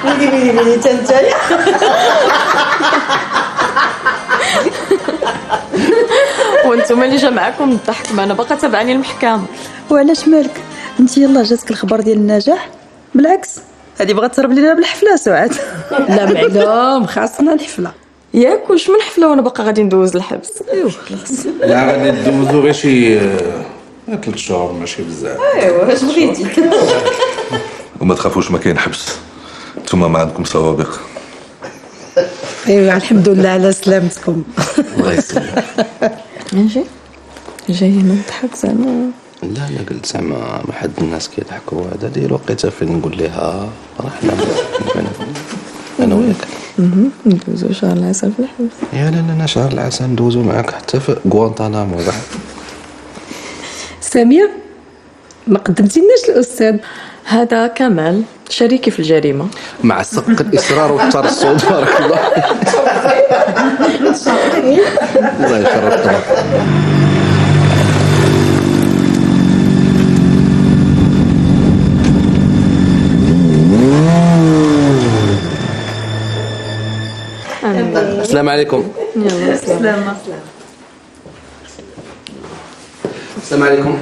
Speaker 2: ويلي تا نتايا.
Speaker 3: وانتم اللي جا معكم الضحك، ما انا باقا تابعني المحكمه.
Speaker 2: وعلاش مالك انت؟ يلا جاتك الخبر ديال النجاح؟ بالعكس هذه بغات تهرب لينا بالحفله سعاد.
Speaker 8: لا معلوم خاصنا الحفله.
Speaker 3: ياك واش من حفله وانا باقا غادي ندوز الحبس؟ ايوا خلاص.
Speaker 4: لا غادي ندوزو غير شي 3 شهور ماشي بزاف.
Speaker 2: ايوا اش بغيتي.
Speaker 14: وما تخافوش ما كاين حبس، نتوما ما عندكم سوابق.
Speaker 8: ايوا الحمد لله على سلامتكم.
Speaker 14: الله يسلمك.
Speaker 3: ماشي جاي نضحك زعما.
Speaker 10: لا انا قلت زعما ما حد الناس كيضحكوا هذا ديال وقيته فين نقول لها راه حنا انا وياك
Speaker 3: ندوزو شهر العسل في الحبس.
Speaker 10: يا لا انا شهر العسل ندوزو معاك حتى في غوانتانامو.
Speaker 8: ساميه ما قدمتيناش الاستاذ.
Speaker 3: هذا كمال شريكي في الجريمه
Speaker 10: مع سق الاصرار والترصد. بارك الله. الله يشرفك. السلام عليكم.
Speaker 3: يلا سلامة.
Speaker 10: السلام عليكم.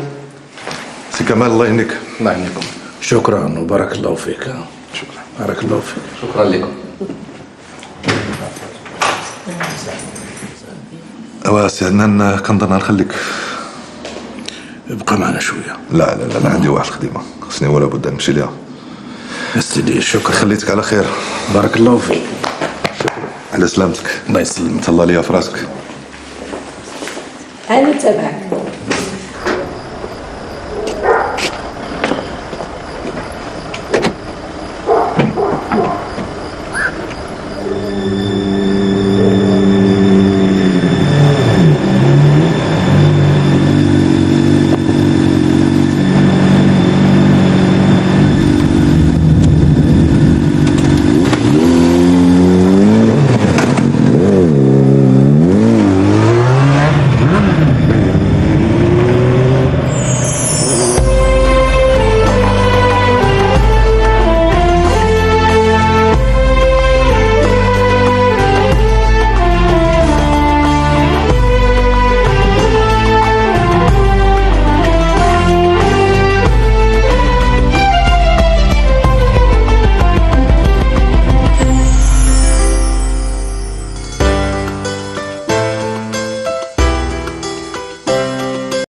Speaker 14: سي كمال الله يهنيك.
Speaker 10: الله يهنيكم.
Speaker 19: شكرا وبارك الله فيك.
Speaker 14: شكرا.
Speaker 19: بارك الله فيك.
Speaker 10: شكرا لكم.
Speaker 14: اوا سي عدنان كنظن نخليك
Speaker 19: ابقى معنا شويه.
Speaker 14: لا لا لا عندي واحد الخدمه خصني ولا بد نمشي ليها.
Speaker 19: سيدي شكرا.
Speaker 14: خليتك على خير.
Speaker 19: بارك الله فيك.
Speaker 14: على سلامتك.
Speaker 19: الله يسلمك.
Speaker 14: تهلا ليا في راسك.
Speaker 8: انا تبعك.